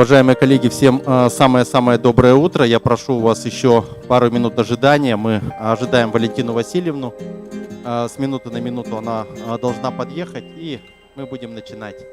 Уважаемые коллеги, всем самое-самое доброе утро. Я прошу у вас еще пару минут ожидания. Мы ожидаем Валентину Васильевну. С минуты на минуту она должна подъехать, и мы будем начинать.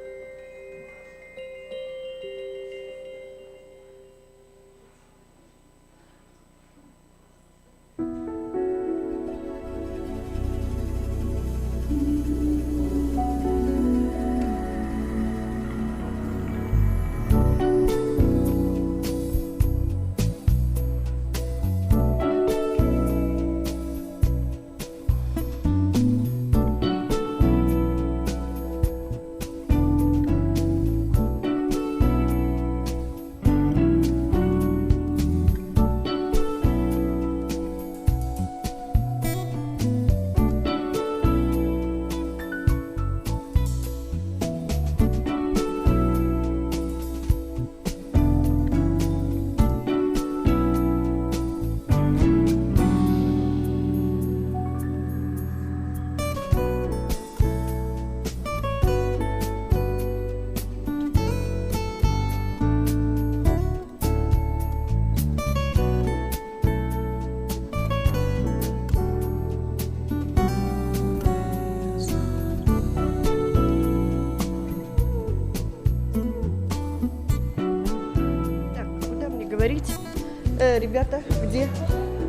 Говорить. Ребята, где?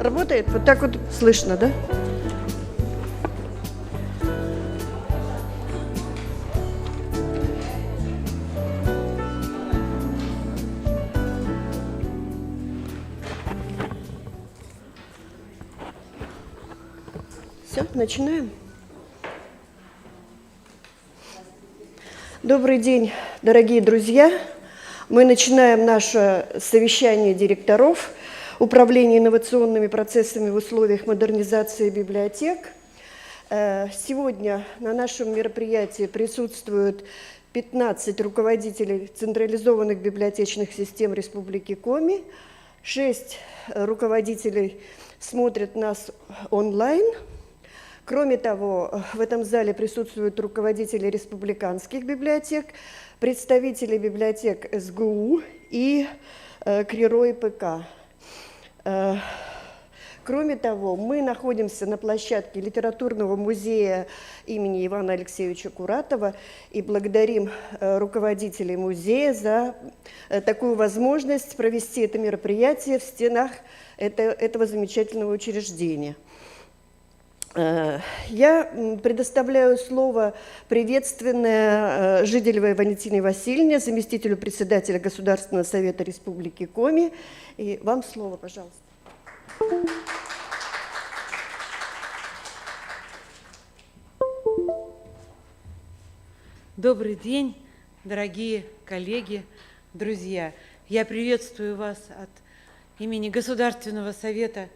Работает? Вот так вот слышно, да? Все, начинаем. Добрый день, дорогие друзья. Мы начинаем наше совещание директоров Управления инновационными процессами в условиях модернизации библиотек. Сегодня на нашем мероприятии присутствуют 15 руководителей централизованных библиотечных систем Республики Коми, 6 руководителей смотрят нас онлайн. Кроме того, в этом зале присутствуют руководители республиканских библиотек, представители библиотек СГУ и КРИРО и ПК. Кроме того, мы находимся на площадке литературного музея имени Ивана Алексеевича Куратова и благодарим руководителей музея за такую возможность провести это мероприятие в стенах этого замечательного учреждения. Я предоставляю слово приветственное Жиделевой Валентине Васильевне, заместителю председателя Государственного совета Республики Коми. И вам слово, пожалуйста. Добрый день, дорогие коллеги, друзья. Я приветствую вас от имени Государственного совета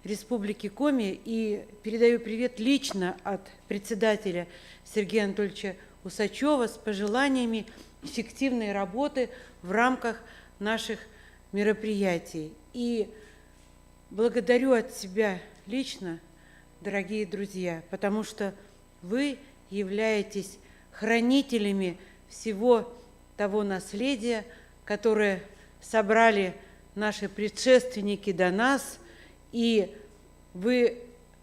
Республики Коми и передаю привет лично от председателя Сергея Анатольевича Усачева с пожеланиями эффективной работы в рамках наших мероприятий. И благодарю от себя лично, дорогие друзья, потому что вы являетесь хранителями всего того наследия, которое собрали наши предшественники до нас, и вы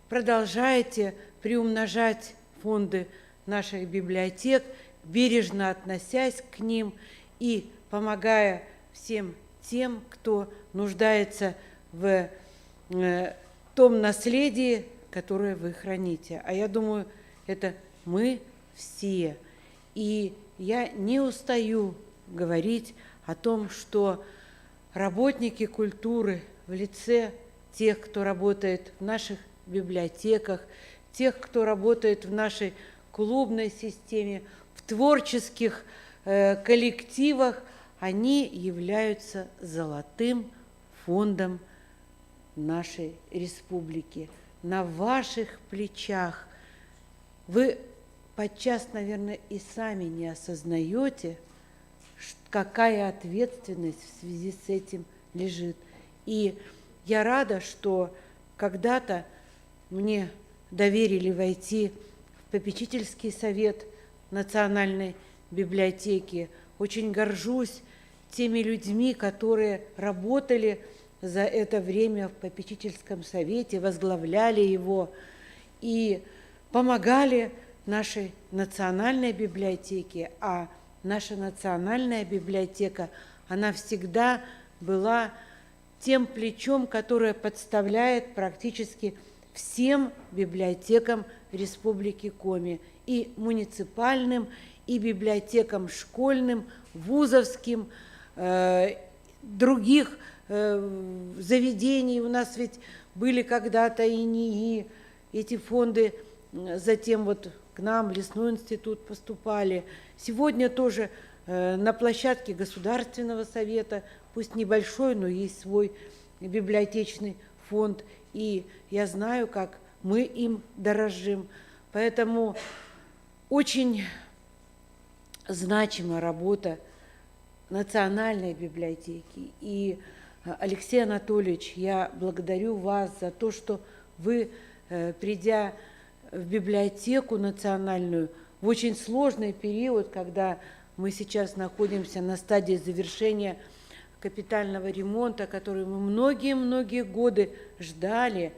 продолжаете приумножать фонды наших библиотек, бережно относясь к ним и помогая всем тем, кто нуждается в том наследии, которое вы храните. А я думаю, это мы все. И я не устаю говорить о том, что работники культуры в лице тех, кто работает в наших библиотеках, тех, кто работает в нашей клубной системе, в творческих коллективах, они являются золотым фондом нашей республики. На ваших плечах вы подчас, наверное, и сами не осознаете, какая ответственность в связи с этим лежит. И я рада, что когда-то мне доверили войти в попечительский совет Национальной библиотеки. Очень горжусь теми людьми, которые работали за это время в попечительском совете, возглавляли его и помогали нашей национальной библиотеке. А наша национальная библиотека, она всегда была тем плечом, которое подставляет практически всем библиотекам Республики Коми, и муниципальным, и библиотекам школьным, вузовским, других заведений. У нас ведь были когда-то и НИИ, эти фонды затем вот к нам в Лесной институт поступали. Сегодня тоже на площадке Государственного совета, пусть небольшой, но есть свой библиотечный фонд, и я знаю, как мы им дорожим. Поэтому очень значима работа Национальной библиотеки. И, Алексей Анатольевич, я благодарю вас за то, что вы, придя в библиотеку национальную в очень сложный период, когда мы сейчас находимся на стадии завершения капитального ремонта, который мы многие-многие годы ждали,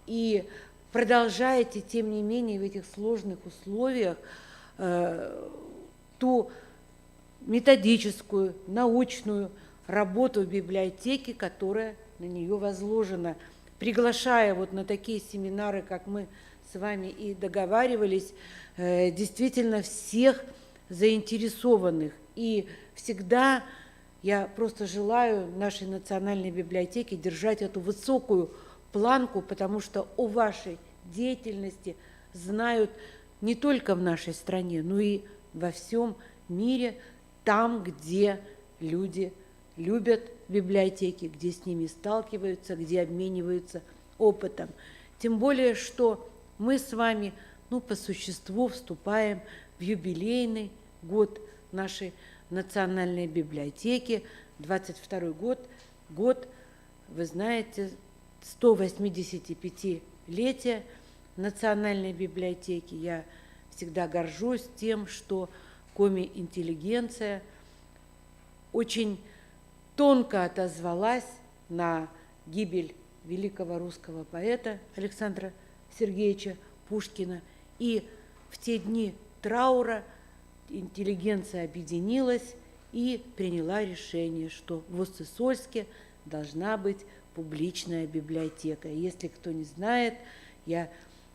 и продолжаете, тем не менее, в этих сложных условиях ту методическую, научную работу в библиотеке, которая на нее возложена, приглашая вот на такие семинары, как мы с вами и договаривались, действительно всех заинтересованных. И всегда я просто желаю нашей национальной библиотеке держать эту высокую планку, потому что о вашей деятельности знают не только в нашей стране, но и во всем мире, там, где люди любят библиотеки, где с ними сталкиваются, где обмениваются опытом. Тем более, что мы с вами, по существу вступаем в юбилейный год нашей национальной библиотеки, 22-й год, вы знаете, 185-летия национальной библиотеки. Я всегда горжусь тем, что коми-интеллигенция очень тонко отозвалась на гибель великого русского поэта Александра Сергеевича Пушкина. И в те дни траура интеллигенция объединилась и приняла решение, что в Уссысольске должна быть публичная библиотека. И если кто не знает, я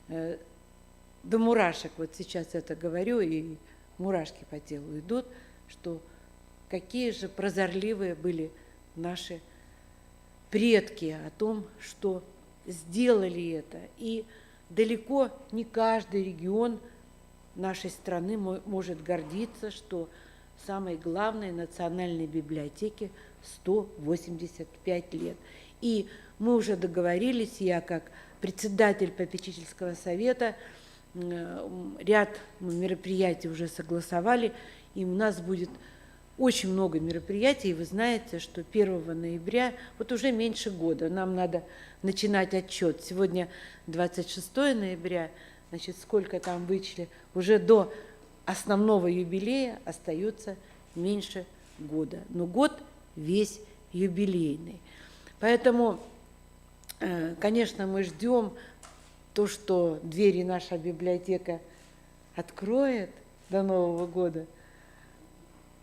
до мурашек вот сейчас это говорю, и мурашки по телу идут, что какие же прозорливые были наши предки о том, что сделали это. И далеко не каждый регион нашей страны может гордиться, что самой главной национальной библиотеке 185 лет. И мы уже договорились, я как председатель попечительского совета, ряд мероприятий уже согласовали, и у нас будет очень много мероприятий, и вы знаете, что 1 ноября, вот уже меньше года, нам надо начинать отчет. Сегодня 26 ноября, значит, сколько там вычли, уже до основного юбилея остается меньше года. Но год весь юбилейный. Поэтому, конечно, мы ждем то, что двери наша библиотека откроет до Нового года.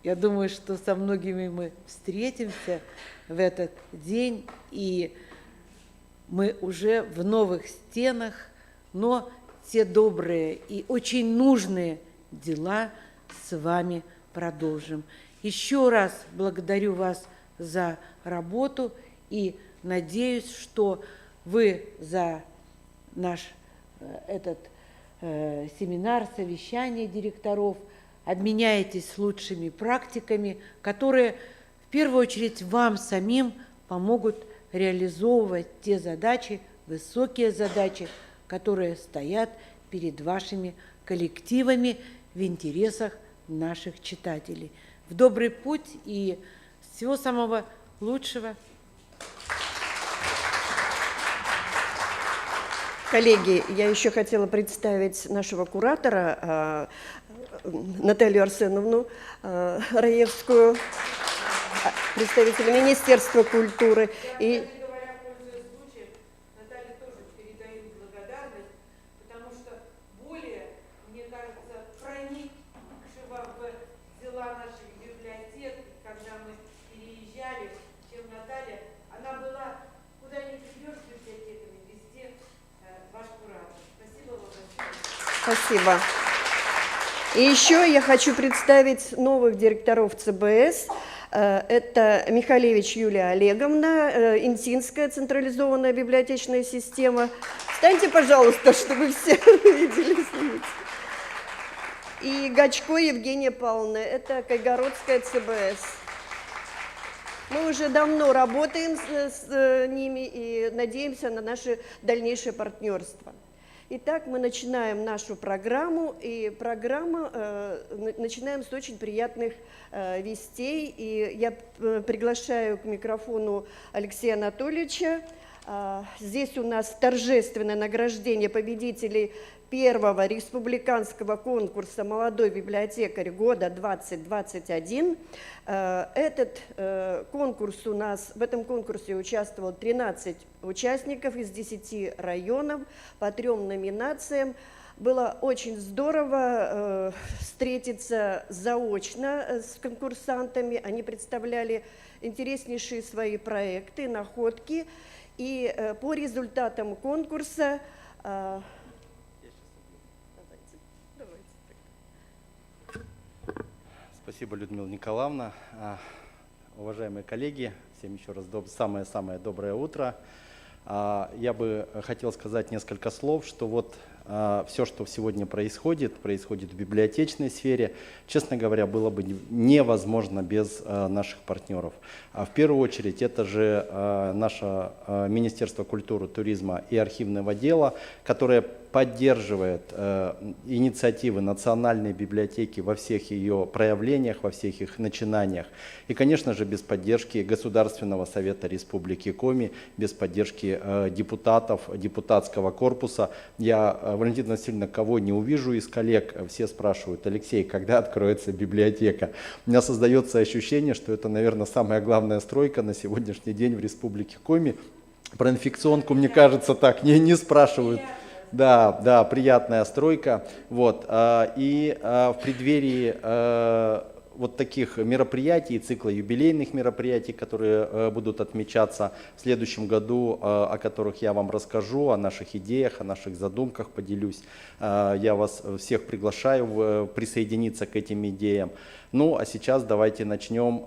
Я думаю, что со многими мы встретимся в этот день, и мы уже в новых стенах, но те добрые и очень нужные дела с вами продолжим. Еще раз благодарю вас за работу и надеюсь, что вы за наш этот семинар, совещание директоров обменяетесь лучшими практиками, которые в первую очередь вам самим помогут реализовывать те задачи, высокие задачи, которые стоят перед вашими коллективами в интересах наших читателей. В добрый путь и всего самого лучшего. Коллеги, я еще хотела представить нашего куратора Наталью Арсеновну Раевскую. представителя Министерства культуры. И Кстати говоря, пользуясь случаем, Наталье тоже передаю благодарность, потому что более, мне кажется, проникшего в дела наших библиотек, когда мы переезжали, чем Наталья. Она была, куда ни придешь с библиотеками, везде ваш куратор. Спасибо вам большое. спасибо. И еще я хочу представить новых директоров ЦБС. Это Михалевич Юлия Олеговна, Интинская централизованная библиотечная система. Встаньте, пожалуйста, чтобы все видели. И Гачко Евгения Павловна, это Кайгородская ЦБС. Мы уже давно работаем с ними и надеемся на наше дальнейшее партнерство. Итак, мы начинаем нашу программу, и программу начинаем с очень приятных вестей. И я приглашаю к микрофону Алексея Анатольевича. Здесь у нас торжественное награждение победителей первого республиканского конкурса «Молодой библиотекарь года 2021». В этом конкурсе участвовало 13 участников из 10 районов по 3 номинациям. Было очень здорово встретиться заочно с конкурсантами. Они представляли интереснейшие свои проекты, находки. И по результатам конкурса... Спасибо, Людмила Николаевна. Уважаемые коллеги, всем еще раз самое-самое доброе утро. Я бы хотел сказать несколько слов, что вот все, что сегодня происходит в библиотечной сфере, честно говоря, было бы невозможно без наших партнеров. В первую очередь, это же наше Министерство культуры, туризма и архивного дела, которое поддерживает инициативы национальной библиотеки во всех ее проявлениях, во всех их начинаниях. И, конечно же, без поддержки Государственного совета Республики Коми, без поддержки депутатов, депутатского корпуса. Я, Валентина Васильевна, кого не увижу из коллег, все спрашивают: Алексей, когда откроется библиотека? У меня создается ощущение, что это, наверное, самая главная стройка на сегодняшний день в Республике Коми. Про инфекционку, мне кажется, так не спрашивают. Да, приятная стройка. Вот. И в преддверии вот таких мероприятий, цикла юбилейных мероприятий, которые будут отмечаться в следующем году, о которых я вам расскажу, о наших идеях, о наших задумках поделюсь. Я вас всех приглашаю присоединиться к этим идеям. Ну, а сейчас давайте начнем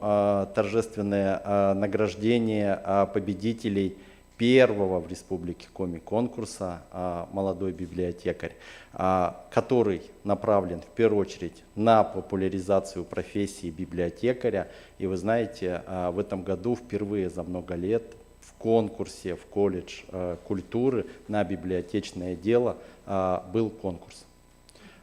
торжественное награждение победителей первого в Республике Коми конкурса «Молодой библиотекарь», который направлен в первую очередь на популяризацию профессии библиотекаря. И вы знаете, в этом году впервые за много лет в конкурсе в колледж культуры на библиотечное дело был конкурс.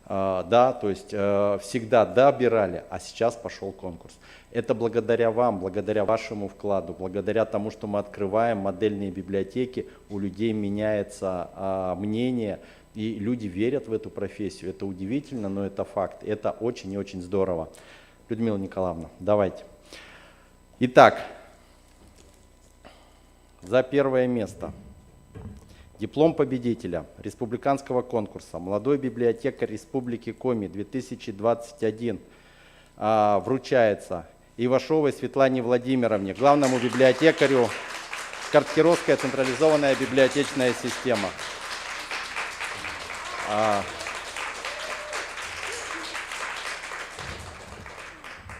Да, то есть всегда добирали, а сейчас пошел конкурс. Это благодаря вам, благодаря вашему вкладу, благодаря тому, что мы открываем модельные библиотеки, у людей меняется мнение, и люди верят в эту профессию. Это удивительно, но это факт. Это очень и очень здорово. Людмила Николаевна, давайте. Итак, за первое место. Диплом победителя республиканского конкурса «Молодой библиотекарь Республики Коми 2021» вручается Ивашовой Светлане Владимировне, главному библиотекарю Картхеровская централизованная библиотечная система.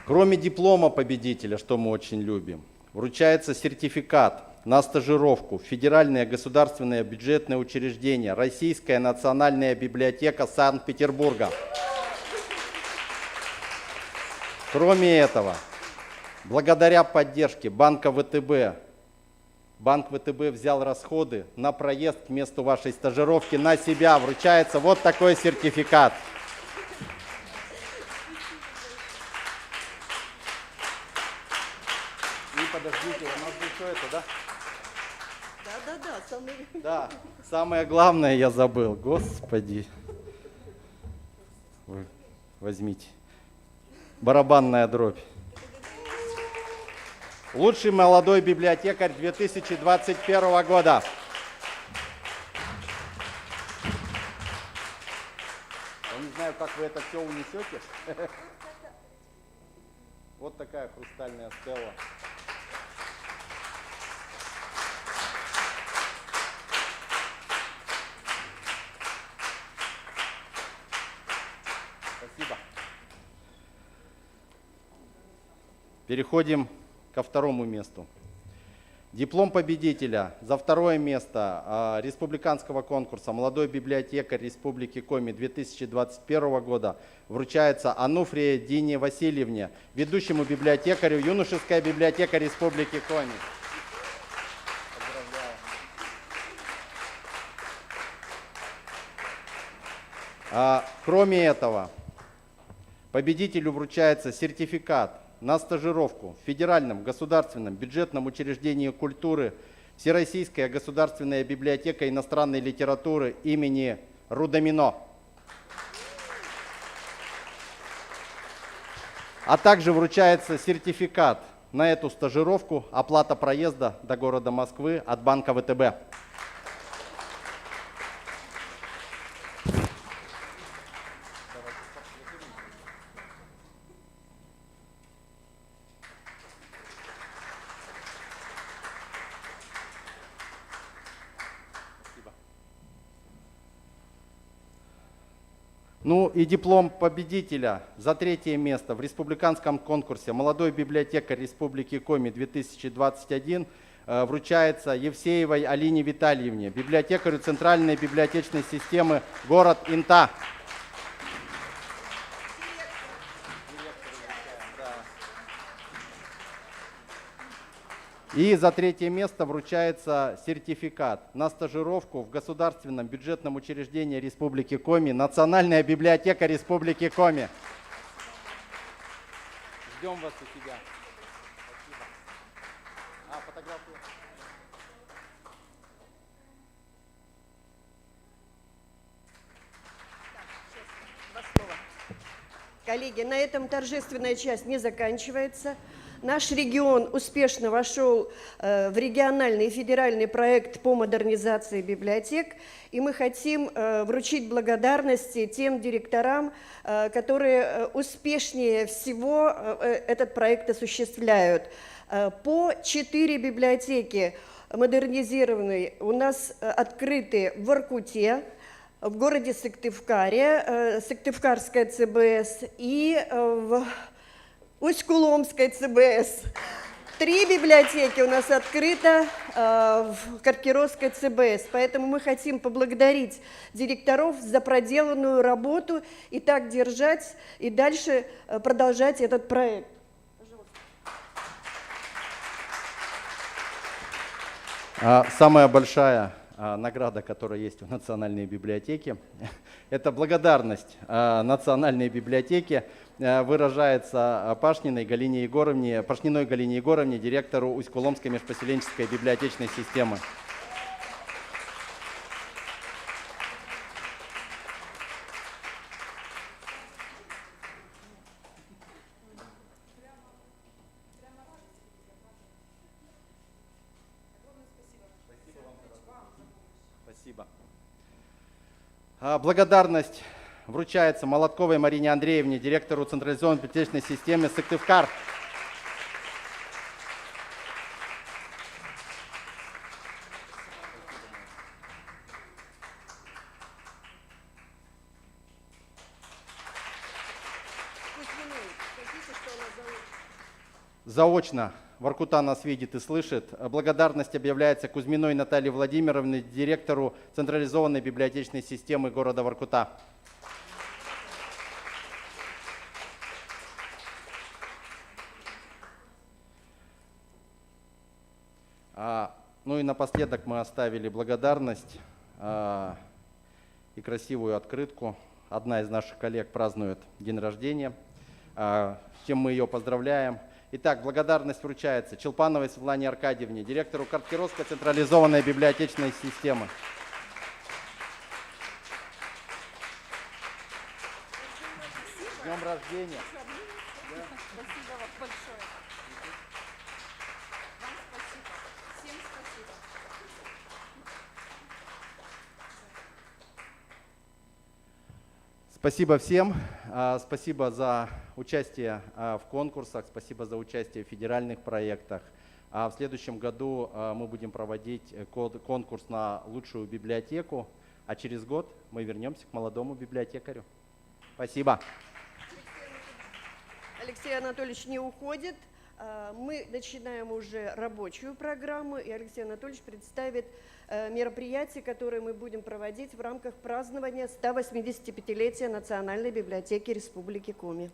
Кроме диплома победителя, что мы очень любим, вручается сертификат на стажировку в Федеральное государственное бюджетное учреждение Российская национальная библиотека Санкт-Петербурга. Кроме этого, благодаря поддержке банка ВТБ, банк ВТБ взял расходы на проезд к месту вашей стажировки на себя. Вручается вот такой сертификат. И подождите, у нас еще это, да? Да, самое главное я забыл. Господи. Вы возьмите. Барабанная дробь. Лучший молодой библиотекарь 2021 года. Я не знаю, как вы это все унесете. Вот такая хрустальная стелла. Спасибо. Переходим ко второму месту. Диплом победителя за второе место республиканского конкурса «Молодой библиотекарь Республики Коми» 2021 года вручается Ануфрии Дине Васильевне, ведущему библиотекарю юношеская библиотека Республики Коми. Кроме этого, победителю вручается сертификат на стажировку в Федеральном государственном бюджетном учреждении культуры Всероссийская государственная библиотека иностранной литературы имени Рудомино. А также вручается сертификат на эту стажировку, оплата проезда до города Москвы от банка ВТБ. Ну и диплом победителя за третье место в республиканском конкурсе «Молодой библиотекарь Республики Коми 2021» вручается Евсеевой Алине Витальевне, библиотекарю Центральной библиотечной системы город Инта. И за третье место вручается сертификат на стажировку в Государственном бюджетном учреждении Республики Коми Национальная библиотека Республики Коми. Ждем вас у себя. Спасибо. Фотографию. Два слова. Коллеги, на этом торжественная часть не заканчивается. Наш регион успешно вошел в региональный и федеральный проект по модернизации библиотек, и мы хотим вручить благодарности тем директорам, которые успешнее всего этот проект осуществляют. По 4 библиотеки модернизированные у нас открыты в Воркуте, в городе Сыктывкаре, Сыктывкарская ЦБС, и в Усть-Куломской ЦБС. 3 библиотеки у нас открыто в Каркировской ЦБС, поэтому мы хотим поблагодарить директоров за проделанную работу и так держать, и дальше продолжать этот проект. Самая большая награда, которая есть в Национальной библиотеке, это благодарность Национальной библиотеке выражается Пашниной Галине Егоровне, директору Усть-Куломской межпоселенческой библиотечной системы. Спасибо. Благодарность вручается Молотковой Марине Андреевне, директору централизованной библиотечной системы Сыктывкар. Заочно Воркута нас видит и слышит. Благодарность объявляется Кузьминой Наталье Владимировне, директору централизованной библиотечной системы города Воркута. Ну и напоследок мы оставили благодарность и красивую открытку. Одна из наших коллег празднует день рождения, с чем мы ее поздравляем. Итак, благодарность вручается Челпановой Светлане Аркадьевне, директору Каркировской централизованной библиотечной системы. С днем рождения! Спасибо вам большое. Спасибо всем. Спасибо за участие в конкурсах, спасибо за участие в федеральных проектах. В следующем году мы будем проводить конкурс на лучшую библиотеку, а через год мы вернемся к молодому библиотекарю. Спасибо. Алексей Анатольевич не уходит. Мы начинаем уже рабочую программу, и Алексей Анатольевич представит мероприятие, которое мы будем проводить в рамках празднования 185-летия Национальной библиотеки Республики Коми.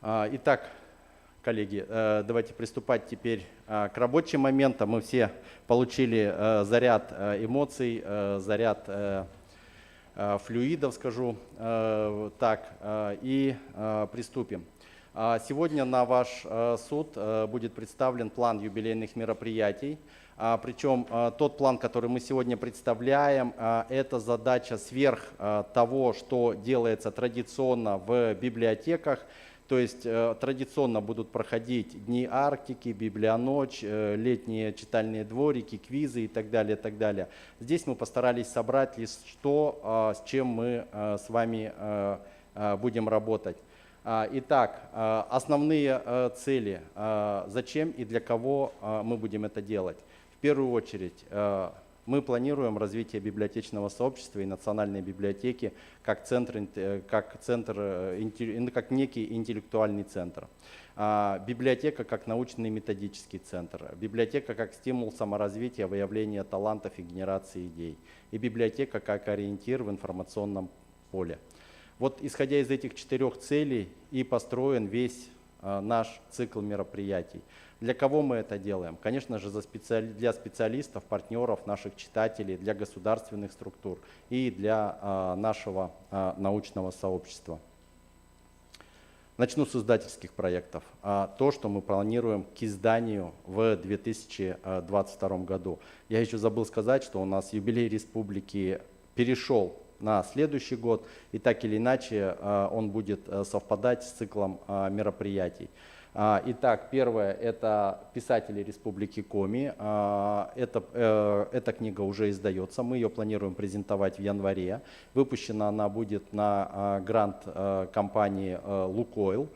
Итак, коллеги, давайте приступать теперь к рабочим моментам. Мы все получили заряд эмоций, заряд флюидов, скажу так, и приступим. Сегодня на ваш суд будет представлен план юбилейных мероприятий. Причем тот план, который мы сегодня представляем, это задача сверх того, что делается традиционно в библиотеках. То есть традиционно будут проходить дни Арктики, Библионочь, летние читальные дворики, квизы и так далее, и так далее. Здесь мы постарались собрать лишь то, с чем мы с вами будем работать. Итак, основные цели, зачем и для кого мы будем это делать. В первую очередь, мы планируем развитие библиотечного сообщества и национальной библиотеки как некий интеллектуальный центр. Библиотека как научный и методический центр. Библиотека как стимул саморазвития, выявления талантов и генерации идей. И библиотека как ориентир в информационном поле. Вот исходя из этих 4 целей и построен весь наш цикл мероприятий. Для кого мы это делаем? Конечно же, для специалистов, партнеров, наших читателей, для государственных структур и для нашего научного сообщества. Начну с издательских проектов. То, что мы планируем к изданию в 2022 году. Я еще забыл сказать, что у нас юбилей республики перешел на следующий год, и так или иначе он будет совпадать с циклом мероприятий. Итак, первое – это «Писатели Республики Коми». Эта книга уже издается, мы ее планируем презентовать в январе. Выпущена она будет на грант компании «Лукойл».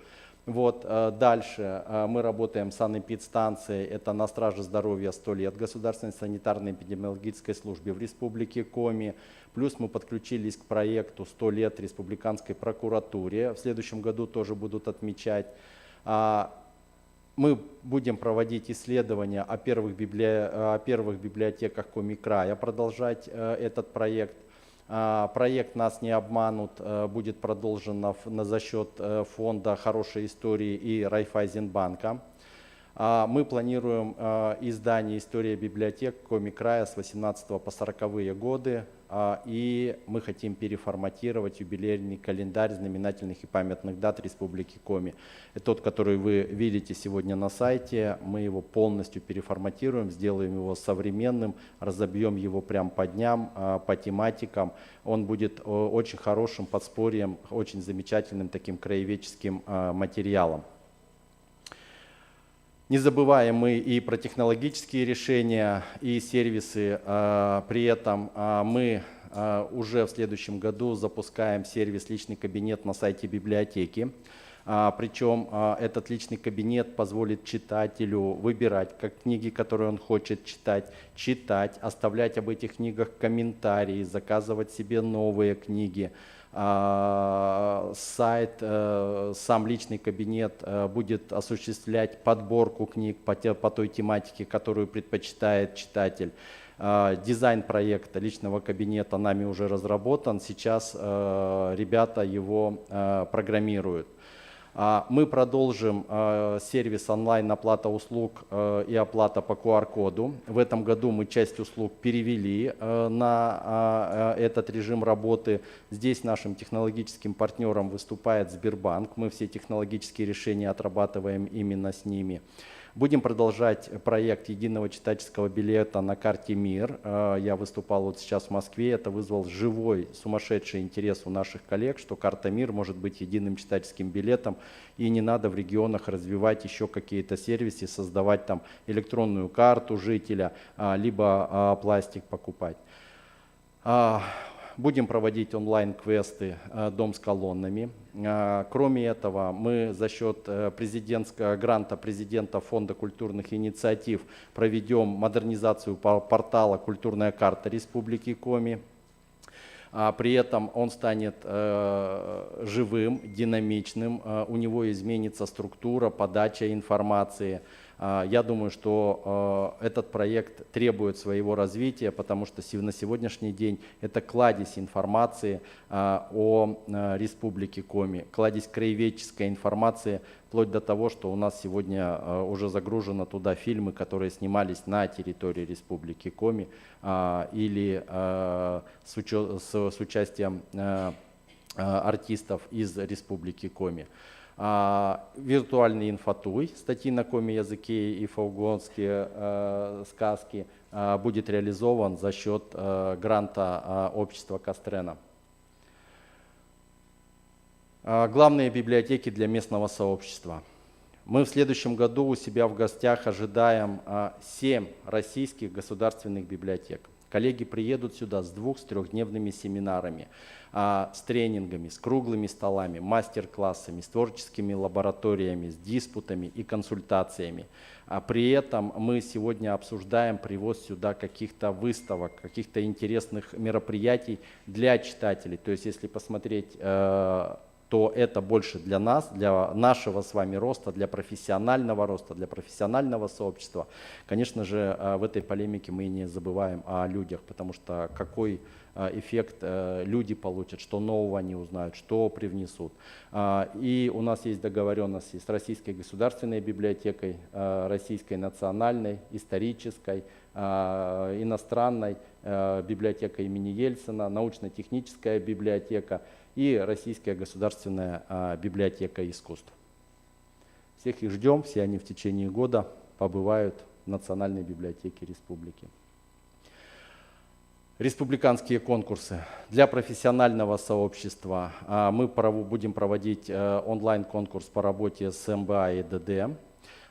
Вот, дальше мы работаем с санэпидстанцией, это «На страже здоровья 100 лет» Государственной санитарно-эпидемиологической службе в Республике Коми. Плюс мы подключились к проекту «100 лет Республиканской прокуратуре». В следующем году тоже будут отмечать. Мы будем проводить исследования о первых библиотеках Коми края, продолжать этот проект. Проект «Нас не обманут» будет продолжен за счет фонда «Хорошей истории» и Райффайзенбанка. Мы планируем издание «История библиотек Коми края» с 18 по 40-е годы. И мы хотим переформатировать юбилейный календарь знаменательных и памятных дат Республики Коми. Это тот, который вы видите сегодня на сайте. Мы его полностью переформатируем, сделаем его современным, разобьем его прямо по дням, по тематикам. Он будет очень хорошим подспорьем, очень замечательным таким краеведческим материалом. Не забываем мы и про технологические решения и сервисы. При этом мы уже в следующем году запускаем сервис «Личный кабинет» на сайте библиотеки. Причем этот личный кабинет позволит читателю выбирать как книги, которые он хочет читать, оставлять об этих книгах комментарии, заказывать себе новые книги. Сайт, сам личный кабинет будет осуществлять подборку книг по той тематике, которую предпочитает читатель. Дизайн проекта личного кабинета нами уже разработан, сейчас ребята его программируют. Мы продолжим сервис онлайн-оплата услуг и оплата по QR-коду. В этом году мы часть услуг перевели на этот режим работы. Здесь нашим технологическим партнером выступает Сбербанк. Мы все технологические решения отрабатываем именно с ними. Будем продолжать проект единого читательского билета на карте МИР. Я выступал вот сейчас в Москве. Это вызвал живой, сумасшедший интерес у наших коллег, что карта МИР может быть единым читательским билетом. И не надо в регионах развивать еще какие-то сервисы, создавать там электронную карту жителя, либо пластик покупать. Будем проводить онлайн-квесты «Дом с колоннами». Кроме этого, мы за счет гранта президента Фонда культурных инициатив проведем модернизацию портала «Культурная карта Республики Коми». При этом он станет живым, динамичным, у него изменится структура, подача информации. Я думаю, что этот проект требует своего развития, потому что на сегодняшний день это кладезь информации о Республике Коми, кладезь краеведческой информации, вплоть до того, что у нас сегодня уже загружено туда фильмы, которые снимались на территории Республики Коми или с участием артистов из Республики Коми. Виртуальный инфотуй, статьи на коми-языке и фолгонские сказки будет реализован за счет гранта общества Кастрена. Главные библиотеки для местного сообщества. Мы в следующем году у себя в гостях ожидаем 7 российских государственных библиотек. Коллеги приедут сюда с 2- с 3-дневными семинарами, с тренингами, с круглыми столами, мастер-классами, с творческими лабораториями, с диспутами и консультациями. При этом мы сегодня обсуждаем привоз сюда каких-то выставок, каких-то интересных мероприятий для читателей. То есть если посмотреть, то это больше для нас, для нашего с вами роста, для профессионального сообщества. Конечно же, в этой полемике мы не забываем о людях, потому что какой эффект люди получат, что нового они узнают, что привнесут. И у нас есть договоренности с Российской государственной библиотекой, Российской национальной, исторической, иностранной библиотекой имени Ельцина, научно-техническая библиотека и Российская государственная библиотека искусств. Всех их ждем, все они в течение года побывают в Национальной библиотеке республики. Республиканские конкурсы. Для профессионального сообщества мы будем проводить онлайн-конкурс по работе с МБА и ДД.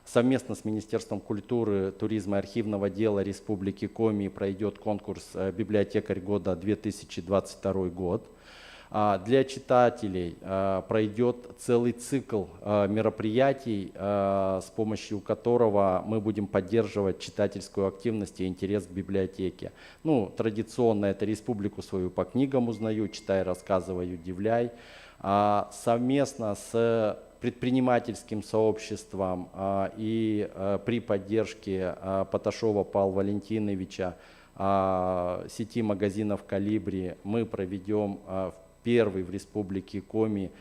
Совместно с Министерством культуры, туризма и архивного дела Республики Коми пройдет конкурс «Библиотекарь года 2022 год». Для читателей пройдет целый цикл мероприятий, с помощью которого мы будем поддерживать читательскую активность и интерес к библиотеке. Ну, традиционно это «Республику свою по книгам узнаю», «Читай, рассказывай, удивляй». Совместно с предпринимательским сообществом и при поддержке Паташова Павла Валентиновича, сети магазинов «Колибри» мы проведем первый в Республике Коми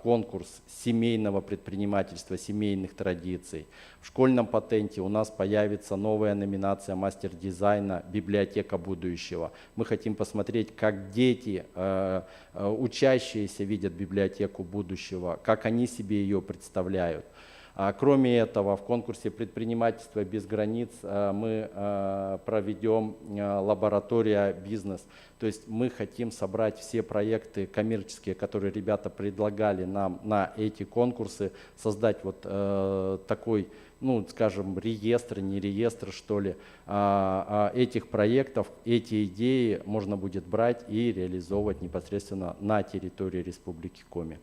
конкурс семейного предпринимательства, семейных традиций. В школьном патенте у нас появится новая номинация мастер дизайна «Библиотека будущего». Мы хотим посмотреть, как дети, учащиеся, видят библиотеку будущего, как они себе ее представляют. Кроме этого, в конкурсе «Предпринимательство без границ» мы проведем лаборатория «Бизнес». То есть мы хотим собрать все проекты коммерческие, которые ребята предлагали нам на эти конкурсы, создать вот такой, ну, скажем, реестр, не реестр, что ли, этих проектов, эти идеи можно будет брать и реализовывать непосредственно на территории Республики Коми.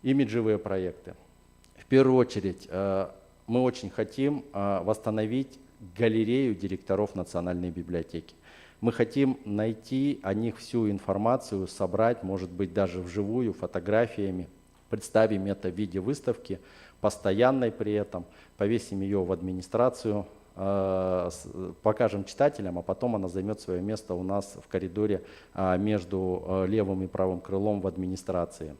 Имиджевые проекты. В первую очередь, мы очень хотим восстановить галерею директоров Национальной библиотеки. Мы хотим найти о них всю информацию, собрать, может быть, даже вживую, фотографиями, представим это в виде выставки, постоянной при этом, повесим ее в администрацию, покажем читателям, а потом она займет свое место у нас в коридоре между левым и правым крылом в администрации.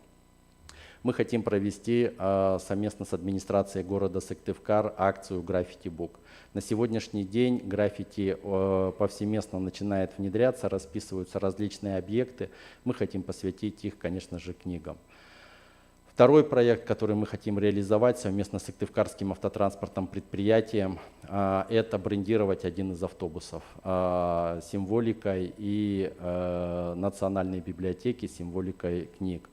Мы хотим провести совместно с администрацией города Сыктывкар акцию «Граффити-бук». На сегодняшний день граффити повсеместно начинает внедряться, расписываются различные объекты. Мы хотим посвятить их, конечно же, книгам. Второй проект, который мы хотим реализовать совместно с Сыктывкарским автотранспортным предприятием, это брендировать один из автобусов символикой и Национальной библиотеки, символикой книг.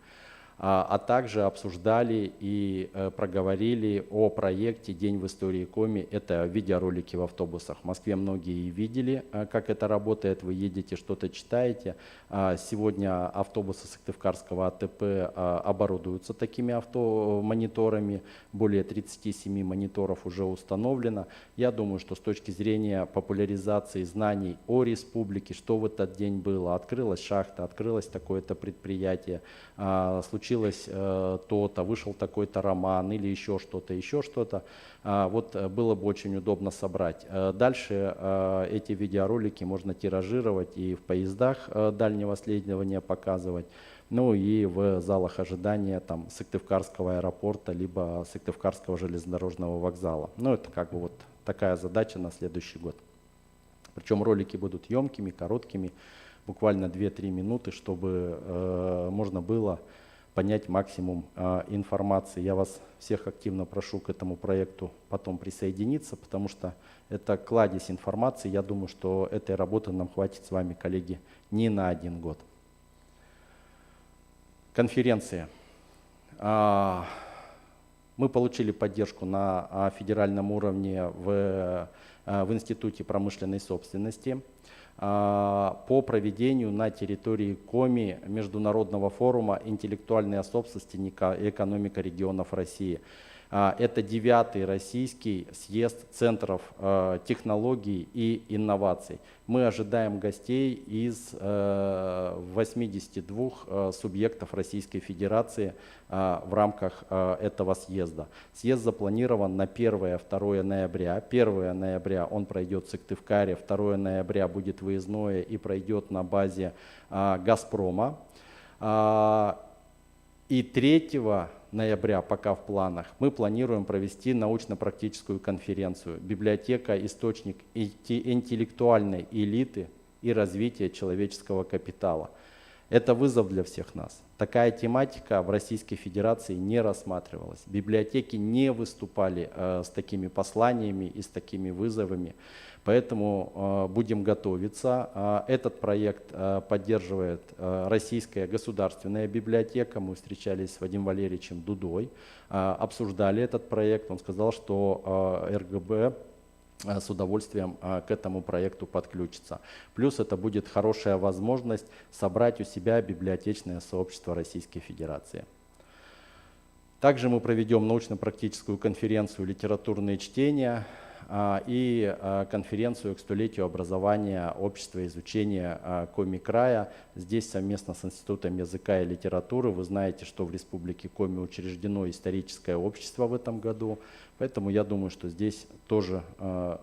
а также обсуждали и проговорили о проекте «День в истории Коми». Это видеоролики в автобусах. В Москве многие видели, как это работает. Вы едете, что-то читаете. Сегодня автобусы Сыктывкарского АТП оборудуются такими автомониторами. Более 37 мониторов уже установлено. Я думаю, что с точки зрения популяризации знаний о республике, что в этот день было, открылась шахта, открылось такое-то предприятие, случилось то-то, вышел такой-то роман или еще что-то. Вот было бы очень удобно собрать. Дальше эти видеоролики можно тиражировать и в поездах дальнего следования показывать, ну и в залах ожидания там Сыктывкарского аэропорта либо Сыктывкарского железнодорожного вокзала. Ну это как бы вот такая задача на следующий год. Причем ролики будут емкими, короткими, буквально 2-3 минуты, чтобы можно было понять максимум информации. Я вас всех активно прошу к этому проекту потом присоединиться, потому что это кладезь информации. Я думаю, что этой работы нам хватит с вами, коллеги, не на 1 год. Конференция. Мы получили поддержку на федеральном уровне в Институте промышленной собственности по проведению на территории Коми международного форума интеллектуальной собственности и экономика регионов России. Это 9-й российский съезд центров технологий и инноваций. Мы ожидаем гостей из 82 субъектов Российской Федерации в рамках этого съезда. Съезд запланирован на 1-2 ноября. 1 ноября он пройдет в Сыктывкаре, 2 ноября будет выездное и пройдет на базе «Газпрома». И 3 ноября, пока в планах, мы планируем провести научно-практическую конференцию «Библиотека. Источник интеллектуальной элиты и развития человеческого капитала». Это вызов для всех нас. Такая тематика в Российской Федерации не рассматривалась. Библиотеки не выступали с такими посланиями и с такими вызовами. Поэтому будем готовиться. Этот проект поддерживает Российская государственная библиотека. Мы встречались с Вадимом Валерьевичем Дудой, обсуждали этот проект. Он сказал, что РГБ с удовольствием к этому проекту подключится. Плюс это будет хорошая возможность собрать у себя библиотечное сообщество Российской Федерации. Также мы проведем научно-практическую конференцию «Литературные чтения» и конференцию к 100-летию образования общества изучения Коми края. Здесь совместно с Институтом языка и литературы. Вы знаете, что в Республике Коми учреждено историческое общество в этом году. Поэтому я думаю, что здесь тоже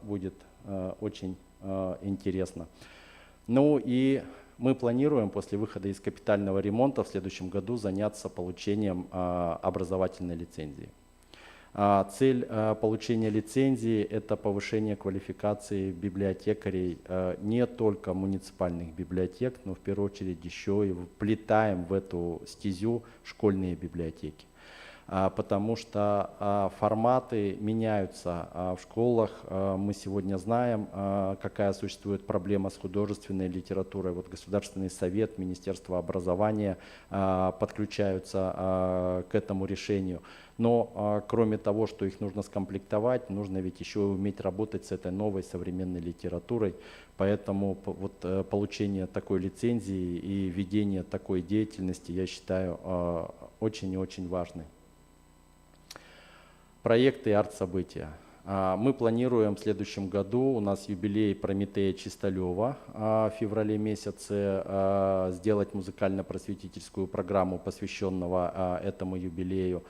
будет очень интересно. Ну и мы планируем после выхода из капитального ремонта в следующем году заняться получением образовательной лицензии. Цель получения лицензии – это повышение квалификации библиотекарей не только муниципальных библиотек, но в первую очередь еще и вплетаем в эту стезю школьные библиотеки. Потому что форматы меняются в школах. Мы сегодня знаем, какая существует проблема с художественной литературой. Вот Государственный совет, Министерство образования подключаются к этому решению. Но кроме того, что их нужно скомплектовать, нужно ведь еще уметь работать с этой новой современной литературой. Поэтому вот получение такой лицензии и ведение такой деятельности, я считаю, очень и очень важной. Проекты и арт-события. Мы планируем в следующем году, у нас юбилей Прометея Чисталева в феврале месяце, сделать музыкально-просветительскую программу, посвященного этому юбилею.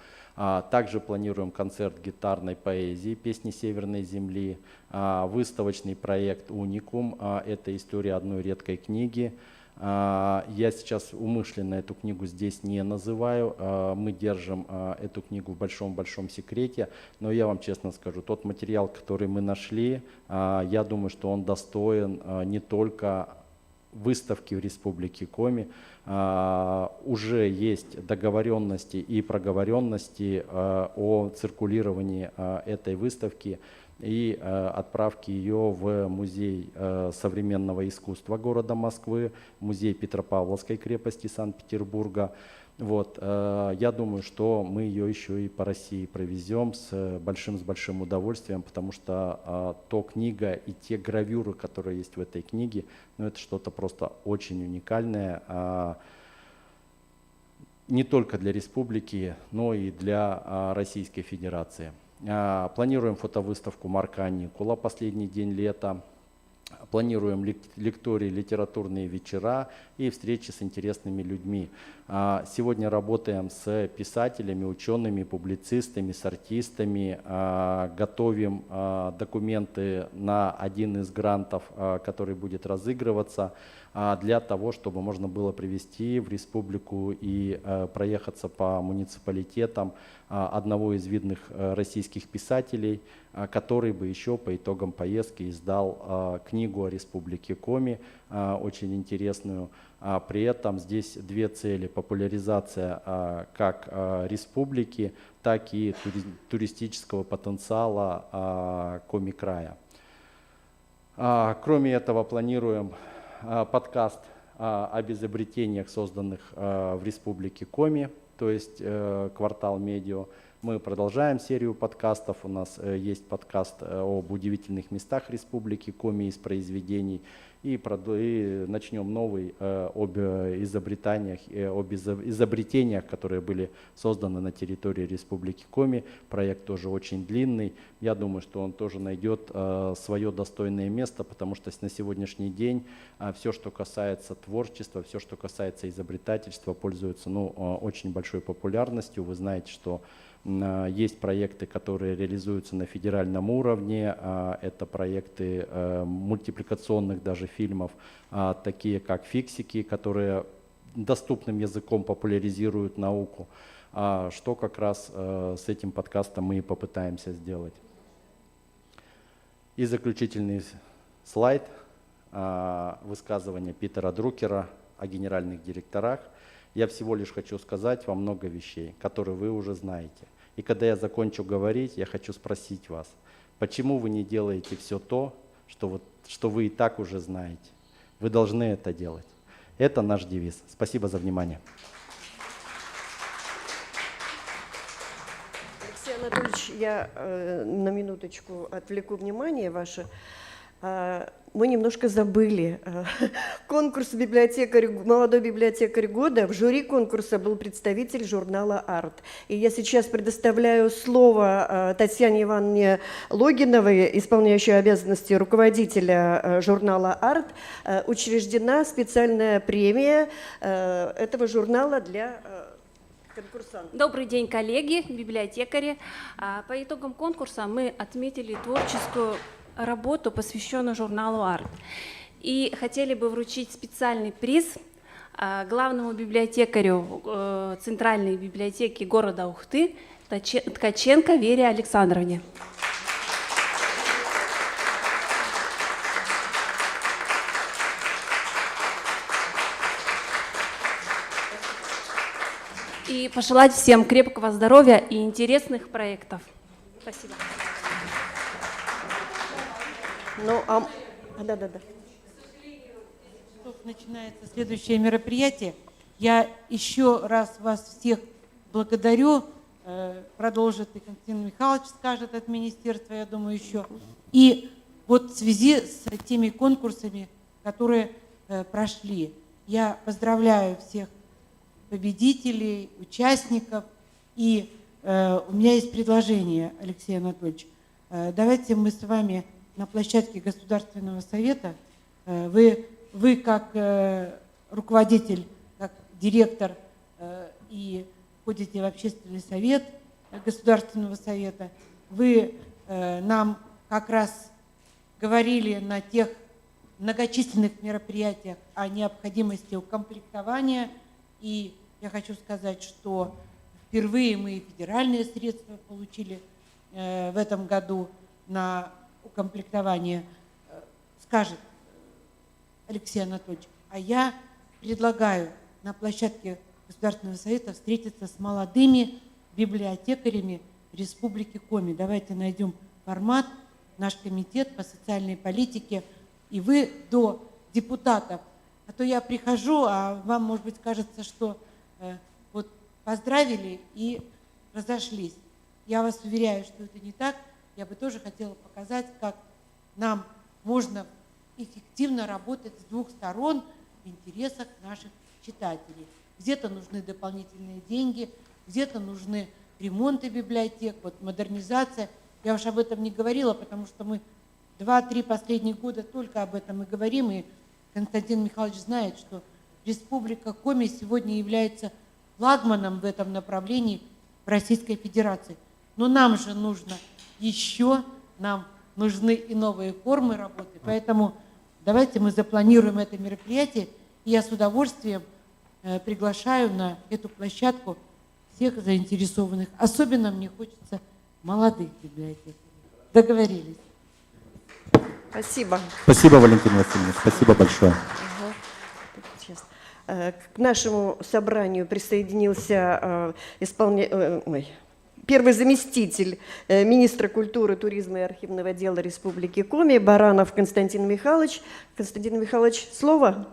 Также планируем концерт гитарной поэзии «Песни Северной земли», выставочный проект «Уникум», это история одной редкой книги. Я сейчас умышленно эту книгу здесь не называю, мы держим эту книгу в большом-большом секрете, но я вам честно скажу, тот материал, который мы нашли, я думаю, что он достоин не только выставки в Республике Коми. Уже есть договоренности и проговоренности о циркулировании этой выставки и отправки ее в Музей современного искусства города Москвы, Музей Петропавловской крепости Санкт-Петербурга. Вот, я думаю, что мы ее еще и по России провезем с большим удовольствием, потому что то книга и те гравюры, которые есть в этой книге, ну, это что-то просто очень уникальное, не только для республики, но и для Российской Федерации. Планируем фотовыставку Марка Аникула «Последний день лета». Планируем лектории, литературные вечера и встречи с интересными людьми. Сегодня работаем с писателями, учеными, публицистами, с артистами. Готовим документы на один из грантов, который будет разыгрываться, для того, чтобы можно было привезти в республику и проехаться по муниципалитетам одного из видных российских писателей, который бы еще по итогам поездки издал книгу о Республике Коми, очень интересную. При этом здесь две цели: популяризация как республики, так и туристического потенциала Коми-края. Кроме этого, планируем подкаст об изобретениях, созданных в Республике Коми, то есть «Квартал Медио». Мы продолжаем серию подкастов. У нас есть подкаст об удивительных местах Республики Коми из произведений. И начнем новый об изобретениях, которые были созданы на территории Республики Коми. Проект тоже очень длинный. Я думаю, что он тоже найдет свое достойное место, потому что на сегодняшний день все, что касается творчества, все, что касается изобретательства, пользуется очень большой популярностью. Вы знаете, что есть проекты, которые реализуются на федеральном уровне. Это проекты мультипликационных даже фильмов, такие как «Фиксики», которые доступным языком популяризируют науку, что как раз с этим подкастом мы и попытаемся сделать. И заключительный слайд, высказывание Питера Друкера о генеральных директорах. Я всего лишь хочу сказать вам много вещей, которые вы уже знаете. И когда я закончу говорить, я хочу спросить вас, почему вы не делаете все то, что вы и так уже знаете? Вы должны это делать. Это наш девиз. Спасибо за внимание. Алексей Анатольевич, я на минуточку отвлеку внимание ваше. Мы немножко забыли. Конкурс молодой библиотекарь года. В жюри конкурса был представитель журнала «Арт». И я сейчас предоставляю слово Татьяне Ивановне Логиновой, исполняющей обязанности руководителя журнала «Арт». Учреждена специальная премия этого журнала для конкурсантов. Добрый день, коллеги, библиотекари. По итогам конкурса мы отметили творческую работу, посвященную журналу «Арт». И хотели бы вручить специальный приз главному библиотекарю Центральной библиотеки города Ухты Ткаченко Вере Александровне. И пожелать всем крепкого здоровья и интересных проектов. Спасибо. Да. Начинается следующее мероприятие. Я еще раз вас всех благодарю. Продолжит и Константин Михайлович скажет от министерства, я думаю, еще. И вот в связи с теми конкурсами, которые прошли, я поздравляю всех победителей, участников. И у меня есть предложение, Алексей Анатольевич. Давайте мы с вами на площадке Государственного совета, вы как руководитель, как директор и входите в общественный совет Государственного совета, вы нам как раз говорили на тех многочисленных мероприятиях о необходимости укомплектования. И я хочу сказать, что впервые мы федеральные средства получили в этом году на укомплектование. Скажет Алексей Анатольевич, а я предлагаю на площадке Государственного совета встретиться с молодыми библиотекарями Республики Коми. Давайте найдем формат наш комитет по социальной политике, и вы до депутатов. А то я прихожу, а вам, может быть, кажется, что вот поздравили и разошлись. Я вас уверяю, что это не так. Я бы тоже хотела показать, как нам можно эффективно работать с двух сторон в интересах наших читателей. Где-то нужны дополнительные деньги, где-то нужны ремонты библиотек, вот модернизация. Я уж об этом не говорила, потому что мы 2-3 последних года только об этом и говорим, и Константин Михайлович знает, что Республика Коми сегодня является флагманом в этом направлении в Российской Федерации. Но нам же нужно еще, нам нужны и новые формы работы, поэтому давайте мы запланируем это мероприятие, и я с удовольствием приглашаю на эту площадку всех заинтересованных. Особенно мне хочется молодых библиотекарей. Договорились. Спасибо. Спасибо, Валентина Васильевна, спасибо большое. Сейчас. К нашему собранию присоединился первый заместитель министра культуры, туризма и архивного дела Республики Коми Баранов Константин Михайлович. Константин Михайлович, слово.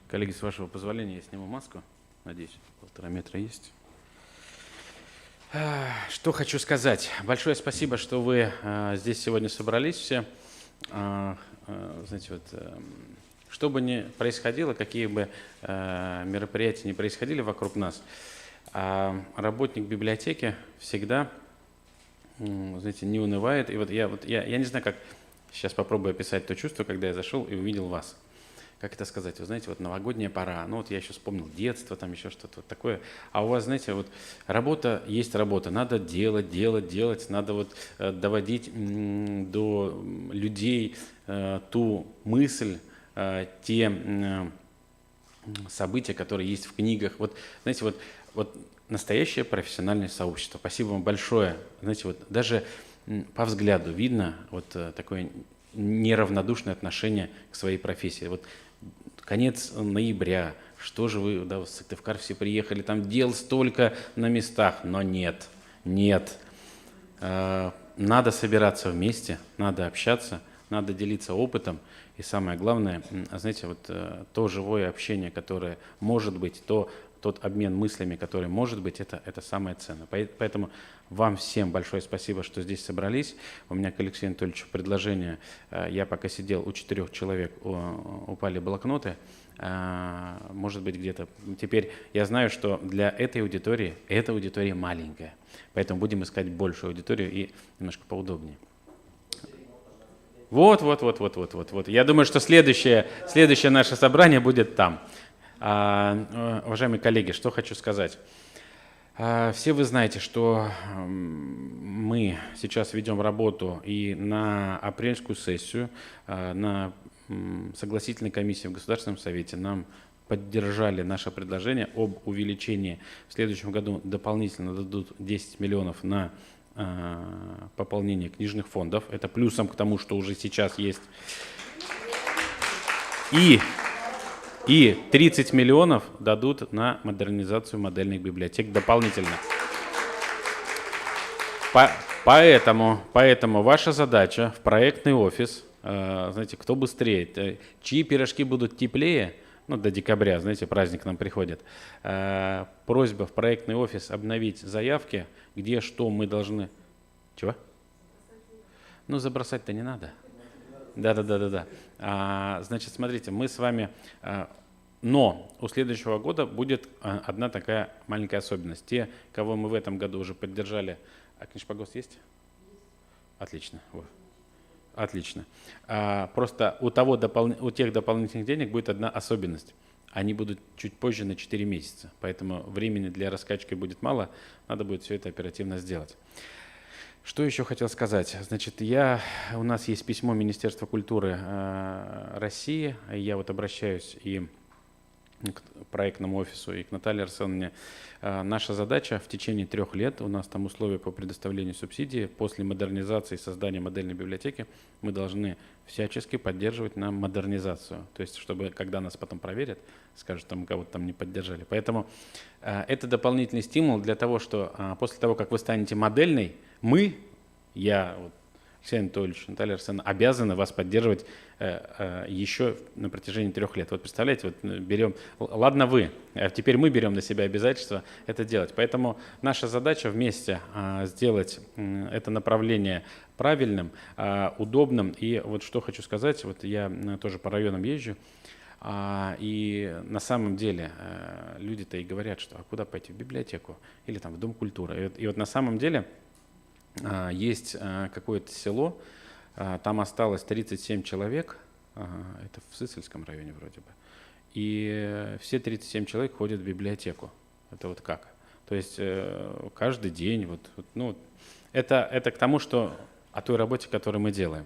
Коллеги, с вашего позволения, я сниму маску. Надеюсь, 1,5 метра есть. Что хочу сказать. Большое спасибо, что вы здесь сегодня собрались все. Знаете, вот, что бы ни происходило, какие бы мероприятия ни происходили вокруг нас, работник библиотеки всегда, знаете, не унывает. И вот я не знаю, как сейчас попробую описать то чувство, когда я зашел и увидел вас. Как это сказать, вы знаете, вот новогодняя пора, ну вот я еще вспомнил детство, там еще что-то вот такое, а у вас, знаете, вот работа есть работа, надо делать, надо вот доводить до людей ту мысль, те события, которые есть в книгах, вот, знаете, вот настоящее профессиональное сообщество. Спасибо вам большое, знаете, вот даже по взгляду видно вот такое неравнодушное отношение к своей профессии. Вот конец ноября, что же вы, да, в Сыктывкар все приехали, там дел столько на местах, но нет. Надо собираться вместе, надо общаться, надо делиться опытом, и самое главное, знаете, вот то живое общение, которое может быть, тот обмен мыслями, который может быть, это самое ценное. Поэтому вам всем большое спасибо, что здесь собрались. У меня к Алексею Анатольевичу предложение. Я пока сидел, у 4 человек упали блокноты. Может быть, где-то. Теперь я знаю, что для этой аудитории, эта аудитория маленькая. Поэтому будем искать большую аудиторию и немножко поудобнее. Вот. Я думаю, что следующее наше собрание будет там. Уважаемые коллеги, что хочу сказать. Все вы знаете, что мы сейчас ведем работу и на апрельскую сессию, на согласительной комиссии в Государственном Совете нам поддержали наше предложение об увеличении. В следующем году дополнительно дадут 10 миллионов на пополнение книжных фондов. Это плюсом к тому, что уже сейчас есть. И 30 миллионов дадут на модернизацию модельных библиотек дополнительно. Поэтому ваша задача в проектный офис, знаете, кто быстрее, чьи пирожки будут теплее, ну, до декабря, знаете, праздник нам приходит, просьба в проектный офис обновить заявки, где что мы должны... Чего? Ну, забросать-то не надо. Да. Значит, смотрите, мы с вами... Но у следующего года будет одна такая маленькая особенность. Те, кого мы в этом году уже поддержали... А книжпогост есть? Отлично. Отлично. Просто у тех дополнительных денег будет одна особенность. Они будут чуть позже на 4 месяца. Поэтому времени для раскачки будет мало. Надо будет все это оперативно сделать. Что еще хотел сказать? Значит, у нас есть письмо Министерства культуры России. Я вот обращаюсь и к проектному офису и к Наталье Арсеновне. Наша задача в течение 3 лет, у нас там условия по предоставлению субсидий, после модернизации и создания модельной библиотеки мы должны всячески поддерживать на модернизацию. То есть, чтобы, когда нас потом проверят, скажут, там кого-то там не поддержали. Поэтому это дополнительный стимул для того, что после того, как вы станете модельной, я, Алексей Анатольевич, Наталья Арсеновна, обязаны вас поддерживать еще на протяжении 3 лет. Вот представляете, вот берем, ладно вы, а теперь мы берем на себя обязательство это делать. Поэтому наша задача вместе сделать это направление правильным, удобным. И вот что хочу сказать, вот я тоже по районам езжу, и на самом деле люди-то и говорят, что куда пойти, в библиотеку или там в Дом культуры. И вот на самом деле есть какое-то село, там осталось 37 человек, это в Сысольском районе вроде бы, и все 37 человек ходят в библиотеку. Это вот как? То есть каждый день, это к тому, что о той работе, которую мы делаем.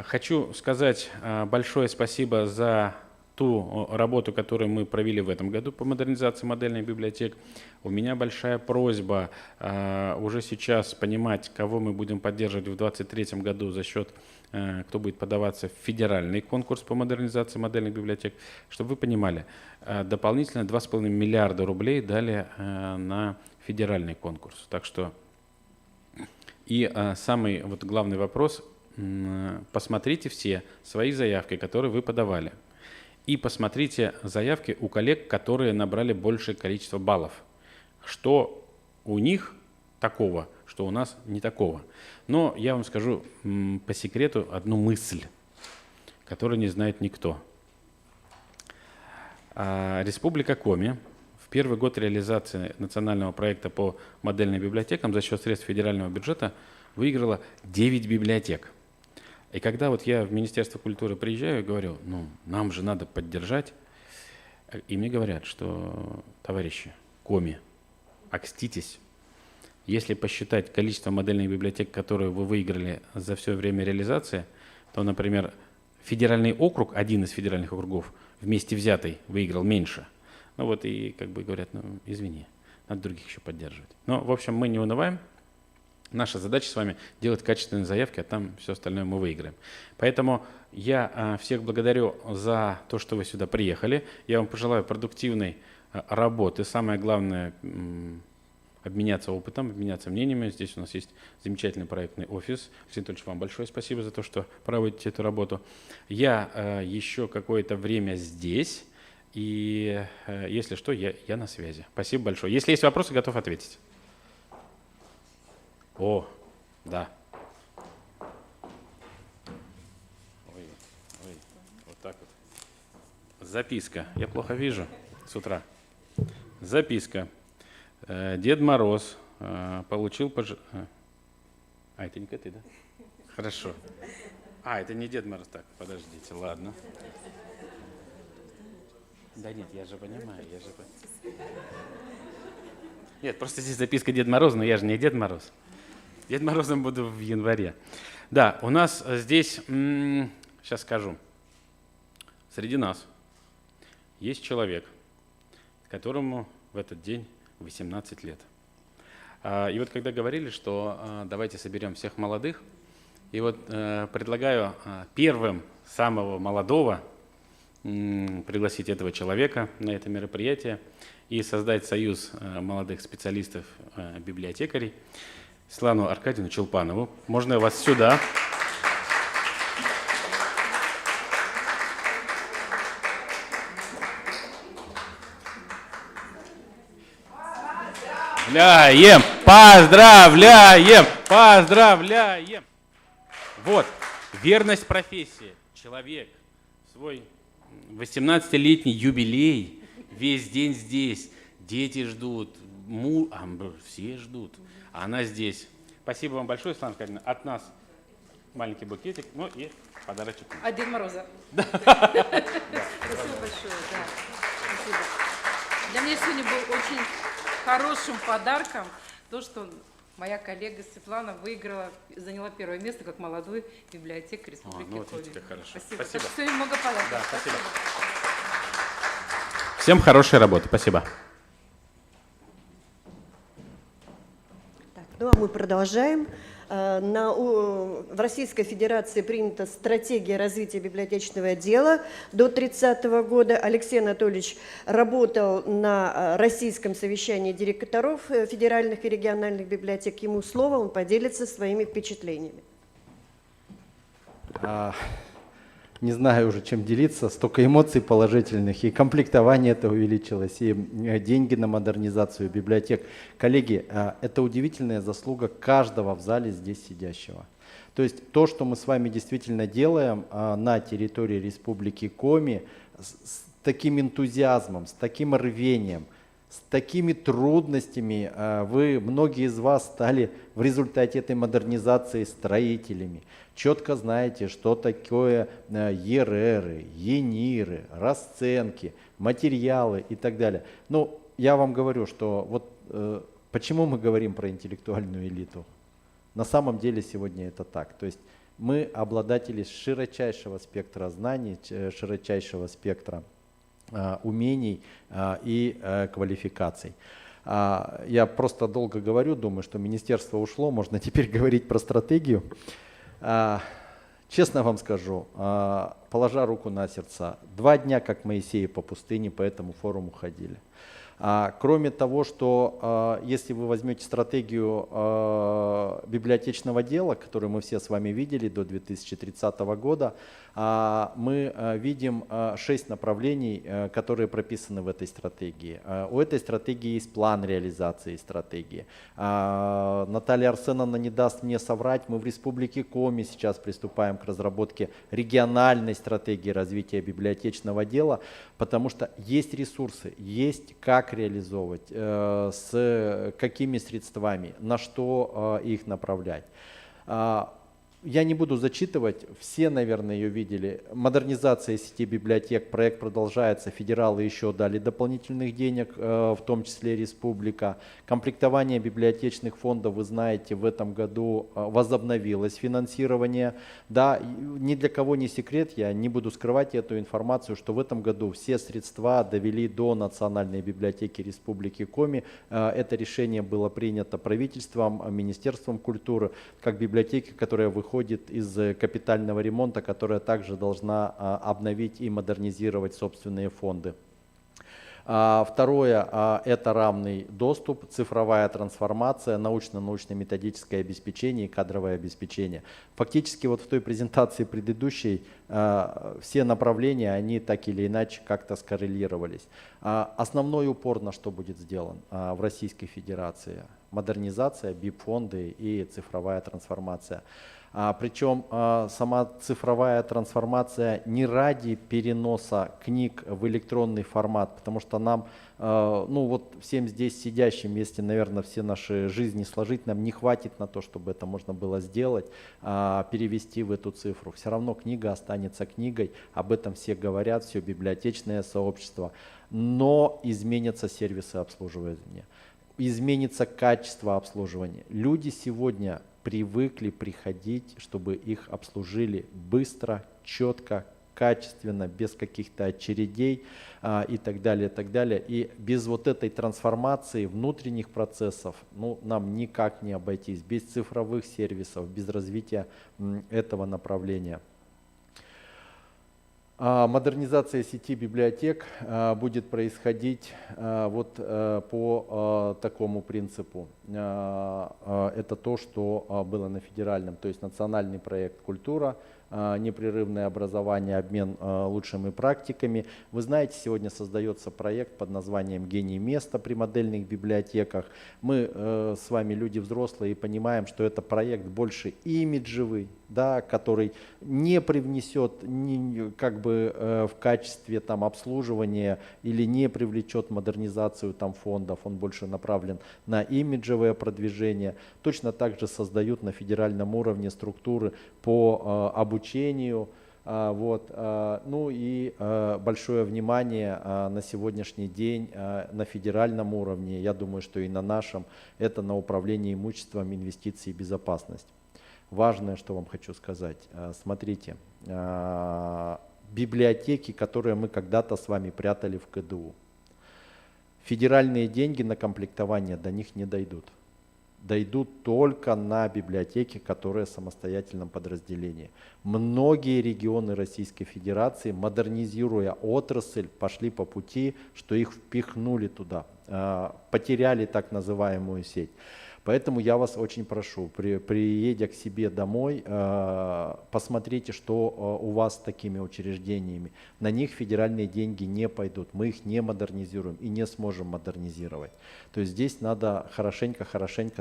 Хочу сказать большое спасибо за ту работу, которую мы провели в этом году по модернизации модельных библиотек. У меня большая просьба уже сейчас понимать, кого мы будем поддерживать в 2023 году за счет, кто будет подаваться в федеральный конкурс по модернизации модельных библиотек. Чтобы вы понимали, дополнительно 2,5 миллиарда рублей дали на федеральный конкурс. Так что и самый главный вопрос, посмотрите все свои заявки, которые вы подавали. И посмотрите заявки у коллег, которые набрали большее количество баллов. Что у них такого, что у нас не такого. Но я вам скажу по секрету одну мысль, которую не знает никто. Республика Коми в первый год реализации национального проекта по модельным библиотекам за счет средств федерального бюджета выиграла 9 библиотек. И когда я в Министерство культуры приезжаю и говорю, нам же надо поддержать, и мне говорят, что, товарищи, Коми, окститесь, если посчитать количество модельных библиотек, которые вы выиграли за все время реализации, то, например, федеральный округ, один из федеральных округов, вместе взятый, выиграл меньше. И говорят, извини, надо других еще поддерживать. Но, в общем, мы не унываем. Наша задача с вами делать качественные заявки, а там все остальное мы выиграем. Поэтому я всех благодарю за то, что вы сюда приехали. Я вам пожелаю продуктивной работы. Самое главное – обменяться опытом, обменяться мнениями. Здесь у нас есть замечательный проектный офис. Алексей Анатольевич, вам большое спасибо за то, что проводите эту работу. Я еще какое-то время здесь, и если что, я на связи. Спасибо большое. Если есть вопросы, готов ответить. Да. Вот так вот. Записка. Я плохо вижу с утра. Записка. Дед Мороз получил это не коты, да? Хорошо. Это не Дед Мороз. Так, подождите, ладно. Да нет, я же понимаю, Нет, просто здесь записка Дед Мороз, но я же не Дед Мороз. Дед Морозом буду в январе. Да, у нас здесь, сейчас скажу, среди нас есть человек, которому в этот день 18 лет. И когда говорили, что давайте соберем всех молодых, и предлагаю первым самого молодого пригласить этого человека на это мероприятие и создать союз молодых специалистов, библиотекарей, Светлану Аркадьевну Челпанову. Можно я вас сюда? Поздравляем! Вот, верность профессии. Человек свой 18-летний юбилей, весь день здесь. Дети ждут, все ждут. А она здесь. Спасибо вам большое, Светлана Аркадьевна. От нас маленький букетик, и подарочек. От Деда Мороза. Спасибо большое. Спасибо. Для меня сегодня был очень хорошим подарком то, что моя коллега Светлана заняла первое место как молодой библиотекарь Республики Коми. Видите, как хорошо. Спасибо. Спасибо. Сегодня много подарков. Да, спасибо. Всем хорошей работы. Спасибо. Так, ну а мы продолжаем. В Российской Федерации принята стратегия развития библиотечного дела до 30 года. Алексей Анатольевич работал на российском совещании директоров федеральных и региональных библиотек. Ему слово, он поделится своими впечатлениями. Не знаю уже, чем делиться, столько эмоций положительных, и комплектование это увеличилось, и деньги на модернизацию библиотек. Коллеги, это удивительная заслуга каждого в зале здесь сидящего. То есть то, что мы с вами действительно делаем на территории Республики Коми с таким энтузиазмом, с таким рвением, с такими трудностями, многие из вас стали в результате этой модернизации строителями. Четко знаете, что такое ЕРРы, ЕНИРы, расценки, материалы и так далее. Ну, я вам говорю, что вот почему мы говорим про интеллектуальную элиту? На самом деле сегодня это так. То есть мы обладатели широчайшего спектра знаний, широчайшего спектра умений и квалификаций. Я просто долго говорю, думаю, что министерство ушло, можно теперь говорить про стратегию. Честно вам скажу, положа руку на сердце, 2 дня, как Моисеи по пустыне, по этому форуму ходили. Кроме того, что если вы возьмете стратегию библиотечного дела, которую мы все с вами видели до 2030 года, мы видим 6 направлений, которые прописаны в этой стратегии. У этой стратегии есть план реализации стратегии. Наталья Арсеновна не даст мне соврать, мы в Республике Коми сейчас приступаем к разработке региональной стратегии развития библиотечного дела, потому что есть ресурсы, есть как реализовывать, с какими средствами, на что их направлять. Я не буду зачитывать, все, наверное, ее видели. Модернизация сети библиотек, проект продолжается, федералы еще дали дополнительных денег, в том числе республика. Комплектование библиотечных фондов, вы знаете, в этом году возобновилось финансирование. Да, ни для кого не секрет, я не буду скрывать эту информацию, что в этом году все средства довели до Национальной библиотеки Республики Коми. Это решение было принято правительством, Министерством культуры, как библиотеки, которая выходит из капитального ремонта, которая также должна обновить и модернизировать собственные фонды. Второе – это равный доступ, цифровая трансформация, научно-методическое обеспечение и кадровое обеспечение. Фактически вот в той презентации предыдущей все направления, они так или иначе как-то скоррелировались. Основной упор на что будет сделан в Российской Федерации? Модернизация, BIP-фонды и цифровая трансформация. Причем сама цифровая трансформация не ради переноса книг в электронный формат, потому что нам, ну вот всем здесь сидящим, если, наверное, все наши жизни сложить, нам не хватит на то, чтобы это можно было сделать, перевести в эту цифру. Все равно книга останется книгой, об этом все говорят, все библиотечное сообщество, но изменятся сервисы обслуживания, изменится качество обслуживания. Люди сегодня привыкли приходить, чтобы их обслужили быстро, четко, качественно, без каких-то очередей и так далее, и так далее. И без вот этой трансформации внутренних процессов, ну, нам никак не обойтись, без цифровых сервисов, без развития этого направления. Модернизация сети библиотек будет происходить вот по такому принципу. Это то, что было на федеральном, то есть национальный проект «Культура», непрерывное образование, обмен лучшими практиками. Вы знаете, сегодня создается проект под названием «Гений места» при модельных библиотеках. Мы с вами люди взрослые и понимаем, что это проект больше имиджевый, да, который не привнесет как бы в качестве там обслуживания или не привлечет модернизацию там фондов, он больше направлен на имиджевое продвижение. Точно так же создают на федеральном уровне структуры по обучению. Вот. Ну и большое внимание на сегодняшний день на федеральном уровне, я думаю, что и на нашем, это на управление имуществом, инвестиции и безопасность. Важное, что вам хочу сказать, смотрите, библиотеки, которые мы когда-то с вами прятали в КДУ, Федеральные деньги на комплектование до них не дойдут. Дойдут только на библиотеки, которые в самостоятельном подразделении. Многие регионы Российской Федерации, модернизируя отрасль, пошли по пути, что их впихнули туда, потеряли так называемую сеть. Поэтому я вас очень прошу, приедя к себе домой, посмотрите, что у вас с такими учреждениями. На них федеральные деньги не пойдут, мы их не модернизируем и не сможем модернизировать. То есть здесь надо хорошенько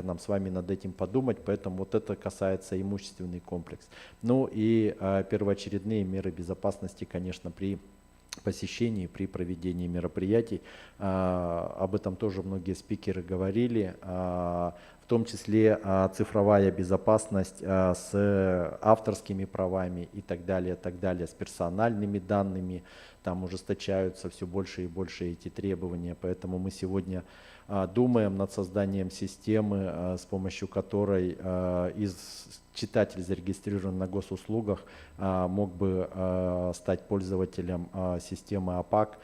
нам с вами над этим подумать, поэтому вот это касается имущественный комплекс. Ну и первоочередные меры безопасности, конечно, при посещении, при проведении мероприятий. Об этом тоже многие спикеры говорили, в том числе цифровая безопасность с авторскими правами и так далее, с персональными данными. Там ужесточаются все больше и больше эти требования, поэтому мы сегодня думаем над созданием системы, с помощью которой читатель, зарегистрированный на госуслугах, мог бы стать пользователем системы АПАК,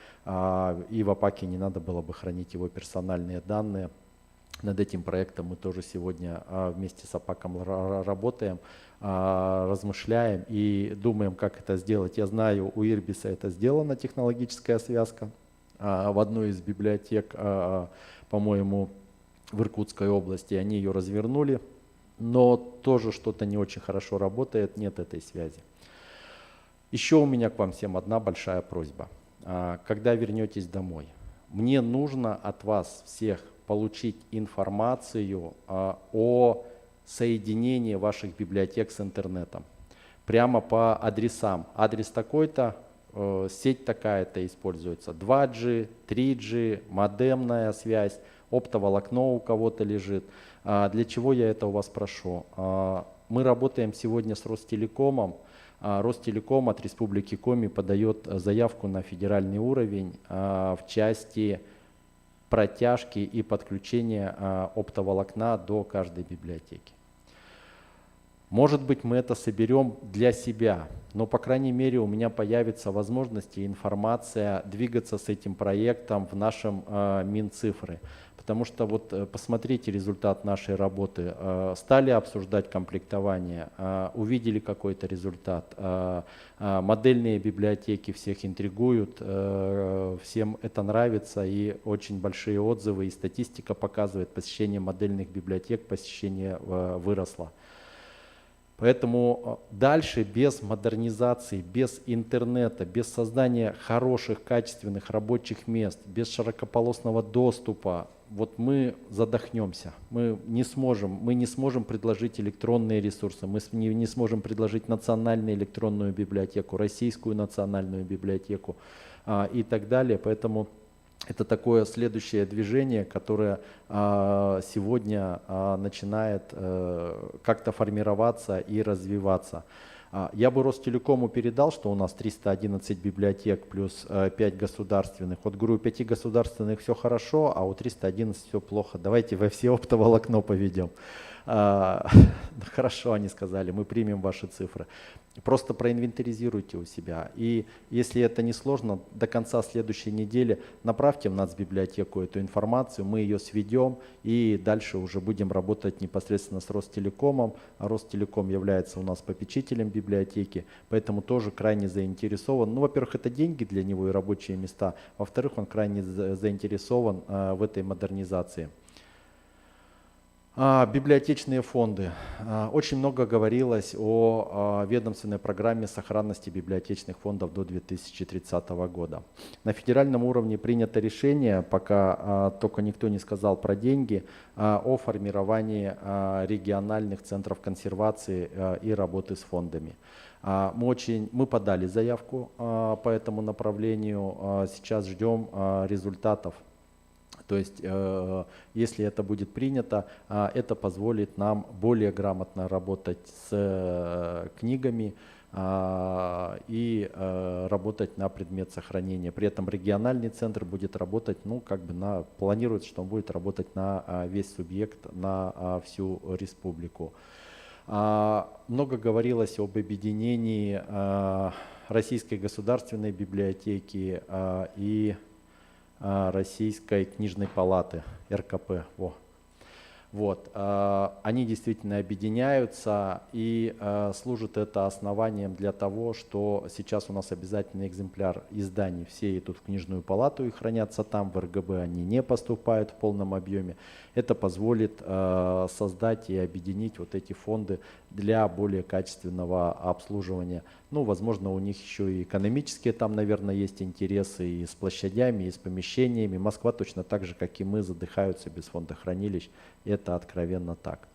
и в АПАКе не надо было бы хранить его персональные данные. Над этим проектом мы тоже сегодня вместе с АПАКом работаем, размышляем и думаем, как это сделать. Я знаю, у Ирбиса это сделана технологическая связка в одной из библиотек, по-моему, в Иркутской области. Они ее развернули, но тоже что-то не очень хорошо работает, нет этой связи. Еще у меня к вам всем одна большая просьба. Когда вернетесь домой, мне нужно от вас всех получить информацию о соединении ваших библиотек с интернетом. Прямо по адресам. Адрес такой-то, сеть такая-то используется. 2G, 3G, модемная связь, оптоволокно у кого-то лежит. Для чего я это у вас прошу? Мы работаем сегодня с Ростелекомом. Ростелеком от Республики Коми подает заявку на федеральный уровень в части протяжки и подключения оптоволокна до каждой библиотеки. Может быть, мы это соберем для себя, но, по крайней мере, у меня появится возможность и информация двигаться с этим проектом в нашем Минцифры. Потому что вот посмотрите результат нашей работы. Стали обсуждать комплектование, увидели какой-то результат. Модельные библиотеки всех интригуют, всем это нравится и очень большие отзывы. И статистика показывает, посещение модельных библиотек, посещение выросло. Поэтому дальше без модернизации, без интернета, без создания хороших, качественных рабочих мест, без широкополосного доступа, вот мы задохнемся. Мы не сможем предложить электронные ресурсы, мы не сможем предложить национальную электронную библиотеку, российскую национальную библиотеку и так далее. Поэтому это такое следующее движение, которое сегодня начинает как-то формироваться и развиваться. Я бы Ростелекому передал, что у нас 311 библиотек плюс 5 государственных. Вот говорю, у 5 государственных все хорошо, а у 311 все плохо. Давайте во все оптоволокно поведем. Хорошо, они сказали, мы примем ваши цифры. Просто проинвентаризируйте у себя. И если это не сложно, до конца следующей недели направьте в нацбиблиотеку эту информацию, мы ее сведем и дальше уже будем работать непосредственно с Ростелекомом. А Ростелеком является у нас попечителем библиотеки, поэтому тоже крайне заинтересован. Ну, во-первых, это деньги для него и рабочие места. Во-вторых, он крайне заинтересован в этой модернизации. Библиотечные фонды. Очень много говорилось о ведомственной программе сохранности библиотечных фондов до 2030 года. На федеральном уровне принято решение, пока только никто не сказал про деньги, о формировании региональных центров консервации и работы с фондами. Мы подали заявку по этому направлению, сейчас ждем результатов. То есть, если это будет принято, это позволит нам более грамотно работать с книгами и работать на предмет сохранения. При этом региональный центр будет работать, планируется, что он будет работать на весь субъект, на всю республику. Много говорилось об объединении Российской государственной библиотеки и Российской книжной палаты, РКП. Вот. Они действительно объединяются, и служит это основанием для того, что сейчас у нас обязательный экземпляр изданий все идут в книжную палату и хранятся там, в РГБ они не поступают в полном объеме. Это позволит создать и объединить вот эти фонды для более качественного обслуживания. Ну, возможно, у них еще и экономические там, наверное, есть интересы и с площадями, и с помещениями. Москва точно так же, как и мы, задыхаются без фондохранилищ. Это откровенно так.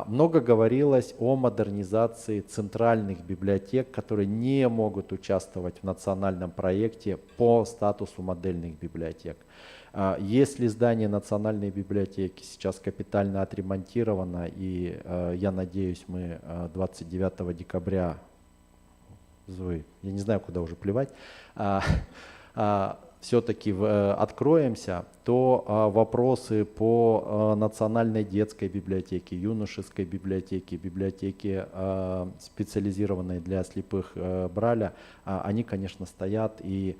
Много говорилось о модернизации центральных библиотек, которые не могут участвовать в национальном проекте по статусу модельных библиотек. Если здание национальной библиотеки сейчас капитально отремонтировано, и я надеюсь, мы 29 декабря, я не знаю, куда уже плевать, все-таки откроемся, то вопросы по национальной детской библиотеке, юношеской библиотеке, библиотеке специализированной для слепых Браля, они, конечно, стоят, и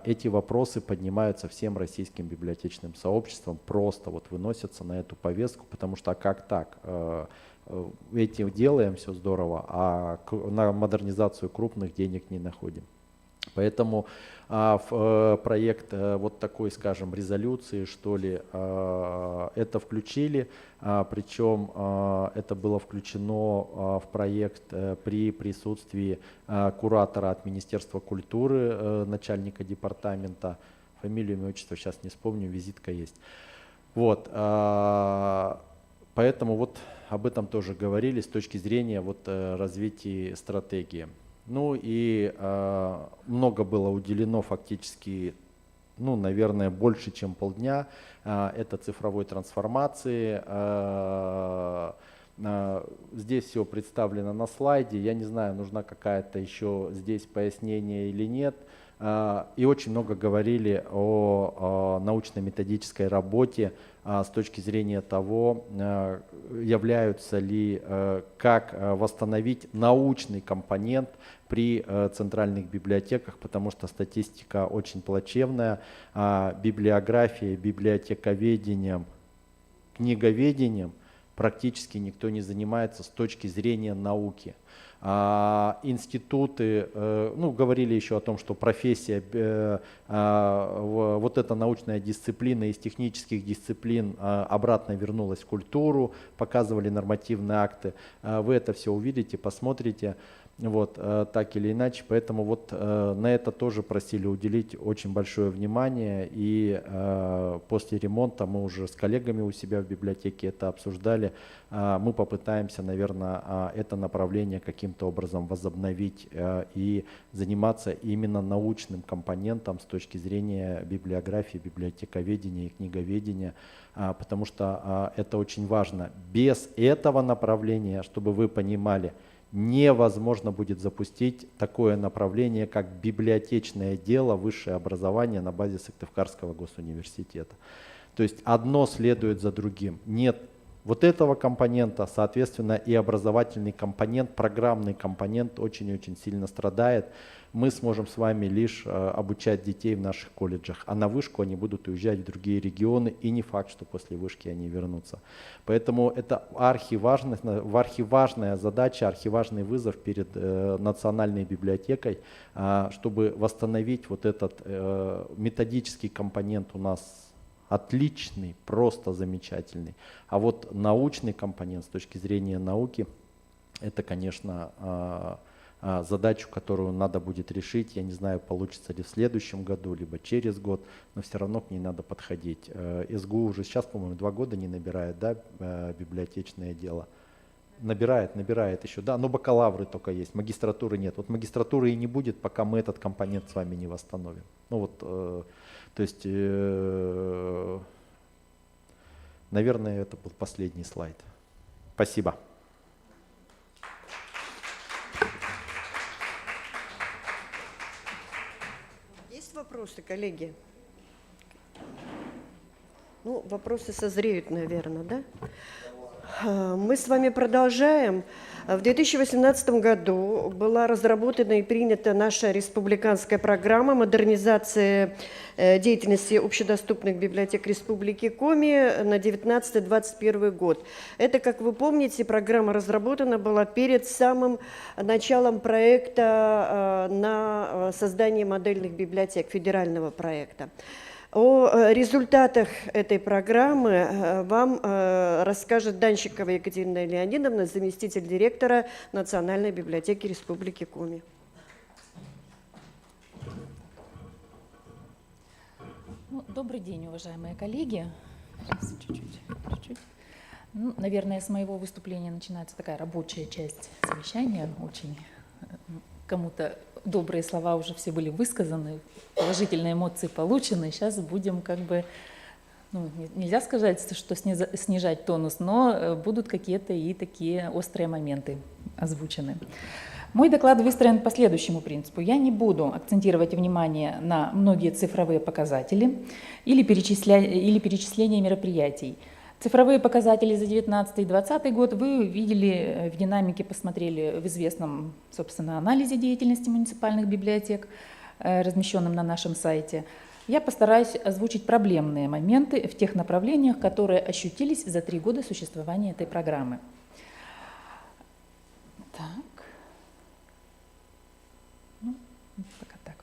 эти вопросы поднимаются всем российским библиотечным сообществом, просто вот выносятся на эту повестку, потому что как так? Этим делаем, все здорово, а на модернизацию крупных денег не находим. Поэтому в проект вот такой, скажем, резолюции, что ли, это включили, причем это было включено в проект при присутствии куратора от Министерства культуры, начальника департамента, фамилию, имя, отчество сейчас не вспомню, визитка есть. Вот, поэтому вот об этом тоже говорили с точки зрения вот развития стратегии. Ну и много было уделено фактически, ну, наверное, больше, чем полдня. Это цифровой трансформации. Здесь все представлено на слайде. Я не знаю, нужна какая-то еще здесь пояснение или нет. И очень много говорили о научно-методической работе с точки зрения того, являются ли, как восстановить научный компонент при центральных библиотеках, потому что статистика очень плачевная. Библиографией, библиотековедением, книговедением практически никто не занимается с точки зрения науки. Институты, ну, говорили еще о том, что профессия, вот эта научная дисциплина из технических дисциплин обратно вернулась в культуру, показывали нормативные акты. Вы это все увидите, посмотрите. Вот, так или иначе, поэтому вот на это тоже просили уделить очень большое внимание, и после ремонта мы уже с коллегами у себя в библиотеке это обсуждали, мы попытаемся, наверное, это направление каким-то образом возобновить и заниматься именно научным компонентом с точки зрения библиографии, библиотековедения и книговедения, потому что это очень важно. Без этого направления, чтобы вы понимали, невозможно будет запустить такое направление, как библиотечное дело, высшее образование на базе Сыктывкарского госуниверситета. То есть одно следует за другим. Нет вот этого компонента, соответственно, и образовательный компонент, программный компонент очень-очень сильно страдает. Мы сможем с вами лишь обучать детей в наших колледжах, а на вышку они будут уезжать в другие регионы, и не факт, что после вышки они вернутся. Поэтому это архиважная задача, архиважный вызов перед национальной библиотекой, чтобы восстановить вот этот методический компонент у нас отличный, просто замечательный. А вот научный компонент с точки зрения науки, это, конечно, задачу, которую надо будет решить. Я не знаю, получится ли в следующем году, либо через год, но все равно к ней надо подходить. СГУ уже сейчас, по-моему, 2 года не набирает, да, библиотечное дело. Набирает еще, да, но бакалавры только есть, магистратуры нет. Вот магистратуры и не будет, пока мы этот компонент с вами не восстановим. Ну вот, то есть, наверное, это был последний слайд. Спасибо. Есть вопросы, коллеги? Ну, вопросы созреют, наверное, да? Мы с вами продолжаем. В 2018 году была разработана и принята наша республиканская программа модернизации деятельности общедоступных библиотек Республики Коми на 19-21 год. Это, как вы помните, программа разработана была перед самым началом проекта на создание модельных библиотек, федерального проекта. О результатах этой программы вам расскажет Данщикова Екатерина Леонидовна, заместитель директора Национальной библиотеки Республики Коми. Добрый день, уважаемые коллеги. Сейчас, чуть-чуть. Ну, наверное, с моего выступления начинается такая рабочая часть совещания. Очень кому-то добрые слова уже все были высказаны, положительные эмоции получены. Сейчас будем нельзя сказать, что снижать тонус, но будут какие-то и такие острые моменты озвучены. Мой доклад выстроен по следующему принципу. Я не буду акцентировать внимание на многие цифровые показатели или перечисление мероприятий. Цифровые показатели за 2019 и 2020 год вы видели в динамике, посмотрели в известном, собственно, анализе деятельности муниципальных библиотек, размещенном на нашем сайте. Я постараюсь озвучить проблемные моменты в тех направлениях, которые ощутились за 3 года существования этой программы. Пока так.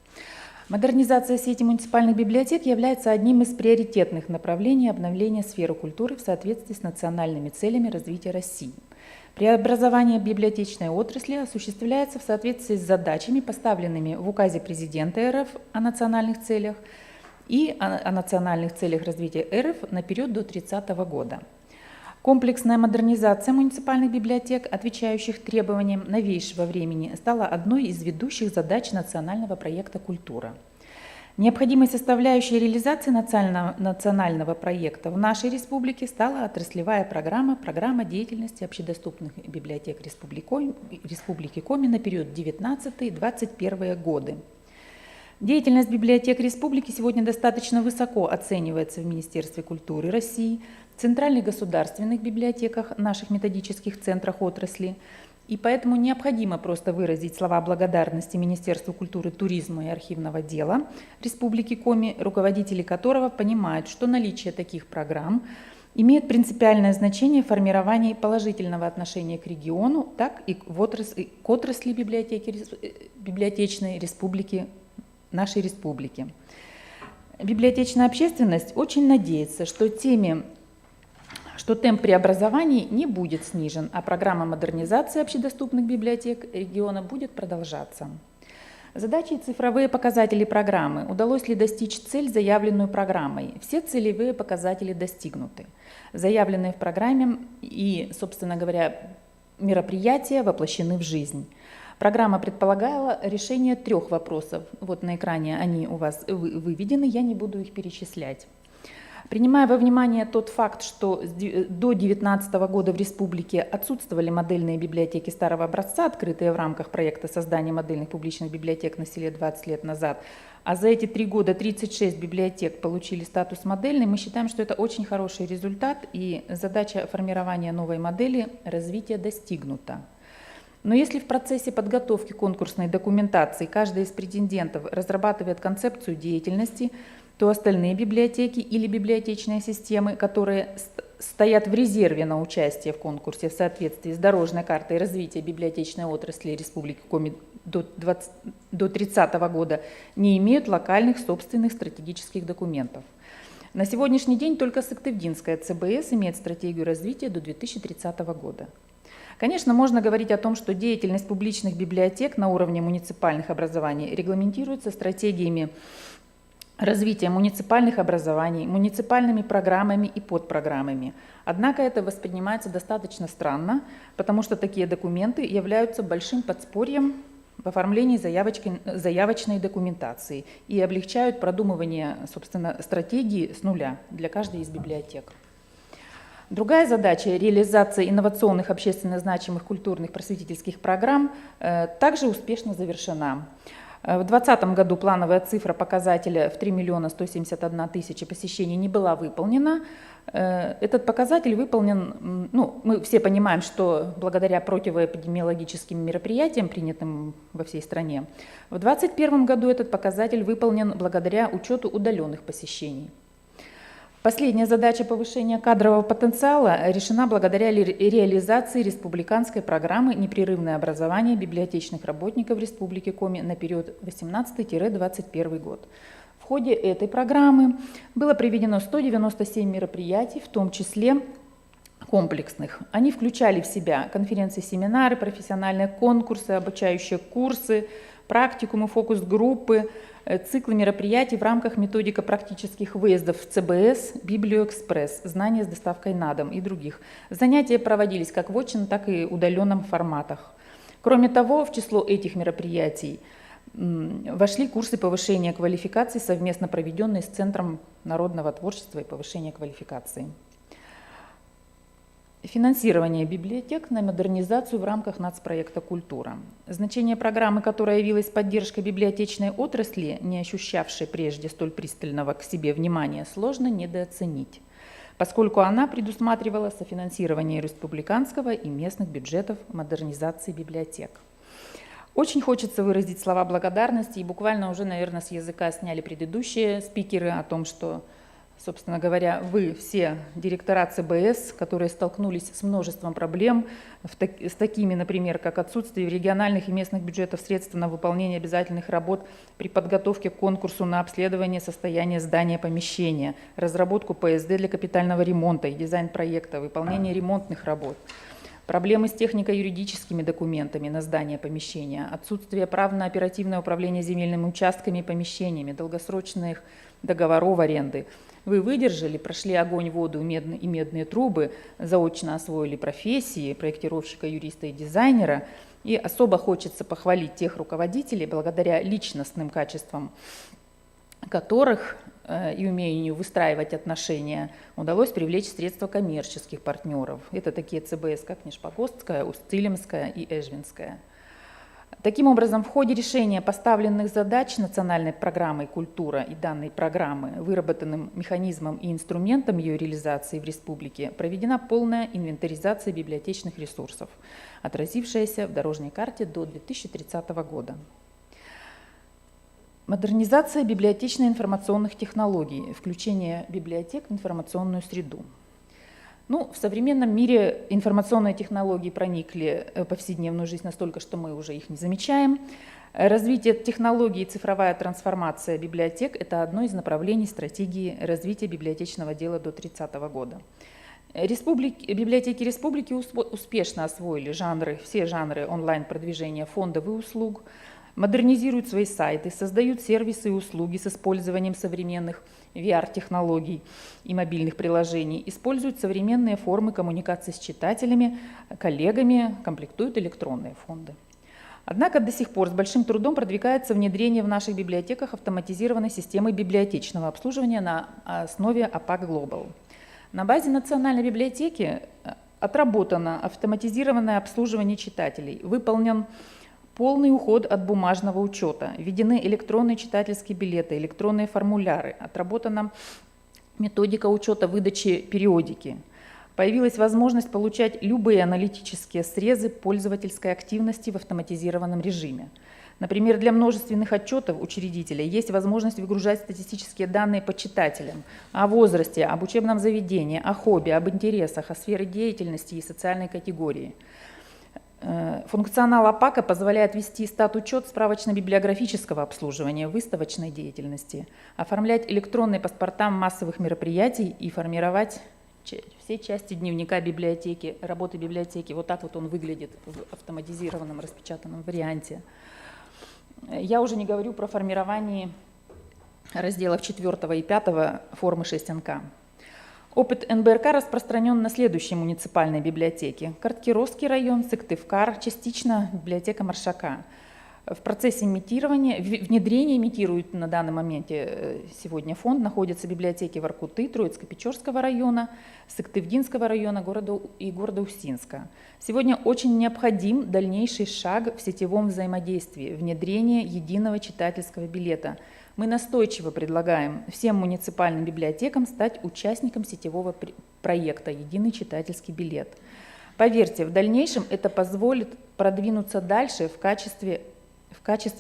Модернизация сети муниципальных библиотек является одним из приоритетных направлений обновления сферы культуры в соответствии с национальными целями развития России. Преобразование библиотечной отрасли осуществляется в соответствии с задачами, поставленными в Указе Президента РФ о национальных целях и о национальных целях развития РФ на период до 2030 года. Комплексная модернизация муниципальных библиотек, отвечающих требованиям новейшего времени, стала одной из ведущих задач национального проекта «Культура». Необходимой составляющей реализации национального проекта в нашей республике стала отраслевая программа деятельности общедоступных библиотек Республики Коми на период 19-21 годы. Деятельность библиотек республики сегодня достаточно высоко оценивается в Министерстве культуры России, в центральных государственных библиотеках, наших методических центрах отрасли. И поэтому необходимо просто выразить слова благодарности Министерству культуры, туризма и архивного дела Республики Коми, руководители которого понимают, что наличие таких программ имеет принципиальное значение в формировании положительного отношения к региону, так и к отрасли библиотечной республики, нашей республики. Библиотечная общественность очень надеется, что темп преобразований не будет снижен, а программа модернизации общедоступных библиотек региона будет продолжаться. Задачи и цифровые показатели программы. Удалось ли достичь цель, заявленную программой? Все целевые показатели достигнуты. Заявленные в программе и, собственно говоря, мероприятия воплощены в жизнь. Программа предполагала решение 3 вопросов. Вот на экране они у вас выведены, я не буду их перечислять. Принимая во внимание тот факт, что до 2019 года в республике отсутствовали модельные библиотеки старого образца, открытые в рамках проекта создания модельных публичных библиотек на селе 20 лет назад, а за эти 3 года 36 библиотек получили статус модельной, мы считаем, что это очень хороший результат, и задача формирования новой модели развития достигнута. Но если в процессе подготовки конкурсной документации каждый из претендентов разрабатывает концепцию деятельности, то остальные библиотеки или библиотечные системы, которые стоят в резерве на участие в конкурсе в соответствии с дорожной картой развития библиотечной отрасли Республики Коми до 2030 года, не имеют локальных собственных стратегических документов. На сегодняшний день только Сыктывдинская ЦБС имеет стратегию развития до 2030 года. Конечно, можно говорить о том, что деятельность публичных библиотек на уровне муниципальных образований регламентируется стратегиями развития муниципальных образований, муниципальными программами и подпрограммами. Однако это воспринимается достаточно странно, потому что такие документы являются большим подспорьем в оформлении заявочной документации и облегчают продумывание, собственно, стратегии с нуля для каждой из библиотек. Другая задача – реализация инновационных общественно значимых культурных просветительских программ также успешно завершена. В 2020 году плановая цифра показателя в 3 171 000 посещений не была выполнена. Этот показатель выполнен, мы все понимаем, что благодаря противоэпидемиологическим мероприятиям, принятым во всей стране, в 2021 году этот показатель выполнен благодаря учету удаленных посещений. Последняя задача повышения кадрового потенциала решена благодаря реализации республиканской программы «Непрерывное образование библиотечных работников Республики Коми» на период 2018-2021 год. В ходе этой программы было проведено 197 мероприятий, в том числе комплексных. Они включали в себя конференции, семинары, профессиональные конкурсы, обучающие курсы, практикумы, фокус-группы, циклы мероприятий в рамках методико-практических выездов в ЦБС, Библиоэкспресс, знания с доставкой на дом и других. Занятия проводились как в очном, так и удаленном форматах. Кроме того, в число этих мероприятий вошли курсы повышения квалификации, совместно проведенные с Центром народного творчества и повышения квалификации. Финансирование библиотек на модернизацию в рамках нацпроекта «Культура». Значение программы, которая явилась поддержкой библиотечной отрасли, не ощущавшей прежде столь пристального к себе внимания, сложно недооценить, поскольку она предусматривала софинансирование республиканского и местных бюджетов модернизации библиотек. Очень хочется выразить слова благодарности, и буквально уже, наверное, с языка сняли предыдущие спикеры о том, что, собственно говоря, вы все директора ЦБС, которые столкнулись с множеством проблем, с такими, например, как отсутствие в региональных и местных бюджетах средств на выполнение обязательных работ при подготовке к конкурсу на обследование состояния здания помещения, разработку ПСД для капитального ремонта и дизайн проекта, выполнение ремонтных работ. Проблемы с технико-юридическими документами на здание помещения, отсутствие прав на оперативное управление земельными участками и помещениями, долгосрочных договоров аренды. Вы выдержали, прошли огонь, воду и медные трубы, заочно освоили профессии проектировщика, юриста и дизайнера. И особо хочется похвалить тех руководителей, благодаря личностным качествам которых и умению выстраивать отношения удалось привлечь средства коммерческих партнеров. Это такие ЦБС, как Нижпогостская, Устилимская и Эжвинская. Таким образом, в ходе решения поставленных задач национальной программой «Культура» и данной программы, выработанным механизмом и инструментом ее реализации в республике, проведена полная инвентаризация библиотечных ресурсов, отразившаяся в дорожной карте до 2030 года. Модернизация библиотечно-информационных технологий, включение библиотек в информационную среду. В современном мире информационные технологии проникли в повседневную жизнь настолько, что мы уже их не замечаем. Развитие технологий и цифровая трансформация библиотек – это одно из направлений стратегии развития библиотечного дела до 2030 года. Библиотеки республики успешно освоили все жанры онлайн-продвижения фондов и услуг, модернизируют свои сайты, создают сервисы и услуги с использованием современных VR-технологий и мобильных приложений, используют современные формы коммуникации с читателями, коллегами, комплектуют электронные фонды. Однако до сих пор с большим трудом продвигается внедрение в наших библиотеках автоматизированной системы библиотечного обслуживания на основе APAC Global. На базе национальной библиотеки отработано автоматизированное обслуживание читателей, выполнен полный уход от бумажного учета, введены электронные читательские билеты, электронные формуляры, отработана методика учета выдачи периодики. Появилась возможность получать любые аналитические срезы пользовательской активности в автоматизированном режиме. Например, для множественных отчетов учредителя есть возможность выгружать статистические данные по читателям о возрасте, об учебном заведении, о хобби, об интересах, о сфере деятельности и социальной категории. Функционал АПАКа позволяет вести стат-учет справочно-библиографического обслуживания, выставочной деятельности, оформлять электронные паспорта массовых мероприятий и формировать все части дневника библиотеки, работы библиотеки. Вот так вот он выглядит в автоматизированном распечатанном варианте. Я уже не говорю про формирование разделов 4 и 5 формы 6НК. Опыт НБРК распространен на следующие муниципальные библиотеки: Карткиросский район, Сыктывкар, частично библиотека Маршака. В процессе внедрения имитирует на данный момент сегодня фонд, находятся библиотеки Воркуты, Троицко-Печорского района, Сыктывдинского района и города Устинска. Сегодня очень необходим дальнейший шаг в сетевом взаимодействии, внедрение единого читательского билета. Мы настойчиво предлагаем всем муниципальным библиотекам стать участником сетевого проекта «Единый читательский билет». Поверьте, в дальнейшем это позволит продвинуться дальше в качестве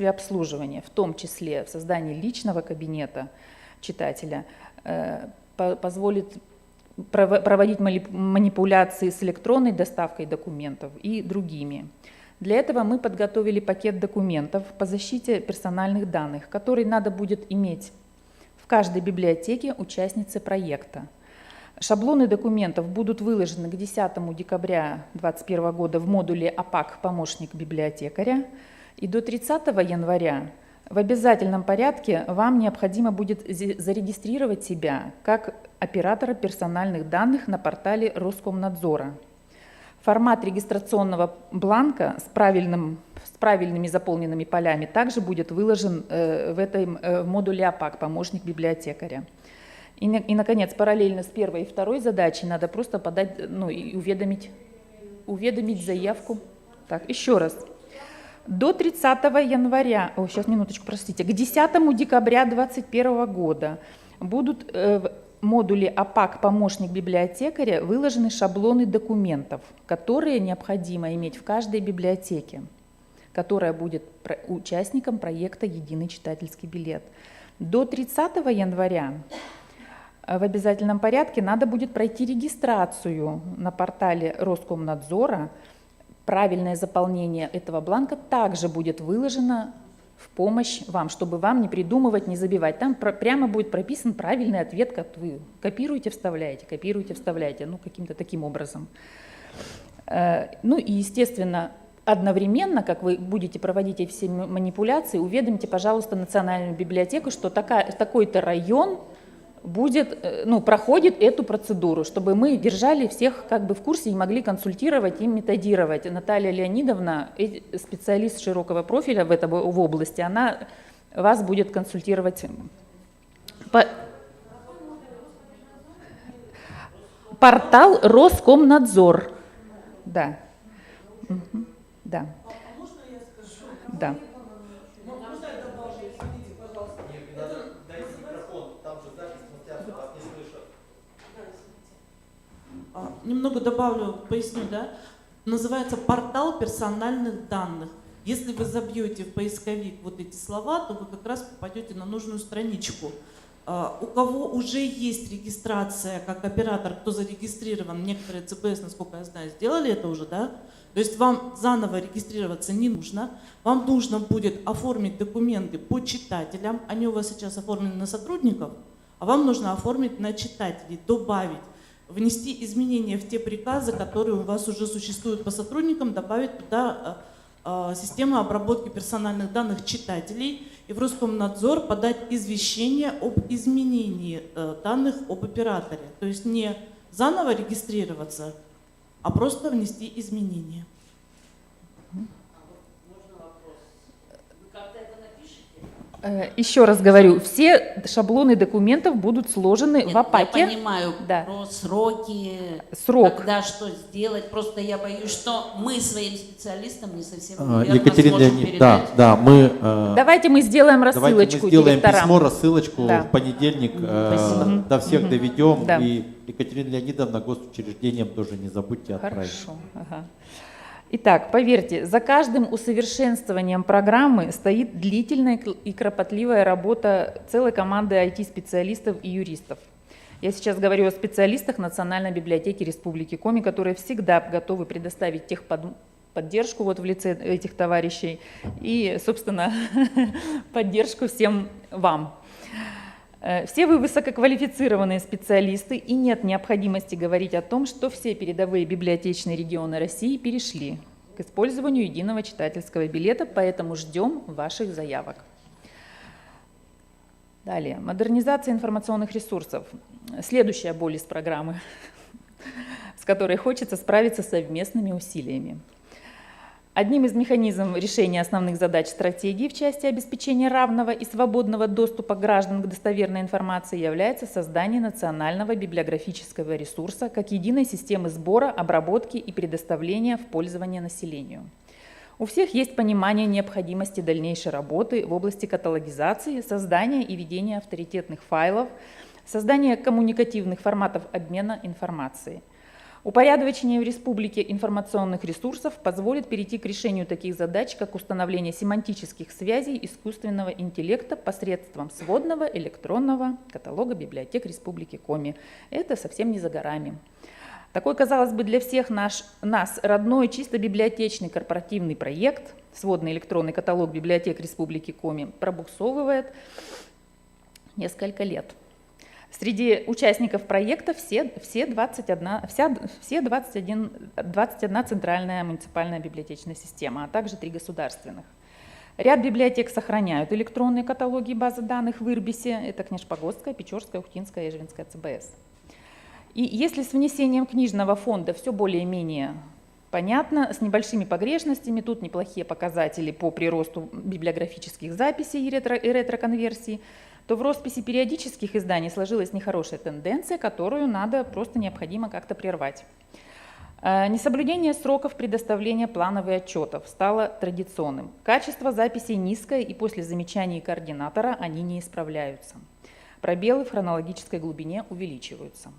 обслуживания, в том числе в создании личного кабинета читателя, позволит проводить манипуляции с электронной доставкой документов и другими. Для этого мы подготовили пакет документов по защите персональных данных, который надо будет иметь в каждой библиотеке участницы проекта. Шаблоны документов будут выложены к 10 декабря 2021 года в модуле АПАК «Помощник библиотекаря». И до 30 января в обязательном порядке вам необходимо будет зарегистрировать себя как оператора персональных данных на портале Роскомнадзора. Формат регистрационного бланка с правильными заполненными полями также будет выложен в модуле АПАК «Помощник библиотекаря». И, наконец, параллельно с первой и второй задачей надо просто подать, и уведомить заявку. Так, еще раз. До 30 января, к 10 декабря 2021 года будут в модуле АПАК «Помощник библиотекаря» выложены шаблоны документов, которые необходимо иметь в каждой библиотеке, которая будет участником проекта «Единый читательский билет». До 30 января в обязательном порядке надо будет пройти регистрацию на портале Роскомнадзора. Правильное заполнение этого бланка также будет выложено в помощь вам, чтобы вам не придумывать, не забивать. Там прямо будет прописан правильный ответ, как вы копируете, вставляете, каким-то таким образом. И, естественно, одновременно, как вы будете проводить эти все манипуляции, уведомьте, пожалуйста, Национальную библиотеку, что такой-то район проходит эту процедуру, чтобы мы держали всех в курсе и могли консультировать и методировать. Наталья Леонидовна, специалист широкого профиля в области, она вас будет консультировать. Портал Роскомнадзор. Да. Да. Да. Немного добавлю, поясню, да? Называется портал персональных данных. Если вы забьете в поисковик вот эти слова, то вы как раз попадете на нужную страничку. У кого уже есть регистрация как оператор, кто зарегистрирован, некоторые ЦБС, насколько я знаю, сделали это уже, да? То есть вам заново регистрироваться не нужно. Вам нужно будет оформить документы по читателям. Они у вас сейчас оформлены на сотрудников, а вам нужно оформить на читателей, добавить, внести изменения в те приказы, которые у вас уже существуют по сотрудникам, добавить туда систему обработки персональных данных читателей и в Роскомнадзор подать извещение об изменении данных об операторе. То есть не заново регистрироваться, а просто внести изменения. Еще раз говорю, все шаблоны документов будут сложены в АПАКе. Я понимаю про сроки, когда что сделать. Просто я боюсь, что мы своим специалистам не совсем верно Екатерина сможем Леонидовна, передать. мы... Давайте мы сделаем рассылочку директорам. Письмо, рассылочку в понедельник, до всех доведем. Да. И Екатерина Леонидовна госучреждениям тоже не забудьте отправить. Хорошо. Ага. Итак, поверьте, за каждым усовершенствованием программы стоит длительная и кропотливая работа целой команды IT-специалистов и юристов. Я сейчас говорю о специалистах Национальной библиотеки Республики Коми, которые всегда готовы предоставить техподдержку в лице этих товарищей и, собственно, поддержку всем вам. Все вы высококвалифицированные специалисты, и нет необходимости говорить о том, что все передовые библиотечные регионы России перешли к использованию единого читательского билета, поэтому ждем ваших заявок. Далее. Модернизация информационных ресурсов. Следующая боль из программы, с которой хочется справиться совместными усилиями. Одним из механизмов решения основных задач стратегии в части обеспечения равного и свободного доступа граждан к достоверной информации является создание национального библиографического ресурса как единой системы сбора, обработки и предоставления в пользование населению. У всех есть понимание необходимости дальнейшей работы в области каталогизации, создания и ведения авторитетных файлов, создания коммуникативных форматов обмена информацией. Упорядочение в республике информационных ресурсов позволит перейти к решению таких задач, как установление семантических связей искусственного интеллекта посредством сводного электронного каталога библиотек Республики Коми. Это совсем не за горами. Такой, казалось бы, для всех нас родной чисто библиотечный корпоративный проект, сводный электронный каталог библиотек Республики Коми, пробуксовывает несколько лет. Среди участников проекта все 21 центральная муниципальная библиотечная система, а также 3 государственных. Ряд библиотек сохраняют электронные каталоги и базы данных в Ирбисе. Это Книжпогостская, Печорская, Ухтинская и Эжвинская ЦБС. И если с внесением книжного фонда все более-менее понятно, с небольшими погрешностями, тут неплохие показатели по приросту библиографических записей и ретро-конверсий, то в росписи периодических изданий сложилась нехорошая тенденция, которую надо просто необходимо как-то прервать. Несоблюдение сроков предоставления планов и отчетов стало традиционным. Качество записей низкое, и после замечаний координатора они не исправляются. Пробелы в хронологической глубине увеличиваются.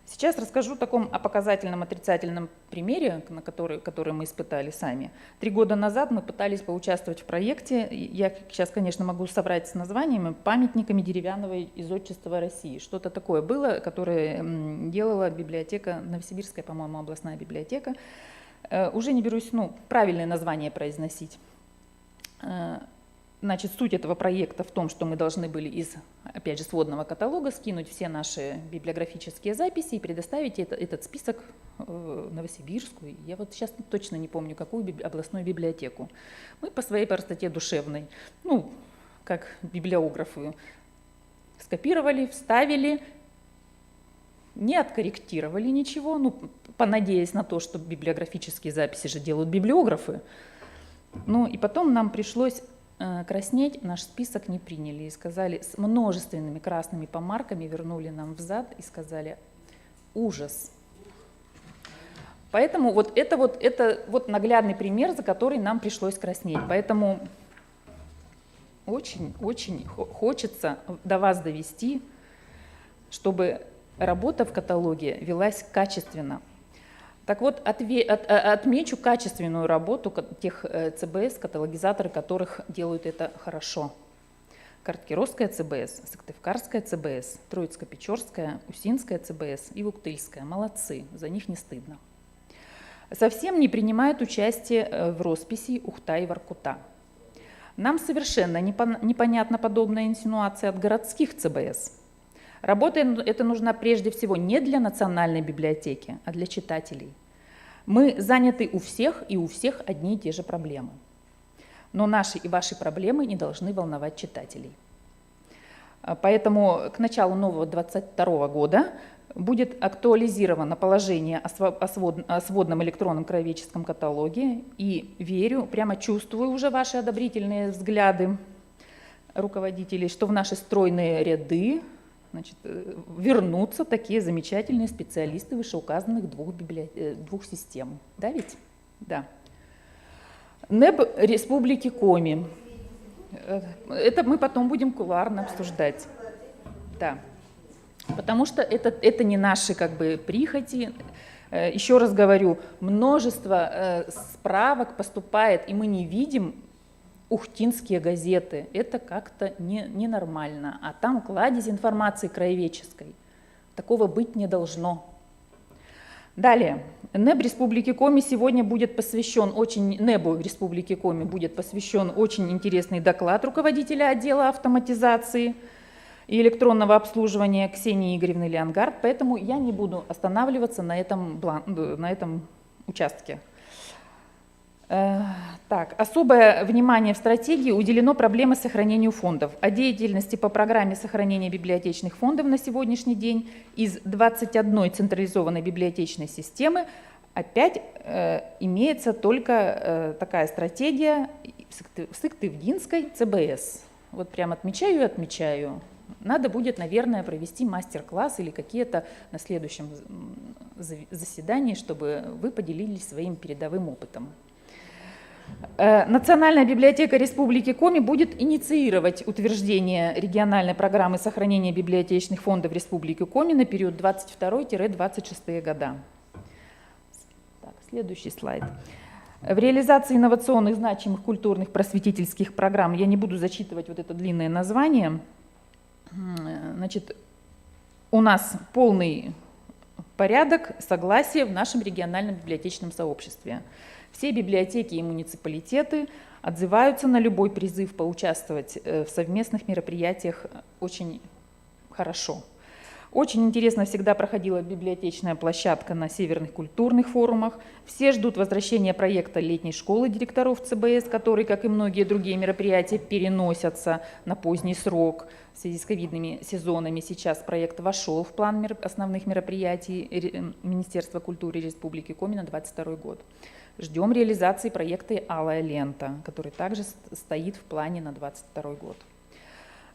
Сейчас расскажу о таком показательном отрицательном примере, который мы испытали сами. 3 года назад мы пытались поучаствовать в проекте, я сейчас, конечно, могу соврать с названиями, памятниками деревянного изотчества России. Что-то такое было, которое делала библиотека, Новосибирская, по-моему, областная библиотека. Уже не берусь, правильное название произносить. Значит, суть этого проекта в том, что мы должны были из, опять же, сводного каталога скинуть все наши библиографические записи и предоставить этот список Новосибирскую. Я вот сейчас точно не помню, какую областную библиотеку. Мы по своей простоте душевной, как библиографы, скопировали, вставили, не откорректировали ничего, понадеясь на то, что библиографические записи же делают библиографы. И потом нам пришлось краснеть, наш список не приняли и сказали, с множественными красными помарками вернули нам взад и сказали: ужас. Поэтому это наглядный пример, за который нам пришлось краснеть. Поэтому очень хочется до вас довести, чтобы работа в каталоге велась качественно. Так вот, отмечу качественную работу тех ЦБС, каталогизаторы которых делают это хорошо. Карткировская ЦБС, Сыктывкарская ЦБС, Троицко-Печорская, Усинская ЦБС и Уктыльская. Молодцы, за них не стыдно. Совсем не принимают участие в росписи Ухта и Воркута. Нам совершенно непонятна подобная инсинуация от городских ЦБС. Работа эта нужна прежде всего не для национальной библиотеки, а для читателей. Мы заняты у всех, и у всех одни и те же проблемы. Но наши и ваши проблемы не должны волновать читателей. Поэтому к началу нового 2022 года будет актуализировано положение о сводном электронном краеведческом каталоге. И верю, прямо чувствую уже ваши одобрительные взгляды руководителей, что в наши стройные ряды вернутся такие замечательные специалисты вышеуказанных 2 систем. Да ведь? Да. НЭБ Республики Коми. Это мы потом будем кулуарно обсуждать. Да. Потому что это не наши прихоти. Еще раз говорю, множество справок поступает, и мы не видим ухтинские газеты. Это как-то ненормально. А там кладезь информации краеведческой. Такого быть не должно. Далее. НЭБ Республики Коми сегодня будет посвящен НЭБу Республики Коми будет посвящен очень интересный доклад руководителя отдела автоматизации и электронного обслуживания Ксении Игоревны Леонгард, поэтому я не буду останавливаться на этом участке. Особое внимание в стратегии уделено проблеме сохранению фондов. О деятельности по программе сохранения библиотечных фондов на сегодняшний день из 21 централизованной библиотечной системы опять имеется только такая стратегия в Сыктывдинской ЦБС. Вот прям отмечаю и отмечаю. Надо будет, наверное, провести мастер-класс или какие-то на следующем заседании, чтобы вы поделились своим передовым опытом. Национальная библиотека Республики Коми будет инициировать утверждение региональной программы сохранения библиотечных фондов Республики Коми на период 22-26 года. Так, следующий слайд. В реализации инновационных значимых культурных просветительских программ, я не буду зачитывать вот это длинное название, значит, у нас полный порядок, согласие в нашем региональном библиотечном сообществе. Все библиотеки и муниципалитеты отзываются на любой призыв поучаствовать в совместных мероприятиях очень хорошо. Очень интересно всегда проходила библиотечная площадка на северных культурных форумах. Все ждут возвращения проекта летней школы директоров ЦБС, который, как и многие другие мероприятия, переносятся на поздний срок. В связи с ковидными сезонами сейчас проект вошел в план основных мероприятий Министерства культуры Республики Коми на 2022 год. Ждем реализации проекта «Алая лента», который также стоит в плане на 2022 год.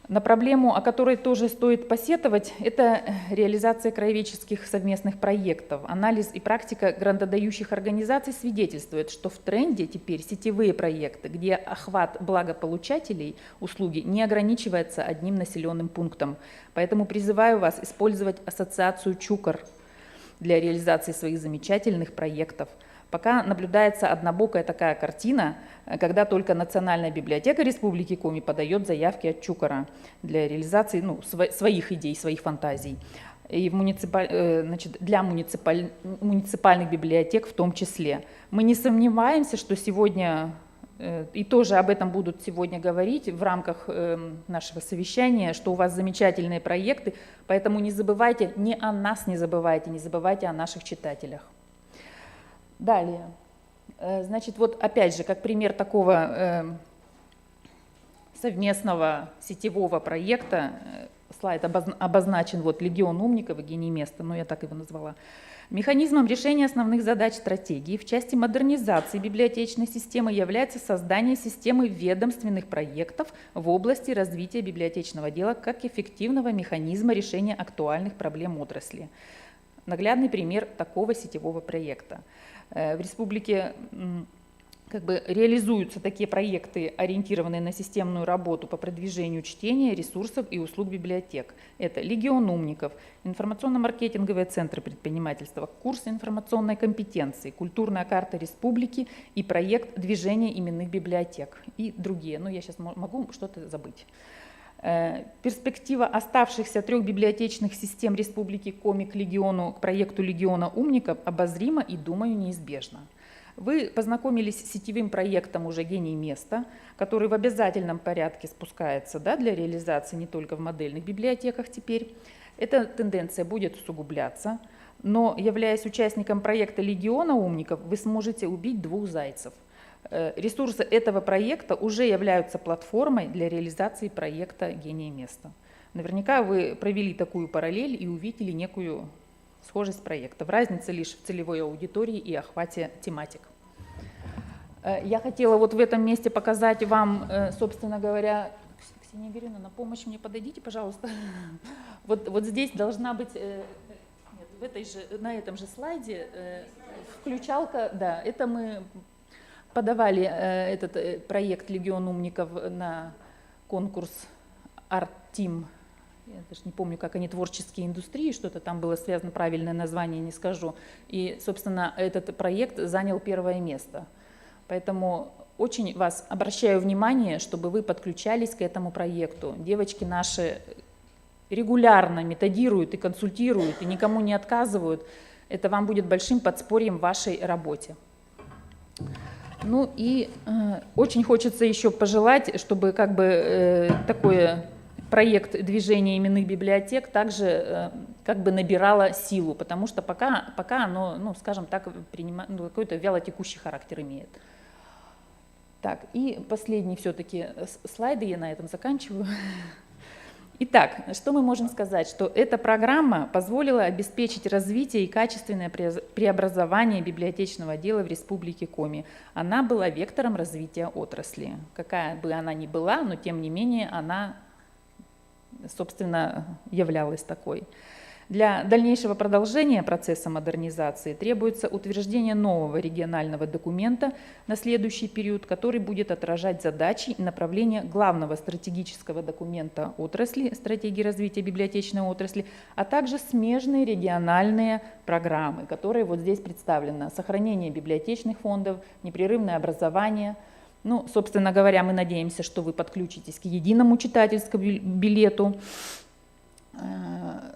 На проблему, о которой тоже стоит посетовать, это реализация краеведческих совместных проектов. Анализ и практика грантодающих организаций свидетельствует, что в тренде теперь сетевые проекты, где охват благополучателей услуги не ограничивается одним населенным пунктом. Поэтому призываю вас использовать ассоциацию ЧУКР для реализации своих замечательных проектов. Пока наблюдается однобокая такая картина, когда только Национальная библиотека Республики Коми подает заявки от ЧУКРа для реализации своих идей, своих фантазий. И для муниципальных библиотек в том числе. Мы не сомневаемся, что сегодня, и тоже об этом будут сегодня говорить в рамках нашего совещания, что у вас замечательные проекты, поэтому не забывайте, не о нас не забывайте о наших читателях. Далее, значит, вот опять же, как пример такого совместного сетевого проекта, слайд обозначен вот «Легион умников» и «Гений места», но я так его назвала. Механизмом решения основных задач стратегии в части модернизации библиотечной системы является создание системы ведомственных проектов в области развития библиотечного дела как эффективного механизма решения актуальных проблем отрасли. Наглядный пример такого сетевого проекта. В республике реализуются такие проекты, ориентированные на системную работу по продвижению чтения, ресурсов и услуг библиотек. Это «Легион умников», информационно-маркетинговые центры предпринимательства, курс информационной компетенции, культурная карта республики и проект движения именных библиотек и другие. Но я сейчас могу что-то забыть. Перспектива оставшихся 3 библиотечных систем Республики Коми к проекту «Легиона умников» обозрима и, думаю, неизбежна. Вы познакомились с сетевым проектом уже «Гений места», который в обязательном порядке спускается для реализации не только в модельных библиотеках теперь. Эта тенденция будет усугубляться, но, являясь участником проекта «Легиона умников», вы сможете убить 2 зайцев. Ресурсы этого проекта уже являются платформой для реализации проекта «Гений места». Наверняка вы провели такую параллель и увидели некую схожесть проектов. Разница лишь в целевой аудитории и охвате тематик. Я хотела вот в этом месте показать вам, собственно говоря, Ксения Игоревна, на помощь мне подойдите, пожалуйста. Вот здесь должна быть, на этом же слайде включалка, да, это мы подавали этот проект «Легион умников» на конкурс «Арт-Тим». Я даже не помню, как они, творческие индустрии, что-то там было связано, правильное название не скажу. И, собственно, этот проект занял 1 место. Поэтому очень вас обращаю внимание, чтобы вы подключались к этому проекту. Девочки наши регулярно методируют и консультируют, и никому не отказывают. Это вам будет большим подспорьем в вашей работе. Ну и очень хочется еще пожелать, чтобы такой проект движения именных библиотек также набирало силу, потому что пока оно, скажем так, какой-то вялотекущий характер имеет. Так, и последний все-таки слайды, я на этом заканчиваю. Итак, что мы можем сказать? Что эта программа позволила обеспечить развитие и качественное преобразование библиотечного дела в Республике Коми. Она была вектором развития отрасли. Какая бы она ни была, но тем не менее она, собственно, являлась такой. Для дальнейшего продолжения процесса модернизации требуется утверждение нового регионального документа на следующий период, который будет отражать задачи и направления главного стратегического документа отрасли, стратегии развития библиотечной отрасли, а также смежные региональные программы, которые вот здесь представлены. Сохранение библиотечных фондов, непрерывное образование. Ну, собственно говоря, мы надеемся, что вы подключитесь к единому читательскому билету.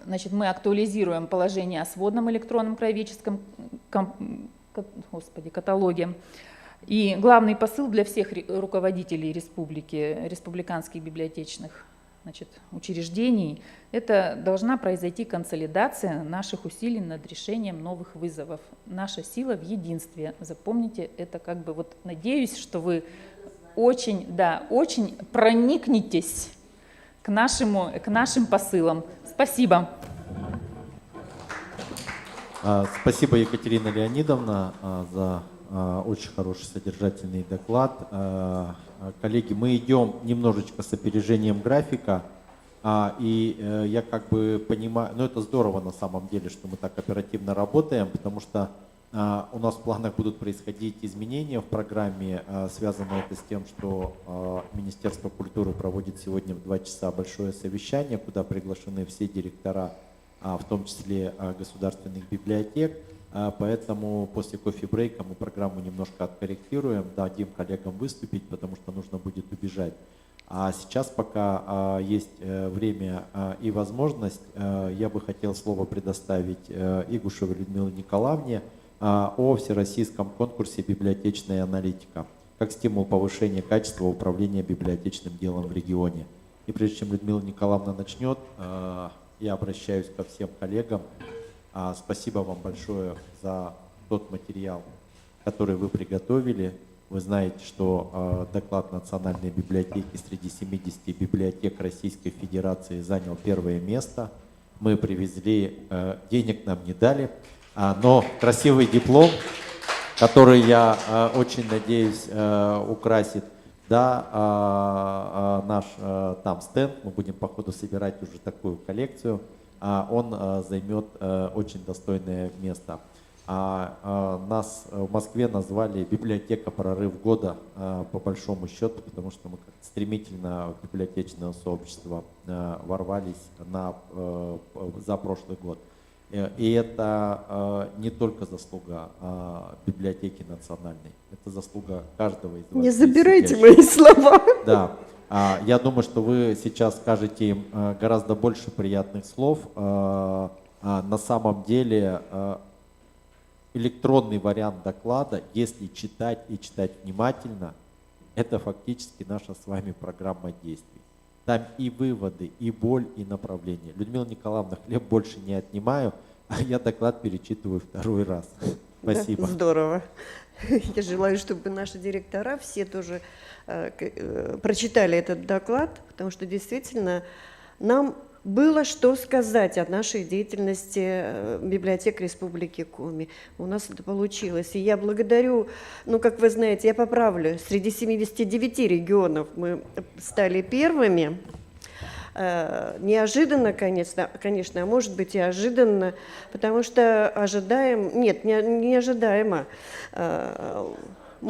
Значит, мы актуализируем положение о сводном электронном краеведческом каталоге. И главный посыл для всех руководителей республики, республиканских библиотечных, значит, учреждений, это должна произойти консолидация наших усилий над решением новых вызовов. Наша сила в единстве. Запомните это, как бы вот надеюсь, что вы очень проникнетесь к нашим посылам. Спасибо. Спасибо, Екатерина Леонидовна, за очень хороший содержательный доклад. Коллеги, мы идем немножечко с опережением графика, и я как бы понимаю, ну это здорово на самом деле, что мы так оперативно работаем, потому что у нас в планах будут происходить изменения в программе, связанные это с тем, что Министерство культуры проводит сегодня в 2 часа большое совещание, куда приглашены все директора, в том числе государственных библиотек. Поэтому после кофе-брейка мы программу немножко откорректируем, дадим коллегам выступить, потому что нужно будет убежать. А сейчас, пока есть время и возможность, я бы хотел слово предоставить Игушевой Людмиле Николаевне о всероссийском конкурсе «Библиотечная аналитика» как стимул повышения качества управления библиотечным делом в регионе. И прежде чем Людмила Николаевна начнет, я обращаюсь ко всем коллегам. Спасибо вам большое за тот материал, который вы приготовили. Вы знаете, что доклад Национальной библиотеки среди 70 библиотек Российской Федерации занял 1-е место. Мы привезли, денег нам не дали, но красивый диплом, который, я очень надеюсь, украсит, да, наш там стенд. Мы будем по ходу собирать уже такую коллекцию. Он займет очень достойное место. Нас в Москве назвали «Библиотека прорыв года» по большому счету, потому что мы стремительно в библиотечное сообщество ворвались за прошлый год. И это не только заслуга библиотеки национальной, это заслуга каждого из вас. Не забирайте мои слова. Да. Я думаю, что вы сейчас скажете им гораздо больше приятных слов. На самом деле электронный вариант доклада, если читать и читать внимательно, это фактически наша с вами программа действий. Там и выводы, и боль, и направление. Людмила Николаевна, хлеб больше не отнимаю, а я доклад перечитываю 2-й раз. Спасибо. Да, здорово. Я желаю, чтобы наши директора все тоже прочитали этот доклад, потому что действительно нам было что сказать о нашей деятельности библиотек Республики Коми. У нас это получилось. И я благодарю, ну, как вы знаете, я поправлю, среди 79 регионов мы стали первыми. Неожиданно, конечно, а может быть и ожиданно, потому что неожидаемо.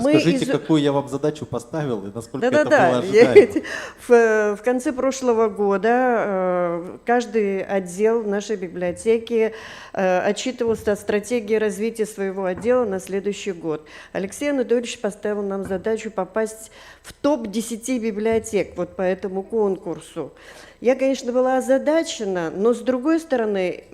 Скажите, какую я вам задачу поставил и насколько это было ожидаемо? В конце прошлого года каждый отдел нашей библиотеки отчитывался о стратегии развития своего отдела на следующий год. Алексей Анатольевич поставил нам задачу попасть в топ-10 библиотек вот по этому конкурсу. Я, конечно, была озадачена, но с другой стороны,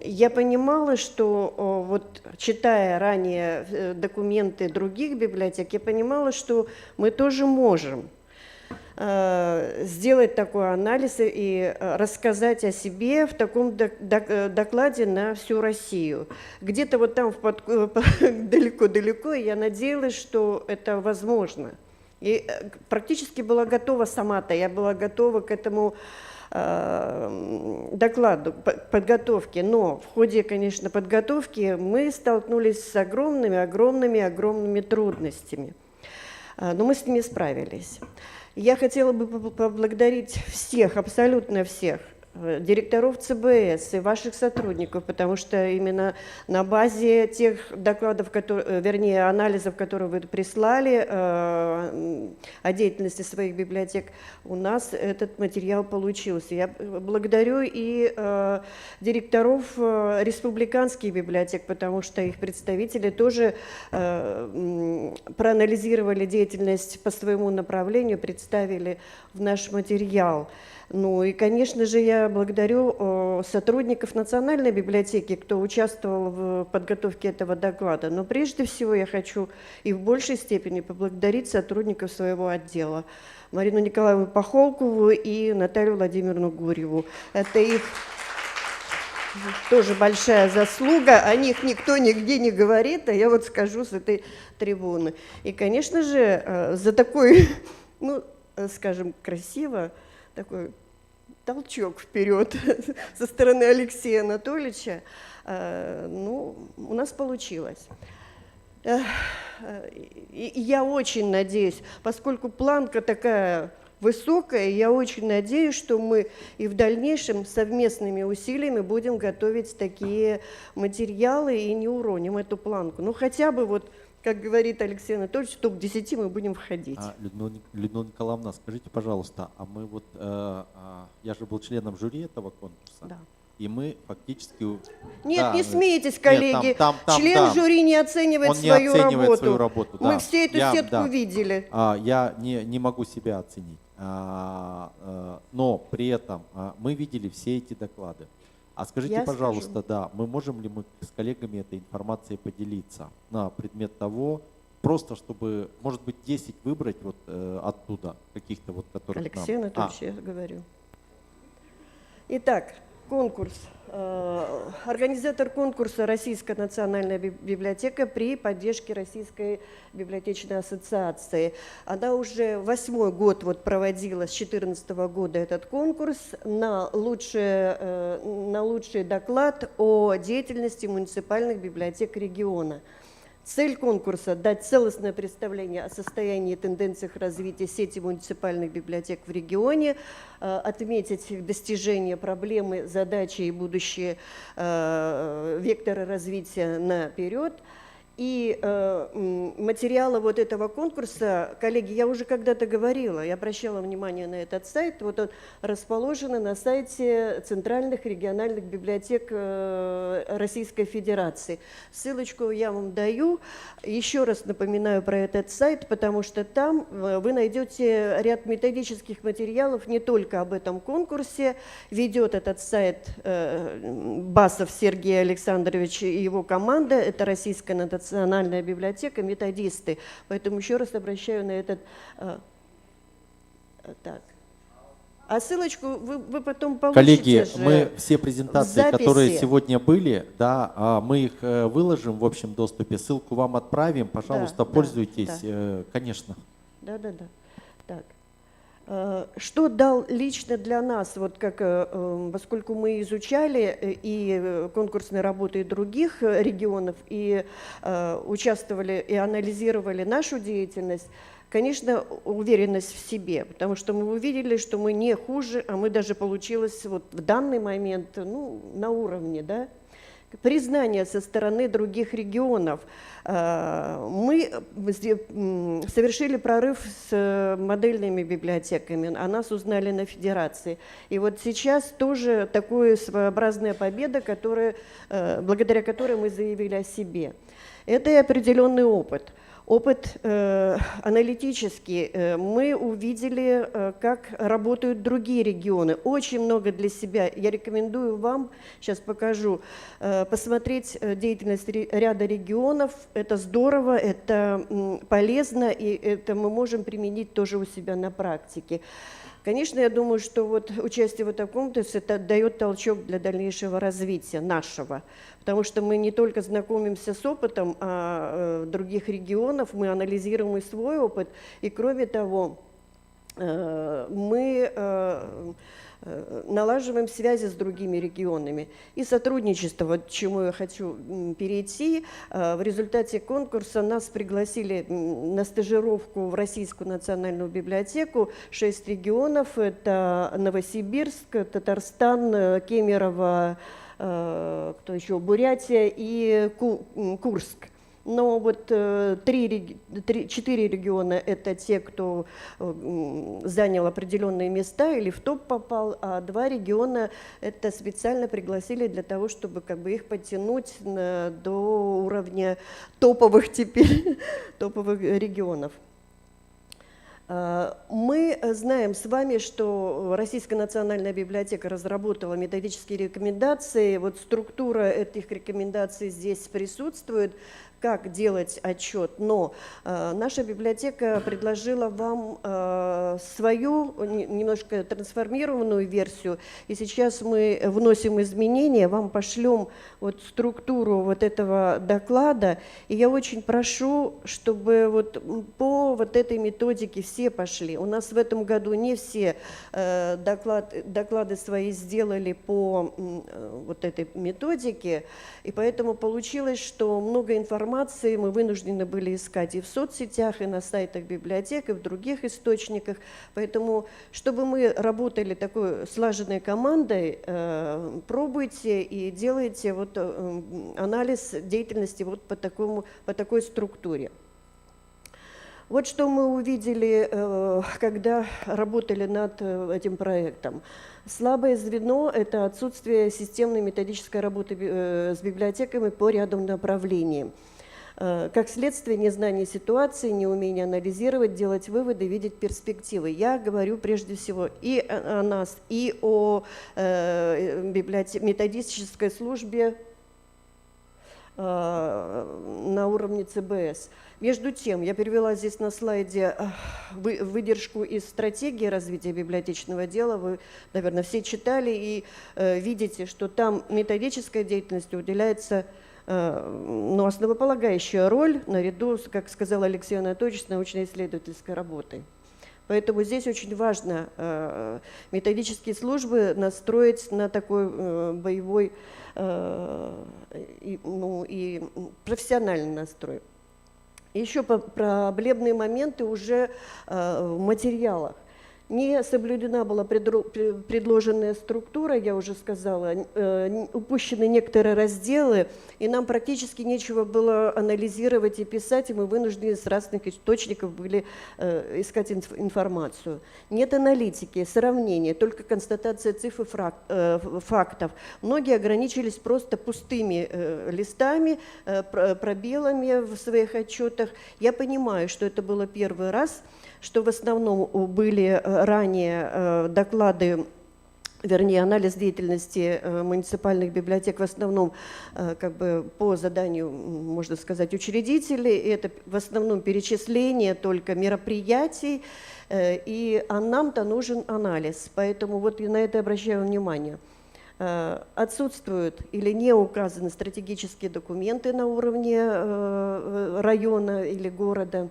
я понимала, что вот читая ранее документы других библиотек, я понимала, что мы тоже можем сделать такой анализ и рассказать о себе в таком докладе на всю Россию. Где-то вот там далеко-далеко я надеялась, что это возможно. И практически была готова сама-то, я была готова к этому докладу, подготовке. Но в ходе, конечно, подготовки мы столкнулись с огромными трудностями. Но мы с ними справились. Я хотела бы поблагодарить всех, абсолютно всех, директоров ЦБС и ваших сотрудников, потому что именно на базе тех докладов, вернее, анализов, которые вы прислали о деятельности своих библиотек, у нас этот материал получился. Я благодарю и директоров республиканских библиотек, потому что их представители тоже проанализировали деятельность по своему направлению, представили в наш материал. Ну и, конечно же, я благодарю сотрудников Национальной библиотеки, кто участвовал в подготовке этого доклада. Но прежде всего я хочу и в большей степени поблагодарить сотрудников своего отдела. Марину Николаевну Пахолкову и Наталью Владимировну Гурьеву. Это их тоже большая заслуга, о них никто нигде не говорит, а я вот скажу с этой трибуны. И, конечно же, за такой, ну, скажем, красиво, такой толчок вперед со стороны Алексея Анатольевича, ну, у нас получилось. И я очень надеюсь, поскольку планка такая высокая, я очень надеюсь, что мы и в дальнейшем совместными усилиями будем готовить такие материалы и не уроним эту планку. Ну, хотя бы вот, как говорит Алексей Анатольевич, в топ-10 мы будем входить. Людмила Николаевна, скажите, пожалуйста, а мы вот, я же был членом жюри этого конкурса, Да. и мы фактически... Нет, да, не смейтесь, коллеги. Нет, Член жюри не оценивает, он не оценивает свою работу. Мы Да. все эту сетку видели. Я не могу себя оценить, но при этом мы видели все эти доклады. А скажите, Я пожалуйста, скажу. да, можем ли мы с коллегами этой информацией поделиться на предмет того, просто чтобы, может быть, 10 выбрать вот оттуда, каких-то вот, которые Алексей нам... Анатольевич, я говорю. Итак, конкурс. Организатор конкурса Российская национальная библиотека при поддержке Российской библиотечной ассоциации. Она уже 8-й год вот проводила, с 2014 года этот конкурс на лучший доклад о деятельности муниципальных библиотек региона. Цель конкурса – дать целостное представление о состоянии и тенденциях развития сети муниципальных библиотек в регионе, отметить их достижения, проблемы, задачи и будущие векторы развития наперед. И материалы вот этого конкурса, коллеги, я уже когда-то говорила, я обращала внимание на этот сайт, вот он расположен на сайте центральных региональных библиотек Российской Федерации. Ссылочку я вам даю. Еще раз напоминаю про этот сайт, потому что там вы найдете ряд методических материалов не только об этом конкурсе. Ведет этот сайт Басов Сергей Александрович и его команда, это Российская национальная библиотека, методисты. Поэтому еще раз обращаю на этот... так. А ссылочку вы потом получите. Коллеги, же мы все презентации, которые сегодня были, да, мы их выложим в общем доступе, ссылку вам отправим, пожалуйста, пользуйтесь, да. Конечно. Да. Так. Что дал лично для нас, вот как, поскольку мы изучали и конкурсные работы других регионов, и участвовали и анализировали нашу деятельность, конечно, уверенность в себе, потому что мы увидели, что мы не хуже, а мы даже получилось вот в данный момент, ну, на уровне, да. Признание со стороны других регионов. Мы совершили прорыв с модельными библиотеками, о нас узнали на Федерации. И вот сейчас тоже такая своеобразная победа, благодаря которой мы заявили о себе. Это и определенный опыт. Опыт аналитический. Мы увидели, как работают другие регионы. Очень много для себя. Я рекомендую вам, сейчас покажу, посмотреть деятельность ряда регионов. Это здорово, это полезно, и это мы можем применить тоже у себя на практике. Конечно, я думаю, что вот участие в этом конкурсе это дает толчок для дальнейшего развития нашего, потому что мы не только знакомимся с опытом других регионов, мы анализируем и свой опыт, и кроме того, мы налаживаем связи с другими регионами. И сотрудничество, вот к чему я хочу перейти, в результате конкурса нас пригласили на стажировку в Российскую национальную библиотеку 6 регионов, это Новосибирск, Татарстан, Кемерово, кто еще, Бурятия и Курск. Но вот 4 региона – это те, кто занял определенные места или в топ попал, а 2 региона – это специально пригласили для того, чтобы как бы их подтянуть до уровня топовых теперь, топовых регионов. Мы знаем с вами, что Российская национальная библиотека разработала методические рекомендации. Вот структура этих рекомендаций здесь присутствует, как делать отчет. Но наша библиотека предложила вам свою немножко трансформированную версию. И сейчас мы вносим изменения, вам пошлем вот структуру вот этого доклада. И я очень прошу, чтобы вот по вот этой методике все пошли. У нас в этом году не все доклады свои сделали по вот этой методике, и поэтому получилось, что много информации мы вынуждены были искать и в соцсетях, и на сайтах библиотек, и в других источниках. Поэтому, чтобы мы работали такой слаженной командой, пробуйте и делайте вот анализ деятельности вот по такой структуре. Вот что мы увидели, когда работали над этим проектом. Слабое звено – это отсутствие системной методической работы с библиотеками по ряду направлений. Как следствие, незнание ситуации, неумение анализировать, делать выводы, видеть перспективы. Я говорю прежде всего и о нас, и о методической службе на уровне ЦБС. Между тем, я перевела здесь на слайде выдержку из стратегии развития библиотечного дела. Вы, наверное, все читали и видите, что там методическая деятельность уделяется основополагающая роль наряду, как сказал Алексей Анатольевич, с научно-исследовательской работой. Поэтому здесь очень важно методические службы настроить на такой боевой и профессиональный настрой. Еще проблемные моменты уже в материалах. Не соблюдена была предложенная структура, я уже сказала, упущены некоторые разделы, и нам практически нечего было анализировать и писать, и мы вынуждены с разных источников были искать информацию. Нет аналитики, сравнения, только констатация цифр и фактов. Многие ограничились просто пустыми листами, пробелами в своих отчетах. Я понимаю, что это было первый раз, что в основном были ранее доклады, вернее, анализ деятельности муниципальных библиотек в основном как бы по заданию, можно сказать, учредителей. Это в основном перечисление только мероприятий, а нам-то нужен анализ. Поэтому вот и на это обращаю внимание. Отсутствуют или не указаны стратегические документы на уровне района или города.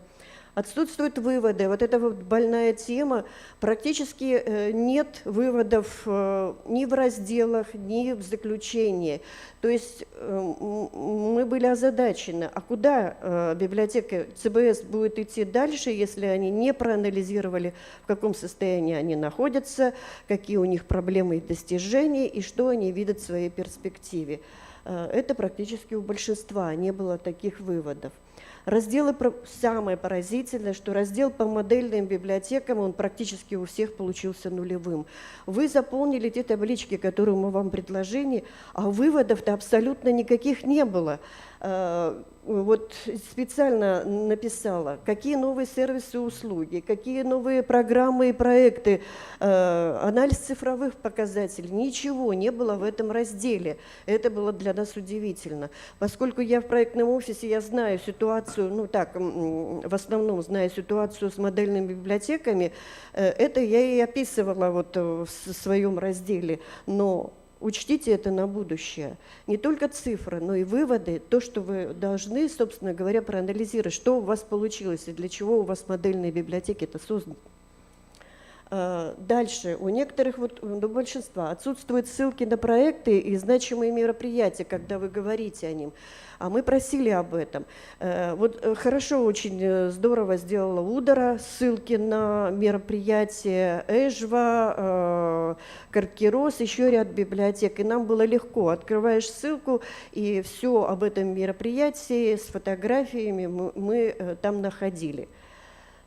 Отсутствуют выводы. Вот это вот больная тема. Практически нет выводов ни в разделах, ни в заключении. То есть мы были озадачены. А куда библиотека ЦБС будет идти дальше, если они не проанализировали, в каком состоянии они находятся, какие у них проблемы и достижения, и что они видят в своей перспективе. Это практически у большинства не было таких выводов. Разделы, самое поразительное, что раздел по модельным библиотекам, он практически у всех получился нулевым. Вы заполнили те таблички, которые мы вам предложили, а выводов-то абсолютно никаких не было. вот специально написала, какие новые сервисы и услуги, какие новые программы и проекты, анализ цифровых показателей. Ничего не было в этом разделе. Это было для нас удивительно. Поскольку я в проектном офисе, я знаю ситуацию, ну так, в основном знаю ситуацию с модельными библиотеками, это я и описывала вот в своем разделе, но учтите это на будущее. Не только цифры, но и выводы, то, что вы должны, собственно говоря, проанализировать, что у вас получилось и для чего у вас модельные библиотеки это созданы. Дальше. У некоторых, вот, у большинства, отсутствуют ссылки на проекты и значимые мероприятия, когда вы говорите о них. А мы просили об этом. Вот хорошо, очень здорово сделала Удара, ссылки на мероприятия Эжва, Каркирос, еще ряд библиотек. И нам было легко. Открываешь ссылку, и все об этом мероприятии с фотографиями мы там находили.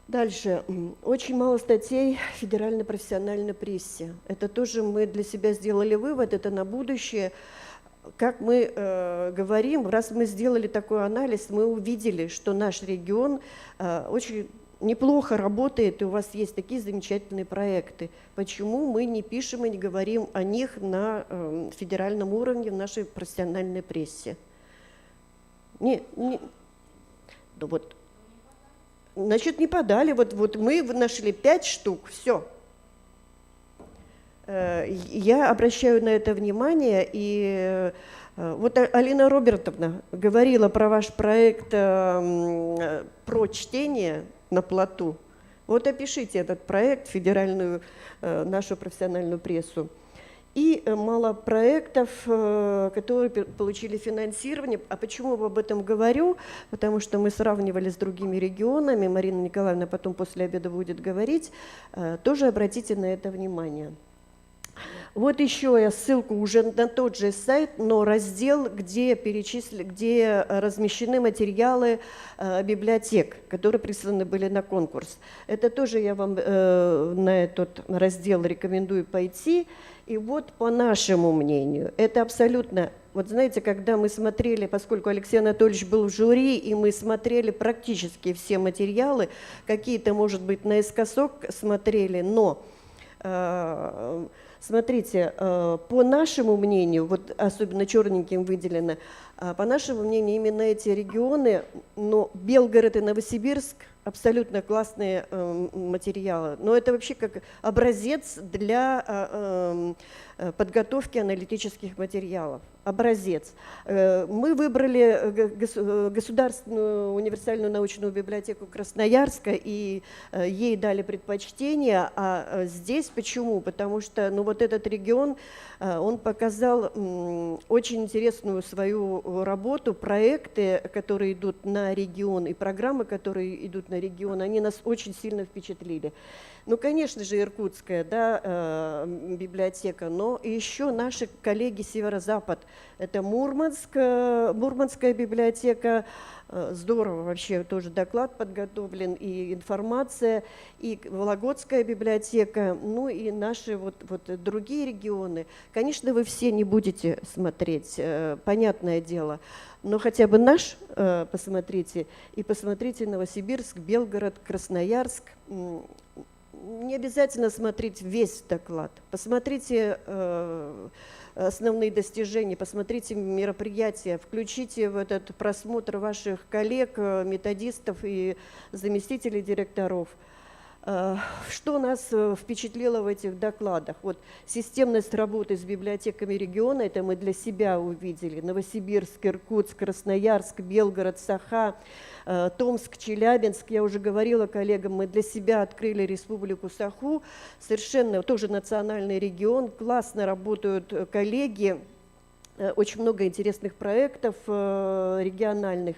Дальше. Очень мало статей в федеральной профессиональной прессе. Это тоже мы для себя сделали вывод, это на будущее. Как мы говорим, раз мы сделали такой анализ, мы увидели, что наш регион очень неплохо работает, и у вас есть такие замечательные проекты. Почему мы не пишем и не говорим о них на федеральном уровне в нашей профессиональной прессе? Ну вот. Значит, не подали. Вот мы нашли 5 штук, все. Я обращаю на это внимание, и вот Алина Робертовна говорила про ваш проект про чтение на плоту. Вот опишите этот проект, федеральную нашу профессиональную прессу. И мало проектов, которые получили финансирование. А почему об этом говорю? Потому что мы сравнивали с другими регионами, Марина Николаевна потом после обеда будет говорить, тоже обратите на это внимание. Вот еще я ссылку уже на тот же сайт, но раздел, где размещены материалы библиотек, которые присланы были на конкурс. Это тоже я вам на этот раздел рекомендую пойти. И вот по нашему мнению, это абсолютно, вот знаете, когда мы смотрели, поскольку Алексей Анатольевич был в жюри, и мы смотрели практически все материалы, какие-то, может быть, наискосок смотрели, но смотрите, по нашему мнению, вот особенно черненьким выделено, по нашему мнению, именно эти регионы, но Белгород и Новосибирск, абсолютно классные материалы. Но это вообще как образец для подготовки аналитических материалов. Образец. Мы выбрали Государственную универсальную научную библиотеку Красноярска, и ей дали предпочтение. А здесь почему? Потому что вот этот регион, он показал очень интересную свою работу, проекты, которые идут на регион, и программы, которые идут на регион, они нас очень сильно впечатлили. Ну, конечно же, иркутская, да, библиотека, но еще наши коллеги Северо-Запад. Это Мурманская библиотека, здорово вообще тоже доклад подготовлен, и информация, и Вологодская библиотека, ну и наши вот другие регионы. Конечно, вы все не будете смотреть, понятное дело, но хотя бы наш посмотрите, и посмотрите Новосибирск, Белгород, Красноярск. Не обязательно смотреть весь доклад. Посмотрите основные достижения, посмотрите мероприятия, включите в этот просмотр ваших коллег, методистов и заместителей директоров. Что нас впечатлило в этих докладах? Вот системность работы с библиотеками региона, это мы для себя увидели. Новосибирск, Иркутск, Красноярск, Белгород, Саха, Томск, Челябинск. Я уже говорила коллегам, мы для себя открыли Республику Саху. Совершенно тоже национальный регион, классно работают коллеги, очень много интересных проектов региональных.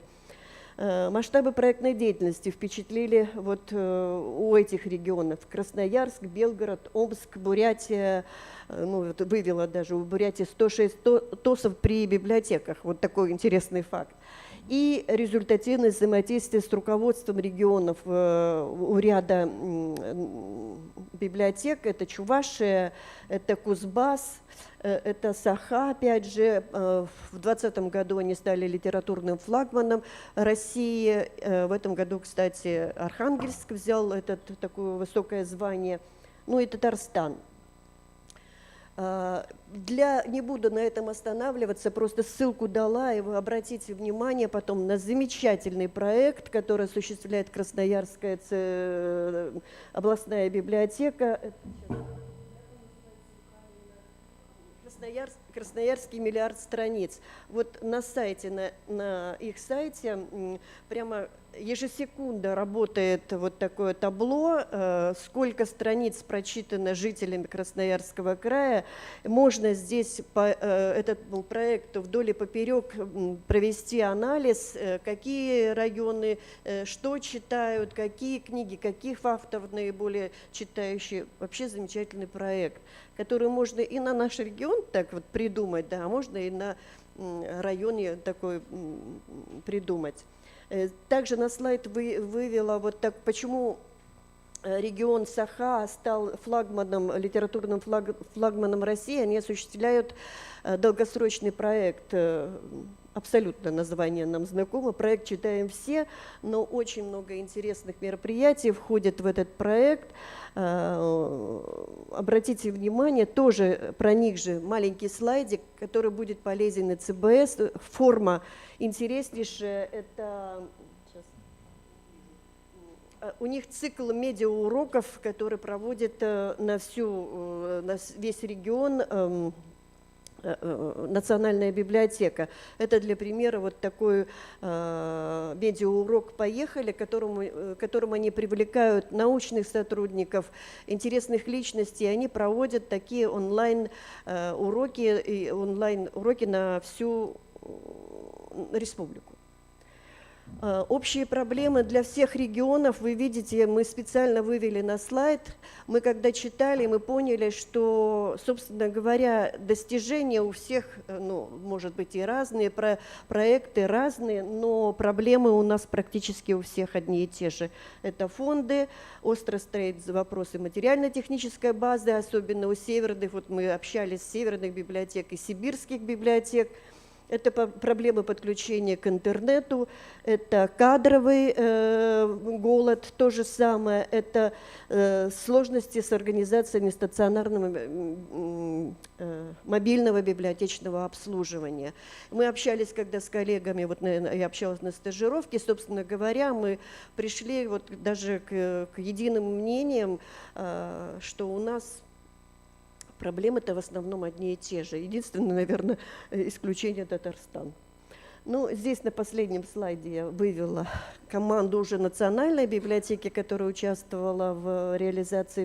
Масштабы проектной деятельности впечатлили вот у этих регионов. Красноярск, Белгород, Омск, Бурятия, вывела даже у Бурятии 106 ТОСов при библиотеках. Вот такой интересный факт. и результативность взаимодействия с руководством регионов у ряда библиотек. Это Чувашия, это Кузбасс, это Саха, опять же. В 2020 году они стали литературным флагманом России. В этом году, кстати, Архангельск взял такое высокое звание. Ну и Татарстан. Не буду на этом останавливаться, просто ссылку дала, и вы обратите внимание потом на замечательный проект, который осуществляет Красноярская областная библиотека. Красноярский миллиард страниц. Вот на сайте, на их сайте прямо ежесекунда работает вот такое табло, сколько страниц прочитано жителями Красноярского края. Можно здесь этот проект вдоль и поперек провести анализ, какие районы что читают, какие книги, каких авторов наиболее читающие. Вообще замечательный проект, который можно и на наш регион так вот придумать, да, а можно и на районе такой придумать. Также на слайд вывела вот так, почему регион Саха стал литературным флагманом России. Они осуществляют долгосрочный проект, абсолютно название нам знакомо, проект «Читаем все», но очень много интересных мероприятий входит в этот проект. Обратите внимание, тоже про них же маленький слайдик, который будет полезен и ЦБС. Форма интереснейшая, это у них цикл медиауроков, который проводит на весь регион Национальная библиотека. Это для примера вот такой медиаурок «Поехали», которым они привлекают научных сотрудников, интересных личностей. Они проводят такие онлайн-уроки на всю республику. Общие проблемы для всех регионов, вы видите, мы специально вывели на слайд. Мы когда читали, мы поняли, что, собственно говоря, достижения у всех, может быть, и разные, проекты разные, но проблемы у нас практически у всех одни и те же. Это фонды, остро стоит вопросы материально-технической базы, особенно у северных, вот мы общались с северных библиотек и сибирских библиотек. Это проблемы подключения к интернету, это кадровый голод, то же самое, это сложности с организацией стационарного мобильного библиотечного обслуживания. Мы общались, когда с коллегами, я общалась на стажировке, собственно говоря, мы пришли даже к единым мнениям, что у нас проблемы-то в основном одни и те же. Единственное, наверное, исключение Татарстан. Здесь на последнем слайде я вывела команду уже Национальной библиотеки, которая участвовала в реализации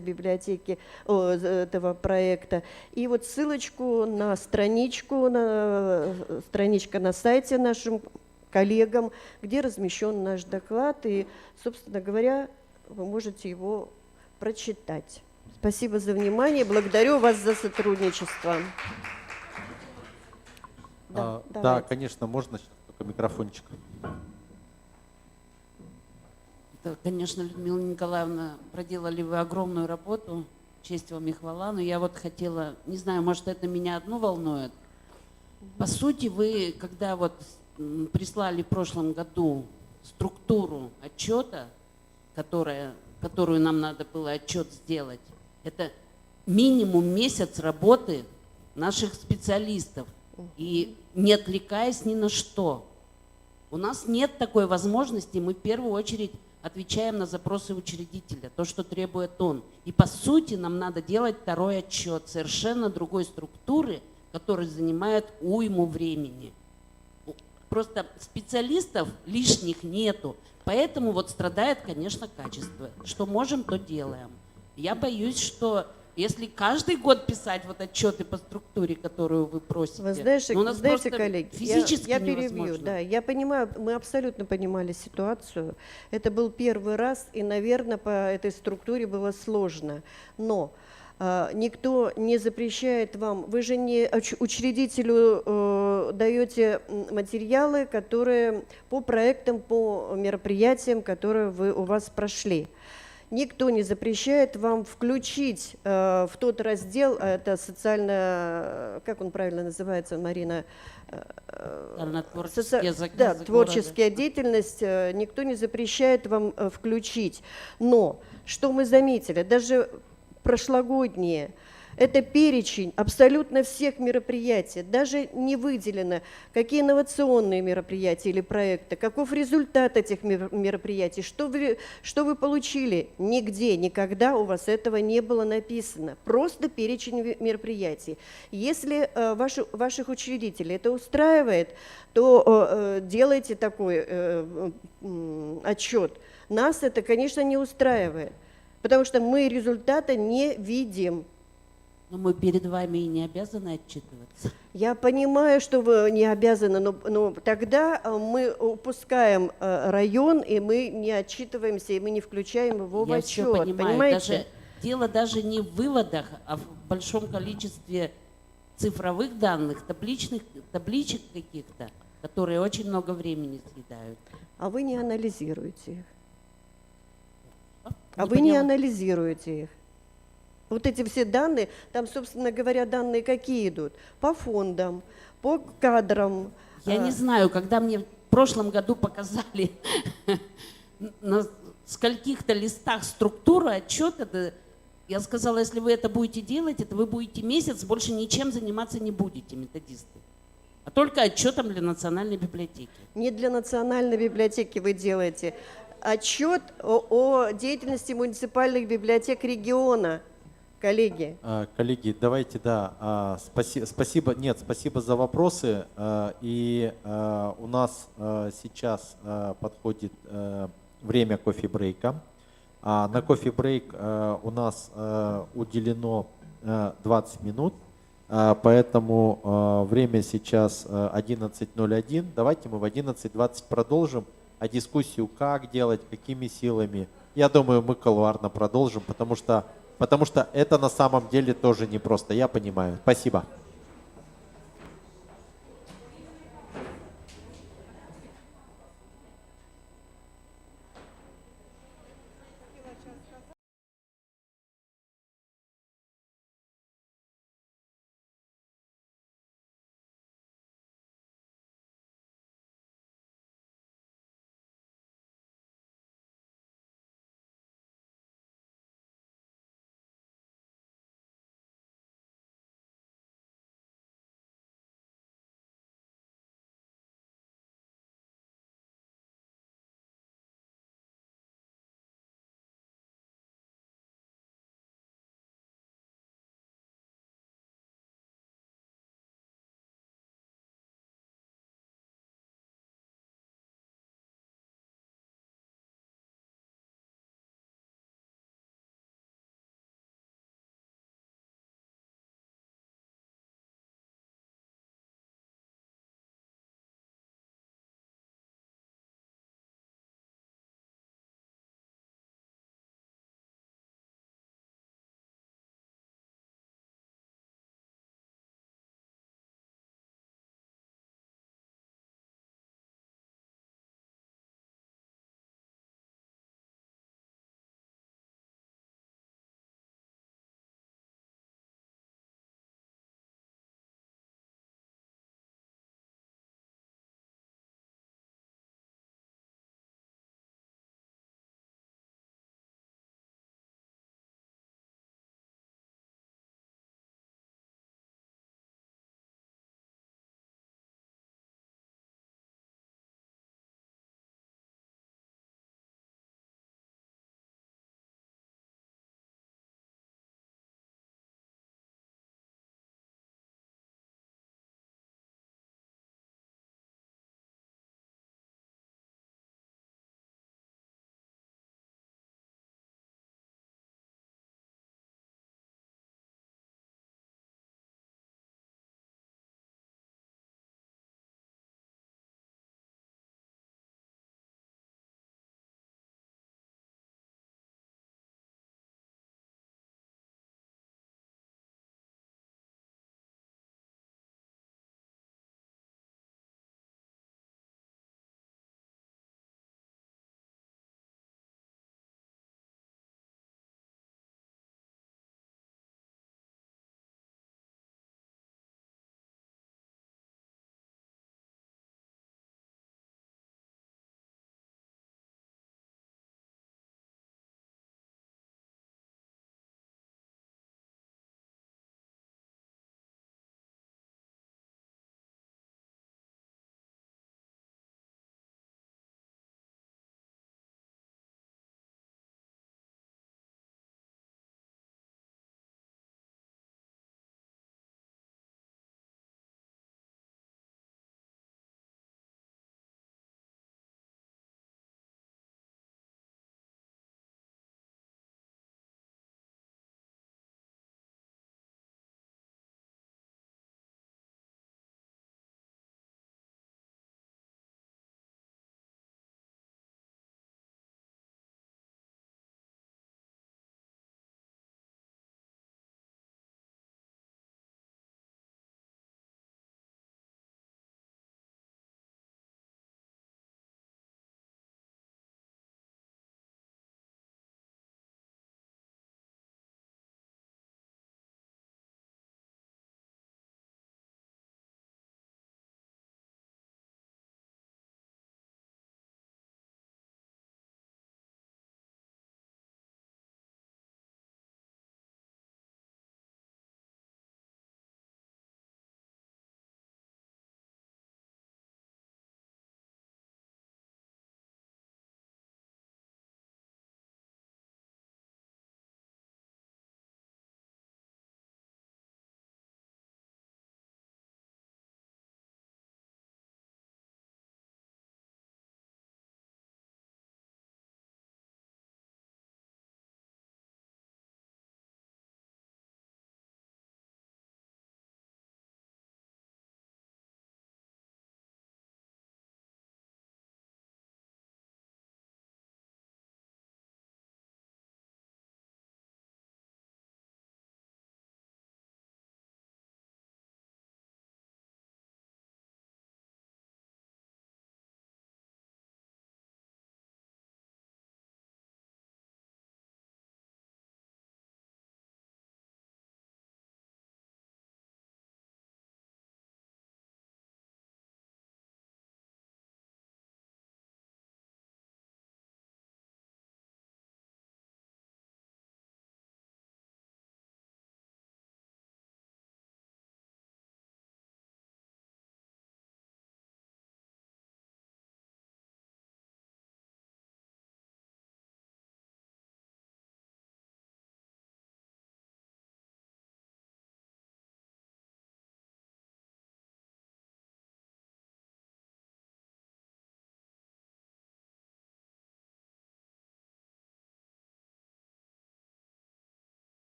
этого проекта. И вот ссылочку на страничка на сайте нашим коллегам, где размещен наш доклад. И, собственно говоря, вы можете его прочитать. Спасибо за внимание. Благодарю вас за сотрудничество. Да, конечно, можно сейчас только микрофончик. Да, конечно, Людмила Николаевна, проделали вы огромную работу. Честь вам и хвала. Но я хотела, не знаю, может, это меня одну волнует. По сути, вы, когда прислали в прошлом году структуру отчета, которую нам надо было отчет сделать, это минимум месяц работы наших специалистов, и не отвлекаясь ни на что. У нас нет такой возможности, мы в первую очередь отвечаем на запросы учредителя, то, что требует он. И по сути нам надо делать второй отчет совершенно другой структуры, который занимает уйму времени. Просто специалистов лишних нету, поэтому страдает, конечно, качество. Что можем, то делаем. Я боюсь, что если каждый год писать отчеты по структуре, которую вы просите, вы знаете, коллеги, физически я невозможно. перебью. Да, я понимаю, мы абсолютно понимали ситуацию. Это был первый раз, и, наверное, по этой структуре было сложно. Но Никто не запрещает вам, вы же не учредителю даете материалы, которые по проектам, по мероприятиям, которые у вас прошли. Никто не запрещает вам включить в тот раздел, это социально, как он правильно называется, Марина? Да, творческая деятельность, никто не запрещает вам включить. Но что мы заметили, даже прошлогодние, это перечень абсолютно всех мероприятий, даже не выделено, какие инновационные мероприятия или проекты, каков результат этих мероприятий, что вы получили. Нигде, никогда у вас этого не было написано. Просто перечень мероприятий. Если ваших учредителей это устраивает, то делайте такой отчет. Нас это, конечно, не устраивает, потому что мы результата не видим. Но мы перед вами и не обязаны отчитываться. Я понимаю, что вы не обязаны, но тогда мы упускаем район, и мы не отчитываемся, и мы не включаем его в Я отчет. все понимаю. Понимаете? Дело даже не в выводах, а в большом количестве цифровых данных, табличек каких-то, которые очень много времени съедают. А вы не анализируете их. Не Вы не поняла. анализируете их. Вот эти все данные, там, собственно говоря, данные какие идут? По фондам, по кадрам. Я не знаю, когда мне в прошлом году показали на скольких-то листах структуру отчета, я сказала, если вы это будете делать, это вы будете месяц, больше ничем заниматься не будете, методисты. А только отчетом для Национальной библиотеки. Не для Национальной библиотеки вы делаете. Отчет о деятельности муниципальных библиотек региона. Коллеги. Коллеги, давайте, да, спасибо, нет, спасибо за вопросы. И у нас сейчас подходит время кофе-брейка. На кофе-брейк у нас уделено 20 минут, поэтому время сейчас 11:01. Давайте мы в 11:20 продолжим, а дискуссию, как делать, какими силами, я думаю, мы кулуарно продолжим, потому что это на самом деле тоже непросто, я понимаю. Спасибо.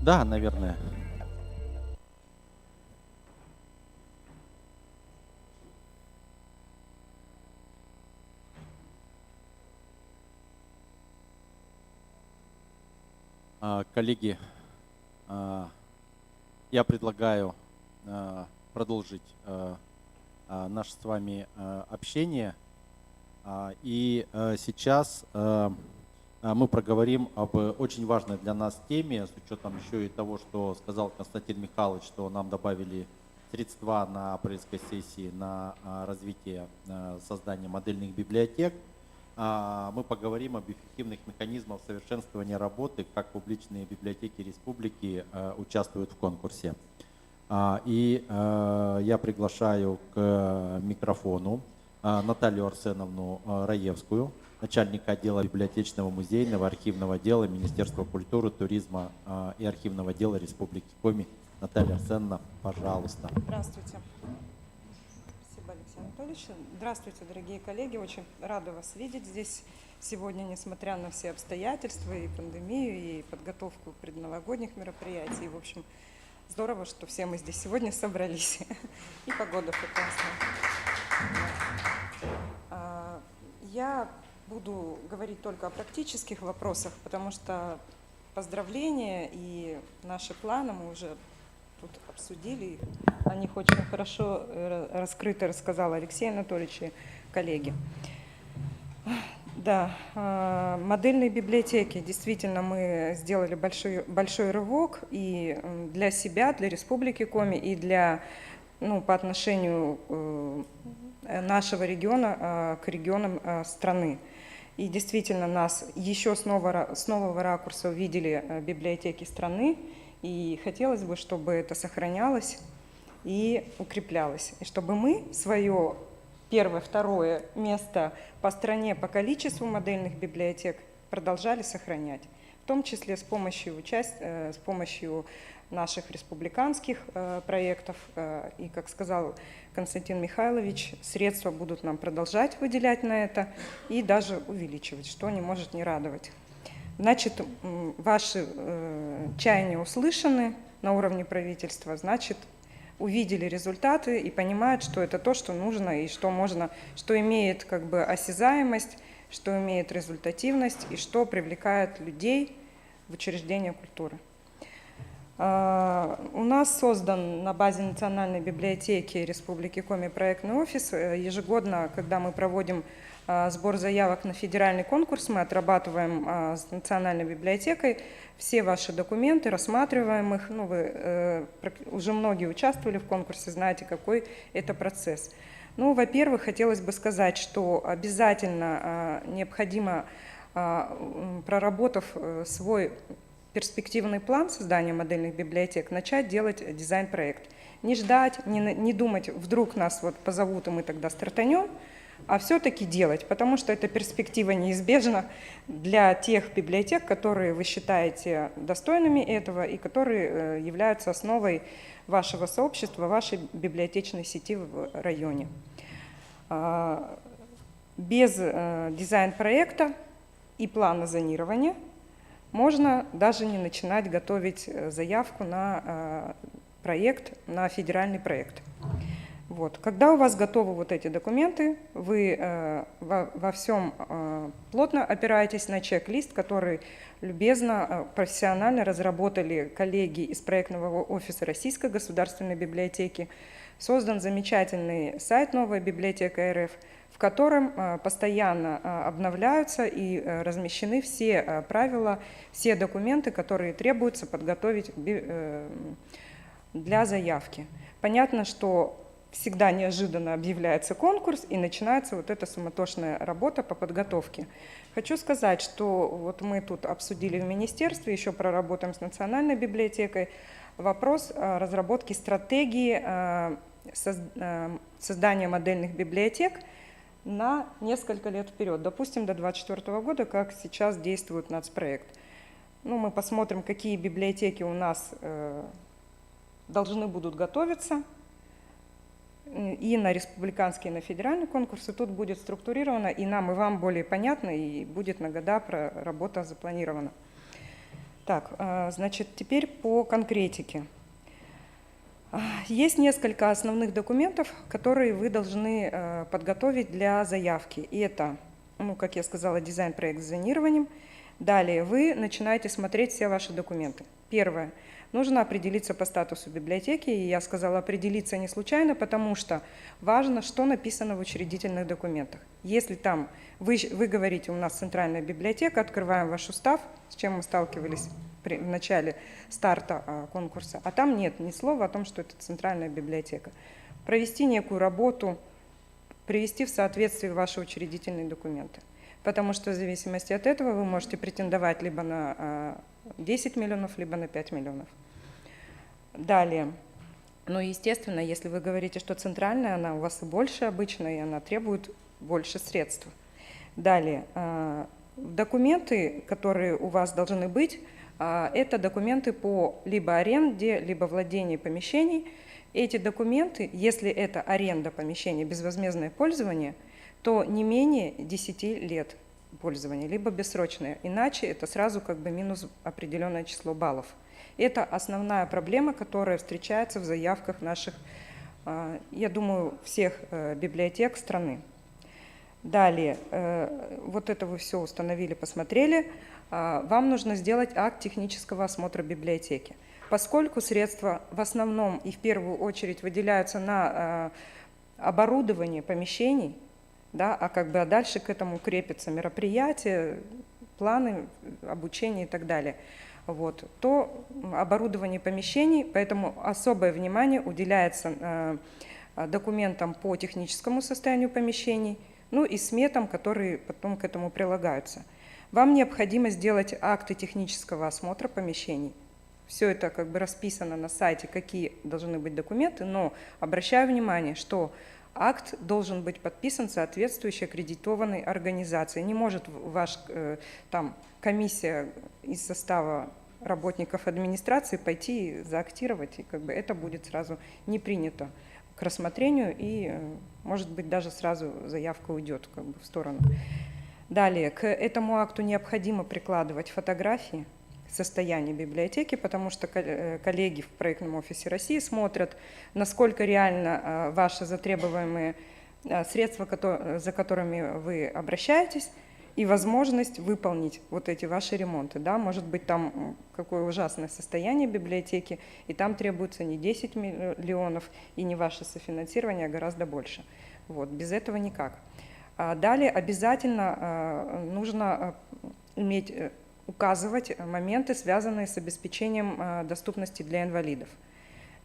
Да, наверное. Коллеги, я предлагаю продолжить наше с вами общение. И сейчас мы проговорим об очень важной для нас теме, с учетом еще и того, что сказал Константин Михайлович, что нам добавили средства на апрельской сессии на развитие создания модельных библиотек. Мы поговорим об эффективных механизмах совершенствования работы, как публичные библиотеки республики участвуют в конкурсе. И я приглашаю к микрофону Наталью Арсеновну Раевскую, начальника отдела библиотечного, музейного, архивного отдела Министерства культуры, туризма и архивного отдела Республики Коми. Наталья Арсеновна, пожалуйста. Здравствуйте. Спасибо, Алексей Анатольевич. Здравствуйте, дорогие коллеги. Очень рада вас видеть здесь сегодня, несмотря на все обстоятельства, и пандемию, и подготовку предновогодних мероприятий. В общем, здорово, что все мы здесь сегодня собрались. И погода прекрасная. Я буду говорить только о практических вопросах, потому что поздравления и наши планы мы уже тут обсудили. О них очень хорошо раскрыто рассказал Алексей Анатольевич и коллеги. Да, модельные библиотеки. Действительно, мы сделали большой рывок и для себя, для Республики Коми, и для, по отношению нашего региона к регионам страны. И действительно, нас еще с нового ракурса увидели библиотеки страны, и хотелось бы, чтобы это сохранялось и укреплялось, и чтобы мы свое первое, второе место по стране по количеству модельных библиотек продолжали сохранять, в том числе с помощью наших республиканских проектов. И, как сказал Константин Михайлович, средства будут нам продолжать выделять на это и даже увеличивать, что не может не радовать. Значит, ваши чаяния услышаны на уровне правительства, значит, увидели результаты и понимают, что это то, что нужно и что можно, что имеет как бы осязаемость, что имеет результативность и что привлекает людей в учреждения культуры. У нас создан на базе Национальной библиотеки Республики Коми проектный офис. Ежегодно, когда мы проводим сбор заявок на федеральный конкурс, мы отрабатываем с Национальной библиотекой все ваши документы, рассматриваем их. Вы уже многие участвовали в конкурсе, знаете, какой это процесс. Во-первых, хотелось бы сказать, что обязательно необходимо, проработав свой перспективный план создания модельных библиотек, начать делать дизайн-проект. Не ждать, не думать, вдруг нас позовут, и мы тогда стартанем, а все-таки делать, потому что эта перспектива неизбежна для тех библиотек, которые вы считаете достойными этого и которые являются основой вашего сообщества, вашей библиотечной сети в районе. Без дизайн-проекта и плана зонирования можно даже не начинать готовить заявку на проект, на федеральный проект. Когда у вас готовы эти документы, вы во всем плотно опираетесь на чек-лист, который любезно, профессионально разработали коллеги из проектного офиса Российской государственной библиотеки. Создан замечательный сайт «Новая библиотека РФ», в котором постоянно обновляются и размещены все правила, все документы, которые требуется подготовить для заявки. Понятно, что всегда неожиданно объявляется конкурс и начинается эта суматошная работа по подготовке. Хочу сказать, что мы тут обсудили в министерстве, еще проработаем с Национальной библиотекой вопрос разработки стратегии создания модельных библиотек на несколько лет вперед, допустим, до 2024 года, как сейчас действует нацпроект. Мы посмотрим, какие библиотеки у нас должны будут готовиться и на республиканские, и на федеральные конкурсы. Тут будет структурировано, и нам, и вам более понятно, и будет на года работа запланирована. Так, значит, теперь по конкретике. Есть несколько основных документов, которые вы должны подготовить для заявки. И это, как я сказала, дизайн-проект с зонированием. Далее вы начинаете смотреть все ваши документы. Первое. Нужно определиться по статусу библиотеки. И я сказала определиться не случайно, потому что важно, что написано в учредительных документах. Если там вы говорите, у нас центральная библиотека, открываем ваш устав, с чем мы сталкивались в начале старта конкурса, а там нет ни слова о том, что это центральная библиотека. Провести некую работу, привести в соответствие ваши учредительные документы. Потому что в зависимости от этого вы можете претендовать либо на 10 миллионов, либо на 5 миллионов. Далее. Естественно, если вы говорите, что центральная, она у вас и больше обычно, и она требует больше средств. Далее. Документы, которые у вас должны быть, это документы по либо аренде, либо владению помещений. Эти документы, если это аренда помещения, безвозмездное пользование, то не менее 10 лет пользования, либо бессрочное. Иначе это сразу минус определенное число баллов. Это основная проблема, которая встречается в заявках наших, я думаю, всех библиотек страны. Далее, вот это вы все установили, посмотрели. Вам нужно сделать акт технического осмотра библиотеки. Поскольку средства в основном и в первую очередь выделяются на оборудование помещений, да, а дальше к этому крепятся мероприятия, планы обучения и так далее, то оборудование помещений, поэтому особое внимание уделяется документам по техническому состоянию помещений, и сметам, которые потом к этому прилагаются. Вам необходимо сделать акты технического осмотра помещений. Все это расписано на сайте, какие должны быть документы, но обращаю внимание, что акт должен быть подписан соответствующей аккредитованной организацией. Не может комиссия из состава работников администрации пойти и заактировать, и это будет сразу не принято к рассмотрению, и, может быть, даже сразу заявка уйдет в сторону. Далее, к этому акту необходимо прикладывать фотографии состояния библиотеки, потому что коллеги в проектном офисе России смотрят, насколько реально ваши затребуемые средства, за которыми вы обращаетесь, и возможность выполнить эти ваши ремонты. Да? Может быть, там какое ужасное состояние библиотеки, и там требуется не 10 миллионов и не ваше софинансирование, а гораздо больше. Без этого никак. Далее обязательно нужно указывать моменты, связанные с обеспечением доступности для инвалидов.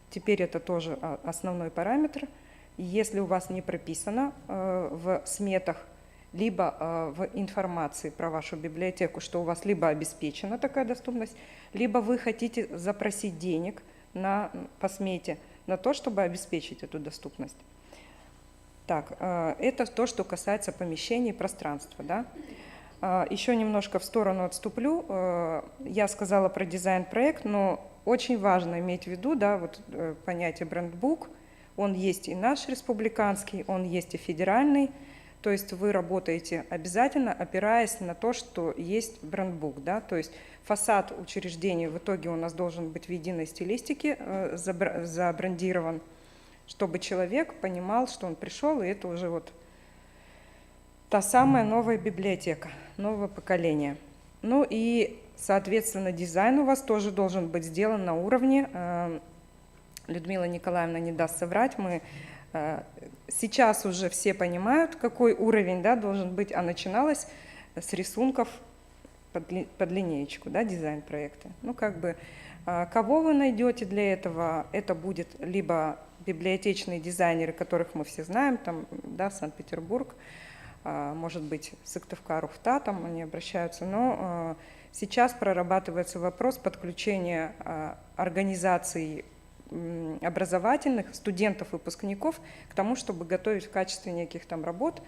Теперь это тоже основной параметр. Если у вас не прописано в сметах, либо в информации про вашу библиотеку, что у вас либо обеспечена такая доступность, либо вы хотите запросить денег по смете на то, чтобы обеспечить эту доступность. Так, это то, что касается помещений и пространства. Да? Еще немножко в сторону отступлю. Я сказала про дизайн-проект, но очень важно иметь в виду, понятие брендбук. Он есть и наш республиканский, он есть и федеральный. То есть вы работаете обязательно, опираясь на то, что есть брендбук. Да? То есть фасад учреждения в итоге у нас должен быть в единой стилистике забрендирован, чтобы человек понимал, что он пришел, и это уже та самая новая библиотека, нового поколения. И, соответственно, дизайн у вас тоже должен быть сделан на уровне. Людмила Николаевна не даст соврать, мы сейчас уже все понимают, какой уровень должен быть, а начиналось с рисунков под линеечку, дизайн проекта. Кого вы найдете для этого, это будет либо библиотечные дизайнеры, которых мы все знаем, Санкт-Петербург, может быть, Сыктывкар, Уфта, там они обращаются, но сейчас прорабатывается вопрос подключения организаций образовательных, студентов, выпускников к тому, чтобы готовить в качестве неких работ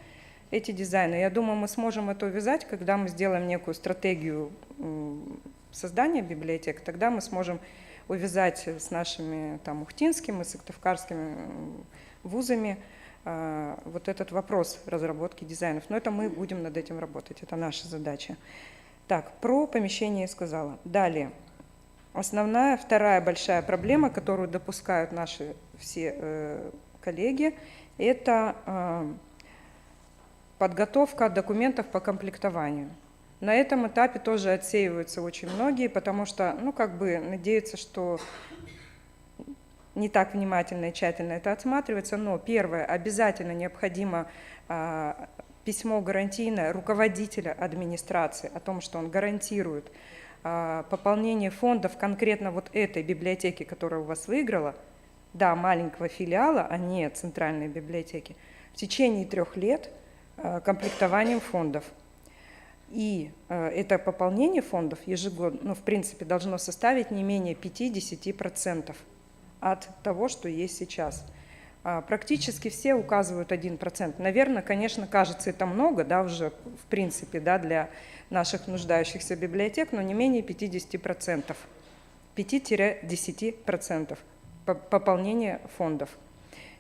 эти дизайны. Я думаю, мы сможем это увязать, когда мы сделаем некую стратегию создания библиотек, тогда мы сможем увязать с нашими ухтинскими и сыктывкарскими вузами этот вопрос разработки дизайнов. Но это мы будем над этим работать, это наша задача. Так, про помещение я сказала. Далее. Основная, вторая большая проблема, которую допускают наши все коллеги, это подготовка документов по комплектованию. На этом этапе тоже отсеиваются очень многие, потому что, ну, как бы надеются, что не так внимательно и тщательно это отсматривается. Но первое, обязательно необходимо письмо гарантийное руководителя администрации о том, что он гарантирует пополнение фондов конкретно вот этой библиотеки, которая у вас выиграла, да, маленького филиала, а не центральной библиотеки, в течение 3 лет комплектованием фондов. И это пополнение фондов ежегодно, ну, в принципе, должно составить не менее 5-10% от того, что есть сейчас. Практически все указывают 1%. Наверное, конечно, кажется, это много, да, уже в принципе, да, для наших нуждающихся библиотек, но не менее 50%, 5-10% пополнения фондов.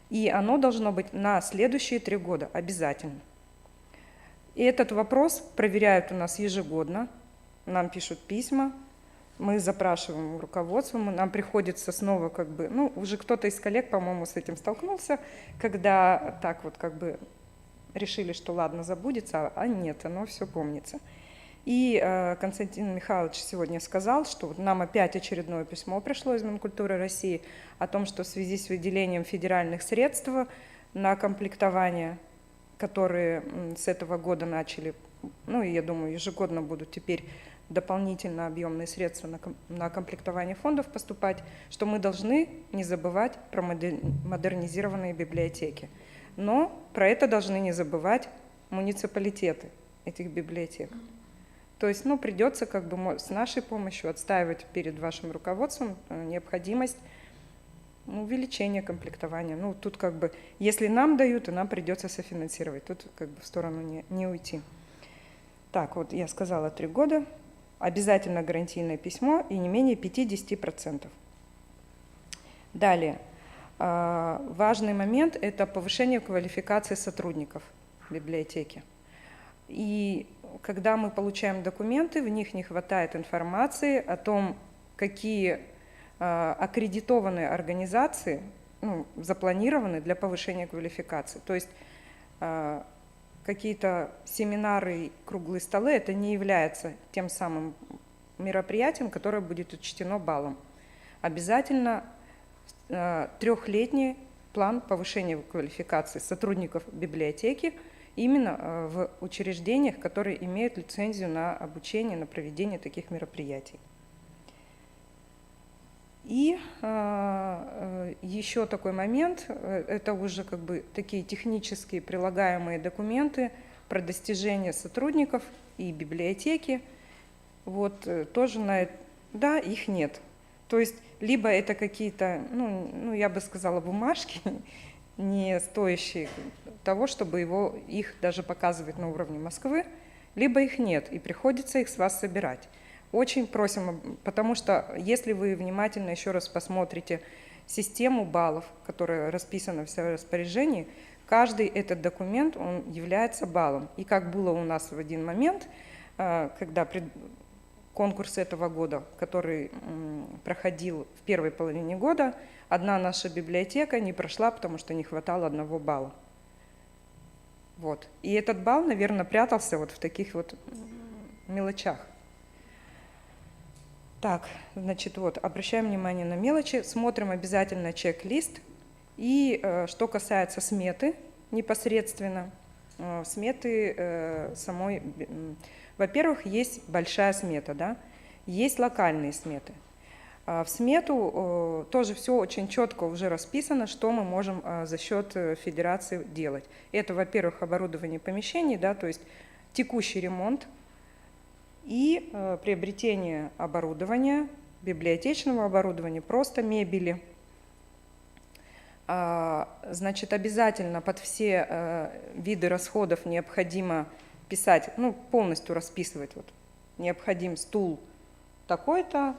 И оно должно быть на следующие 3 года обязательно. И этот вопрос проверяют у нас ежегодно, нам пишут письма, мы запрашиваем руководство, нам приходится снова как бы, ну, уже кто-то из коллег, по-моему, с этим столкнулся, когда так вот как бы решили, что ладно, забудется, а нет, оно все помнится. И Константин Михайлович сегодня сказал, что вот нам опять очередное письмо пришло из Минкультуры России о том, что в связи с выделением федеральных средств на комплектование, которые с этого года начали, ну и я думаю, ежегодно будут теперь дополнительно объемные средства на комплектование фондов поступать, что мы должны не забывать про модернизированные библиотеки. Но про это должны не забывать муниципалитеты этих библиотек. То есть, ну, придется как бы с нашей помощью отстаивать перед вашим руководством необходимость увеличения комплектования. Ну, тут как бы, если нам дают, то нам придется софинансировать. Тут как бы в сторону не уйти. Так, вот я сказала 3 года. Обязательно гарантийное письмо и не менее 50%. Далее. Важный момент – это повышение квалификации сотрудников библиотеки. И когда мы получаем документы, в них не хватает информации о том, какие аккредитованные организации запланированы для повышения квалификации. То есть какие-то семинары, круглые столы, это не является тем самым мероприятием, которое будет учтено баллом. Обязательно 3-летний план повышения квалификации сотрудников библиотеки именно в учреждениях, которые имеют лицензию на обучение, на проведение таких мероприятий. И еще такой момент, это уже как бы такие технические прилагаемые документы про достижения сотрудников и библиотеки. Вот тоже да, их нет. То есть либо это какие-то, ну я бы сказала, бумажки, не стоящие того, чтобы их даже показывать на уровне Москвы, либо их нет, и приходится их с вас собирать. Очень просим, потому что если вы внимательно еще раз посмотрите систему баллов, которая расписана в распоряжении, каждый этот документ, он является баллом. И как было у нас в один момент, когда конкурс этого года, который проходил в первой половине года, одна наша библиотека не прошла, потому что не хватало 1 балла. Вот. И этот балл, наверное, прятался вот в таких вот мелочах. Так, значит, вот, обращаем внимание на мелочи, смотрим обязательно чек-лист. И что касается сметы непосредственно, сметы самой, во-первых, есть большая смета, да, есть локальные сметы. В смету тоже все очень четко уже расписано, что мы можем за счет федерации делать. Это, во-первых, оборудование помещений, да, то есть текущий ремонт, и приобретение оборудования, библиотечного оборудования, просто мебели. Значит, обязательно под все виды расходов необходимо писать, ну, полностью расписывать, вот, необходим стул такой-то,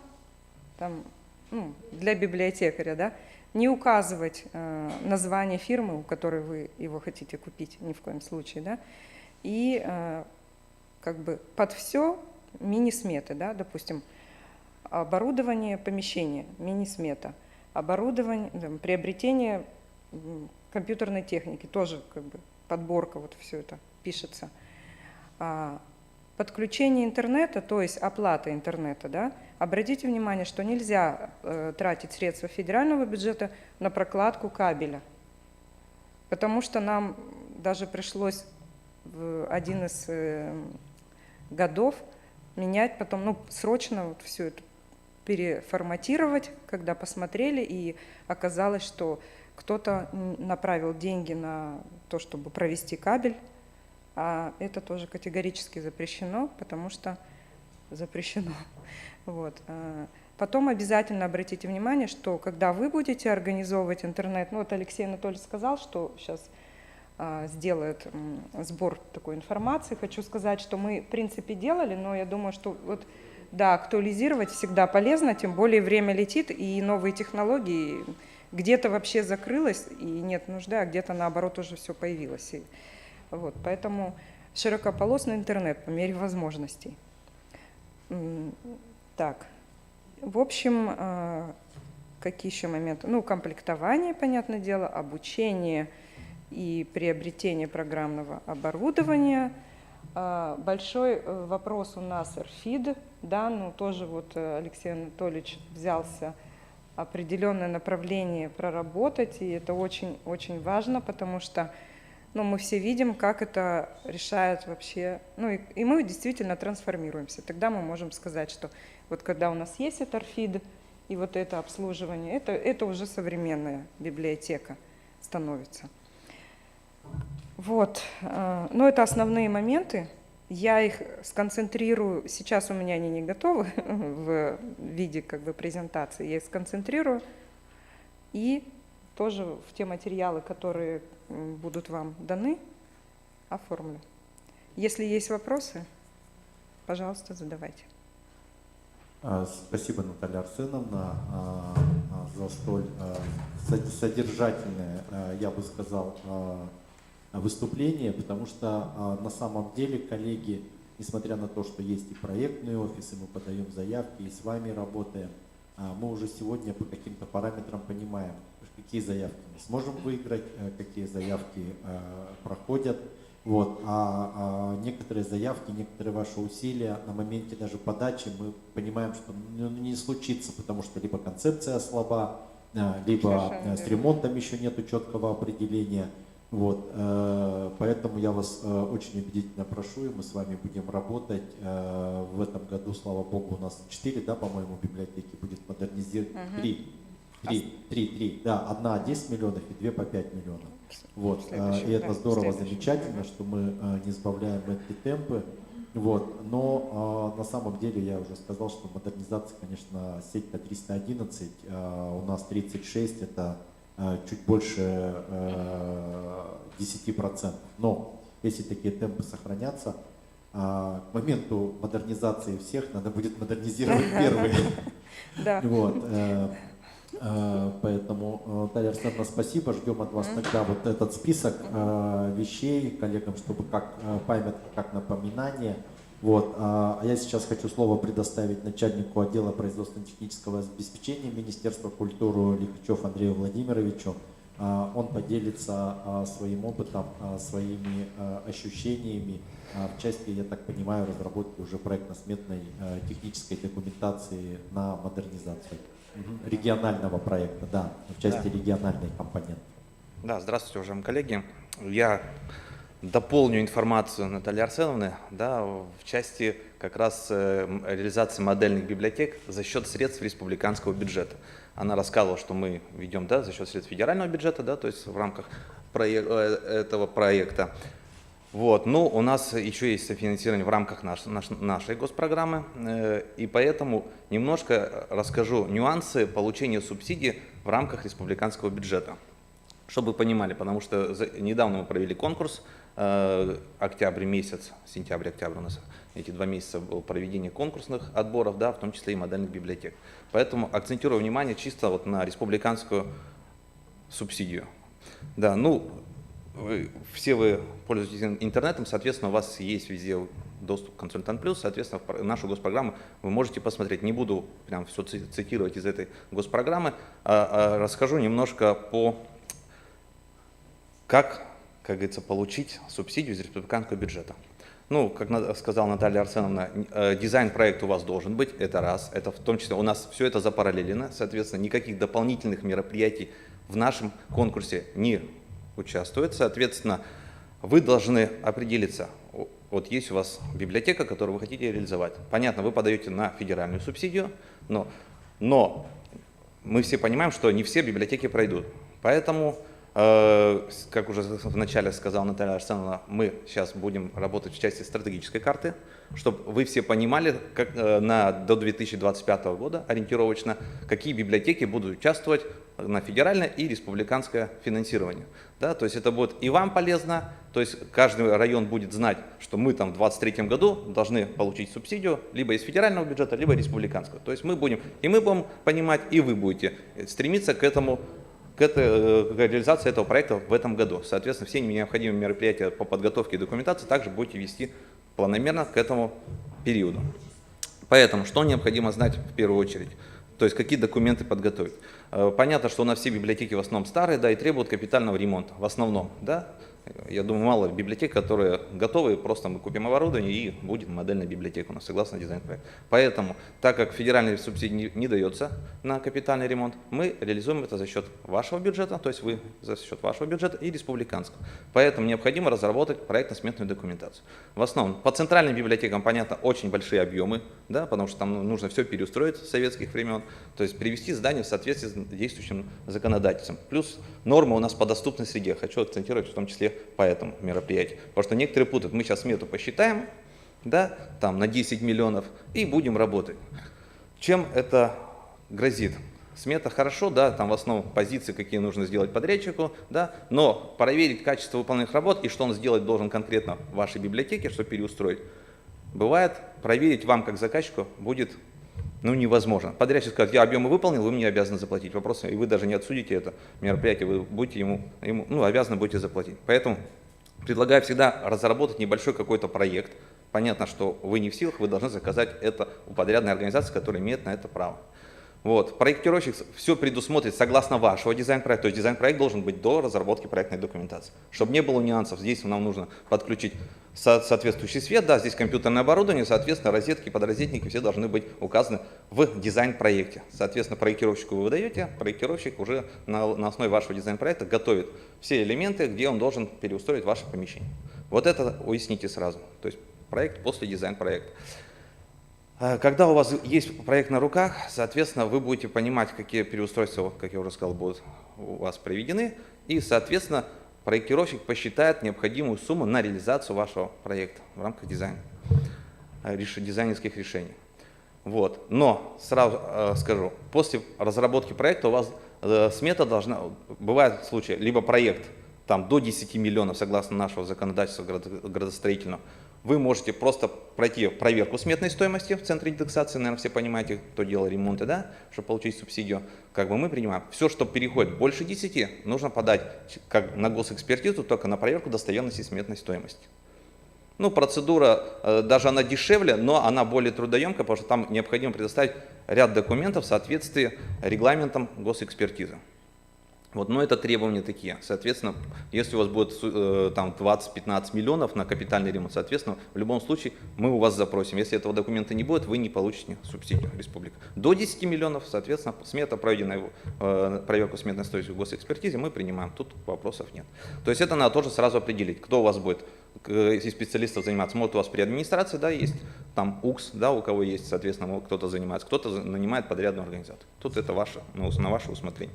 там, ну, для библиотекаря, да, не указывать название фирмы, у которой вы его хотите купить, ни в коем случае, да, и как бы под все мини-сметы, да, допустим, оборудование помещения, мини-смета, оборудование, приобретение компьютерной техники, тоже как бы подборка, вот все это пишется. Подключение интернета, то есть оплата интернета, да, обратите внимание, что нельзя тратить средства федерального бюджета на прокладку кабеля, потому что нам даже пришлось в один из годов менять, потом, ну, срочно вот все это переформатировать, когда посмотрели, и оказалось, что кто-то направил деньги на то, чтобы провести кабель, а это тоже категорически запрещено, потому что запрещено. Вот. Потом обязательно обратите внимание, что когда вы будете организовывать интернет, ну вот Алексей Анатольевич сказал, что сейчас сделает сбор такой информации. Хочу сказать, что мы в принципе делали, но я думаю, что вот, да, актуализировать всегда полезно, тем более время летит, и новые технологии где-то вообще закрылось, и нет нужды, а где-то наоборот уже все появилось. И, вот, поэтому широкополосный интернет по мере возможностей. Так, в общем, какие еще моменты? Ну, комплектование, понятное дело, обучение и приобретение программного оборудования. Большой вопрос у нас РФИД, да, ну тоже вот Алексей Анатольевич взялся определенное направление проработать, и это очень-очень важно, потому что, ну, мы все видим, как это решает вообще, ну и мы действительно трансформируемся. Тогда мы можем сказать, что вот когда у нас есть этот РФИД и вот это обслуживание, это уже современная библиотека становится. Вот, но это основные моменты. Я их сконцентрирую, сейчас у меня они не готовы в виде как бы презентации, я их сконцентрирую и тоже в те материалы, которые будут вам даны, оформлю. Если есть вопросы, пожалуйста, задавайте. Спасибо, Наталья Арсеновна, за столь содержательное, я бы сказал, выступление, потому что на самом деле, коллеги, несмотря на то, что есть и проектные офисы, мы подаем заявки, и с вами работаем, мы уже сегодня по каким-то параметрам понимаем, какие заявки мы сможем выиграть, какие заявки проходят. Вот. А некоторые заявки, некоторые ваши усилия на моменте даже подачи, мы понимаем, что не случится, потому что либо концепция слаба, либо с ремонтом еще нет четкого определения. Вот, поэтому я вас очень убедительно прошу, и мы с вами будем работать. В этом году, слава богу, у нас 4, да, по-моему, библиотеки будет модернизировать. 3, да, одна 10 миллионов и 2 по 5 миллионов. Вот, и это здорово, замечательно, что мы не сбавляем эти темпы. Вот, но на самом деле я уже сказал, что модернизация, конечно, сеть-то 311, у нас 36, это чуть больше 10%. Но если такие темпы сохранятся, к моменту модернизации всех надо будет модернизировать первые. Вот. Поэтому, Наталья Арсеновна, спасибо. Ждем от вас тогда вот этот список вещей коллегам, чтобы как память, как напоминание. Вот. А я сейчас хочу слово предоставить начальнику отдела производственно-технического обеспечения Министерства культуры Лихачев Андрею Владимировичу. Он поделится своим опытом, своими ощущениями в части, я так понимаю, разработки уже проектно-сметной технической документации на модернизацию регионального проекта, да, в части региональной компоненты. Да, здравствуйте, уважаемые коллеги. Я дополню информацию Натальи Арсеновны, да, в части как раз реализации модельных библиотек за счет средств республиканского бюджета. Она рассказывала, что мы ведем, да, за счет средств федерального бюджета, да, то есть в рамках этого проекта. Вот, но у нас еще есть софинансирование в рамках нашей госпрограммы, и поэтому немножко расскажу нюансы получения субсидий в рамках республиканского бюджета. Чтобы вы понимали, потому что недавно мы провели конкурс, октябрь месяц, сентябрь-октябрь у нас эти 2 месяца было проведение конкурсных отборов, да, в том числе и модельных библиотек. Поэтому акцентирую внимание чисто вот на республиканскую субсидию. Да, ну, все вы пользуетесь интернетом, соответственно, у вас есть везде доступ к «Консультант Плюс». Соответственно, нашу госпрограмму вы можете посмотреть. Не буду прям все цитировать из этой госпрограммы, а расскажу немножко по как говорится, получить субсидию из республиканского бюджета. Ну, как сказала Наталья Арсеновна, дизайн-проект у вас должен быть, это раз. Это в том числе у нас все это запараллелено, соответственно, никаких дополнительных мероприятий в нашем конкурсе не участвует. Соответственно, вы должны определиться, вот есть у вас библиотека, которую вы хотите реализовать. Понятно, вы подаете на федеральную субсидию, но мы все понимаем, что не все библиотеки пройдут. Поэтому, как уже вначале сказала Наталья Арсеновна, мы сейчас будем работать в части стратегической карты, чтобы вы все понимали, как до 2025 года ориентировочно, какие библиотеки будут участвовать на федеральное и республиканское финансирование. Да, то есть это будет и вам полезно, то есть каждый район будет знать, что мы там в 2023 году должны получить субсидию либо из федерального бюджета, либо республиканского. То есть мы будем понимать, и вы будете стремиться к реализации этого проекта в этом году. Соответственно, все необходимые мероприятия по подготовке и документации также будете вести планомерно к этому периоду. Поэтому, что необходимо знать в первую очередь? То есть, какие документы подготовить? Понятно, что у нас все библиотеки в основном старые, да, и требуют капитального ремонта, в основном, да. Я думаю, мало библиотек, которые готовы, просто мы купим оборудование и будет модельная библиотека у нас, согласно дизайн-проекту. Поэтому, так как федеральной субсидии не дается на капитальный ремонт, мы реализуем это за счет вашего бюджета, то есть вы за счет вашего бюджета и республиканского. Поэтому необходимо разработать проектно-сметную документацию. В основном, по центральным библиотекам, понятно, очень большие объемы, да, потому что там нужно все переустроить с советских времен, то есть привести здание в соответствии с действующим законодательством. Плюс нормы у нас по доступной среде, хочу акцентировать в том числе по этому мероприятию. Потому что некоторые путают. Мы сейчас смету посчитаем, да, там на 10 миллионов и будем работать. Чем это грозит? Смета хорошо, да, там в основном позиции, какие нужно сделать подрядчику, да, но проверить качество выполненных работ и что он сделать должен конкретно в вашей библиотеке, чтобы переустроить, бывает, проверить вам как заказчику будет невозможно. Подрядчик скажет, я объемы выполнил, вы мне обязаны заплатить. Вопрос, и вы даже не отсудите это мероприятие, вы будете ему обязаны будете заплатить. Поэтому предлагаю всегда разработать небольшой какой-то проект. Понятно, что вы не в силах, вы должны заказать это у подрядной организации, которая имеет на это право. Вот. Проектировщик все предусмотрит согласно вашего дизайн-проекта, то есть дизайн-проект должен быть до разработки проектной документации. Чтобы не было нюансов, здесь нам нужно подключить соответствующий свет, да, здесь компьютерное оборудование, соответственно, розетки, подрозетники все должны быть указаны в дизайн-проекте. Соответственно, проектировщику вы выдаете, проектировщик уже на основе вашего дизайн-проекта готовит все элементы, где он должен переустроить ваше помещение. Вот это уясните сразу, то есть проект после дизайн-проекта. Когда у вас есть проект на руках, соответственно, вы будете понимать, какие переустройства, как я уже сказал, будут у вас проведены, и, соответственно, проектировщик посчитает необходимую сумму на реализацию вашего проекта в рамках дизайнерских решений. Вот. Но сразу скажу, после разработки проекта у вас смета должна, бывает случаи, либо проект там, до 10 миллионов, согласно нашего законодательства градостроительного, вы можете просто пройти проверку сметной стоимости в центре индексации, наверное, все понимаете, кто делал ремонты, да, чтобы получить субсидию. Как бы мы принимаем. Все, что переходит больше 10, нужно подать как на госэкспертизу, только на проверку достоверности сметной стоимости. Процедура, даже она дешевле, но она более трудоемкая, потому что там необходимо предоставить ряд документов в соответствии с регламентом госэкспертизы. Вот, но это требования такие. Соответственно, если у вас будет там 20-15 миллионов на капитальный ремонт, соответственно, в любом случае мы у вас запросим. Если этого документа не будет, вы не получите субсидию республика. До 10 миллионов, соответственно, смета, пройденная проверку сметной стоимости в госэкспертизе, мы принимаем. Тут вопросов нет. То есть это надо тоже сразу определить, кто у вас будет из специалистов заниматься. Может, у вас при администрации, да, есть там УКС, да, у кого есть, соответственно, кто-то занимается, кто-то нанимает подрядную организацию. Тут это ваше, на ваше усмотрение.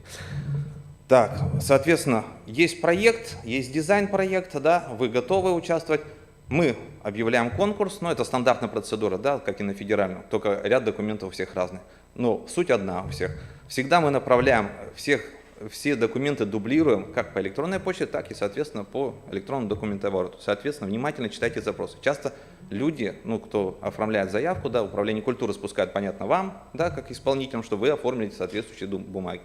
Так, соответственно, есть проект, есть дизайн-проект, да, вы готовы участвовать. Мы объявляем конкурс, но это стандартная процедура, да, как и на федеральном, только ряд документов у всех разный. Но суть одна у всех. Всегда мы направляем все документы, дублируем как по электронной почте, так и, соответственно, по электронному документообороту. Соответственно, внимательно читайте запросы. Часто люди, кто оформляет заявку, да, управление культуры спускает, понятно, вам, да, как исполнителям, что вы оформили соответствующие бумаги.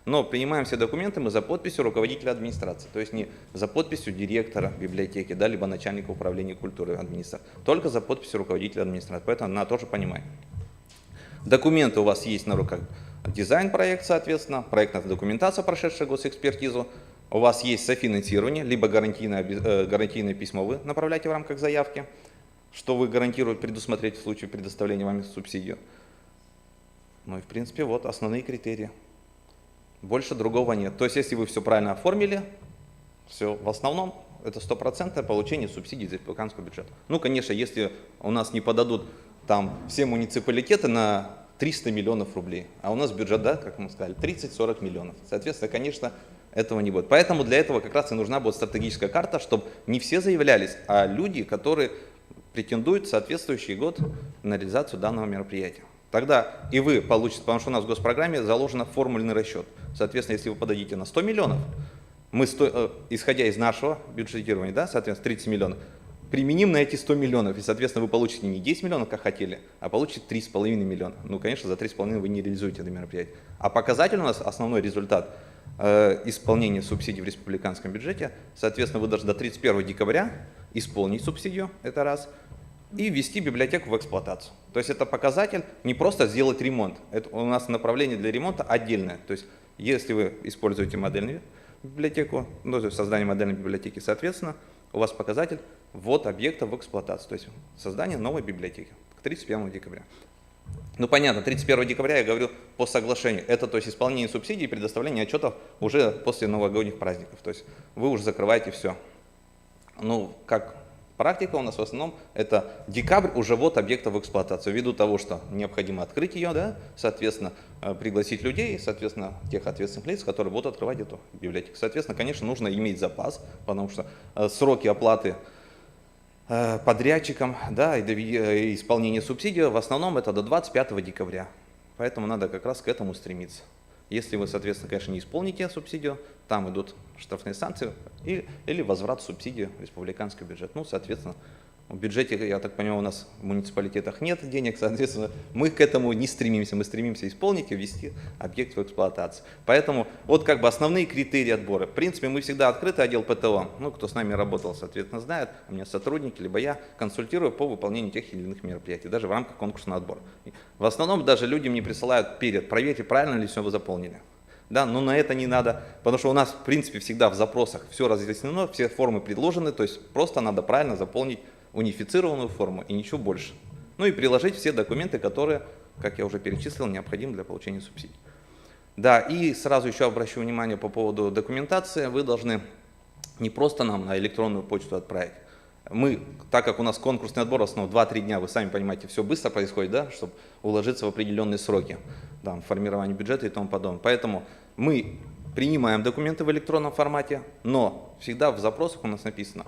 Но принимаем все документы мы за подписью руководителя администрации, то есть не за подписью директора библиотеки, да, либо начальника управления культуры администрации, только за подписью руководителя администрации, поэтому надо тоже понимать. Документы у вас есть на руках, дизайн-проект, соответственно, проектная документация, прошедшая госэкспертизу, у вас есть софинансирование, либо гарантийное письмо вы направляете в рамках заявки, что вы гарантируете предусмотреть в случае предоставления вами субсидию. Ну и в принципе вот основные критерии. Больше другого нет. То есть если вы все правильно оформили, все, в основном это 100% получение субсидий из республиканского бюджета. Ну конечно, если у нас не подадут там все муниципалитеты на 300 миллионов рублей, а у нас бюджет, да, как мы сказали, 30-40 миллионов. Соответственно, конечно, этого не будет. Поэтому для этого как раз и нужна будет стратегическая карта, чтобы не все заявлялись, а люди, которые претендуют в соответствующий год на реализацию данного мероприятия. Тогда и вы получите, потому что у нас в госпрограмме заложен формульный расчет. Соответственно, если вы подадите на 100 миллионов, мы, исходя из нашего бюджетирования, да, соответственно, 30 миллионов, применим на эти 100 миллионов, и, соответственно, вы получите не 10 миллионов, как хотели, а получите 3,5 миллиона. Ну, конечно, за 3,5 вы не реализуете это мероприятие. А показатель у нас, основной результат исполнения субсидий в республиканском бюджете, соответственно, вы должны до 31 декабря исполнить субсидию, это раз, и ввести библиотеку в эксплуатацию. То есть это показатель не просто сделать ремонт, это у нас направление для ремонта отдельное. То есть если вы используете модельную библиотеку, ну, то есть создание модельной библиотеки, соответственно, у вас показатель ввод объекта в эксплуатацию, то есть создание новой библиотеки к 31 декабря. Ну понятно, 31 декабря я говорю по соглашению. Это то есть исполнение субсидий и предоставление отчетов уже после новогодних праздников. То есть вы уже закрываете все. Ну, как практика у нас в основном это декабрь уже ввод объекта в эксплуатацию. Ввиду того, что необходимо открыть ее, да, соответственно, пригласить людей, соответственно, тех ответственных лиц, которые будут открывать эту библиотеку. Соответственно, конечно, нужно иметь запас, потому что сроки оплаты подрядчикам, да, и исполнение субсидий в основном это до 25 декабря. Поэтому надо как раз к этому стремиться. Если вы, соответственно, конечно, не исполните субсидию, там идут штрафные санкции или возврат субсидии в республиканский бюджет. Ну, соответственно, в бюджете, я так понимаю, у нас в муниципалитетах нет денег, соответственно, мы к этому не стремимся. Мы стремимся исполнить и ввести объект в эксплуатацию. Поэтому вот как бы основные критерии отбора. В принципе, мы всегда открытый отдел ПТО. Ну, кто с нами работал, соответственно, знает. У меня сотрудники, либо я консультирую по выполнению тех или иных мероприятий, даже в рамках конкурсного отбора. В основном даже люди мне присылают перед, проверьте, правильно ли все вы заполнили. Да, но на это не надо, потому что у нас, в принципе, всегда в запросах все разъяснено, все формы предложены, то есть просто надо правильно заполнить унифицированную форму и ничего больше. Ну и приложить все документы, которые, как я уже перечислил, необходимы для получения субсидий. Да, и сразу еще обращу внимание по поводу документации. Вы должны не просто нам на электронную почту отправить. Мы, так как у нас конкурсный отбор, в основном 2-3 дня, вы сами понимаете, все быстро происходит, да, чтобы уложиться в определенные сроки, там, формирование бюджета и тому подобное. Поэтому мы принимаем документы в электронном формате, но всегда в запросах у нас написано,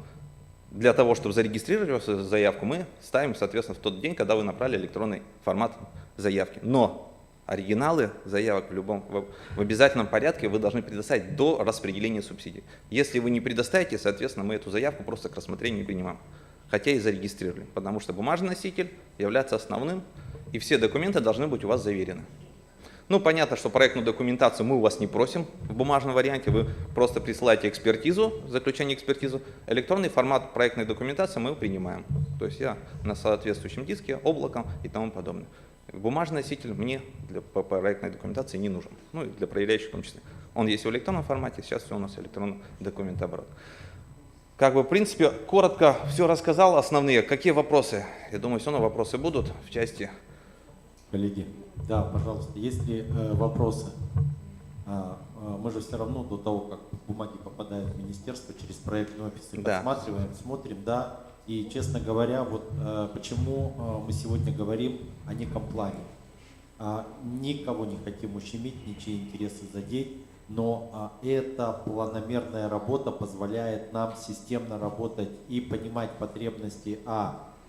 для того, чтобы зарегистрировать вашу заявку, мы ставим, соответственно, в тот день, когда вы направили электронный формат заявки. Но оригиналы заявок в обязательном порядке вы должны предоставить до распределения субсидий. Если вы не предоставите, соответственно, мы эту заявку просто к рассмотрению не принимаем, хотя и зарегистрировали, потому что бумажный носитель является основным, и все документы должны быть у вас заверены. Ну, понятно, что проектную документацию мы у вас не просим в бумажном варианте, вы просто присылаете экспертизу, заключение экспертизу, электронный формат проектной документации мы принимаем. То есть я на соответствующем диске, облаком и тому подобное. Бумажный носитель мне для проектной документации не нужен, ну и для проверяющих в том числе. Он есть в электронном формате, сейчас все у нас электронный документооборот. Как бы, в принципе, коротко все рассказал, основные. Какие вопросы? Я думаю, все равно вопросы будут в части. Коллеги, да, пожалуйста, есть ли вопросы? Мы же все равно до того, как бумаги попадают в министерство, через проектный офис рассматриваем, смотрим, да. И, честно говоря, вот почему мы сегодня говорим о неком плане. Никого не хотим ущемить, ничьи интересы задеть, но эта планомерная работа позволяет нам системно работать и понимать потребности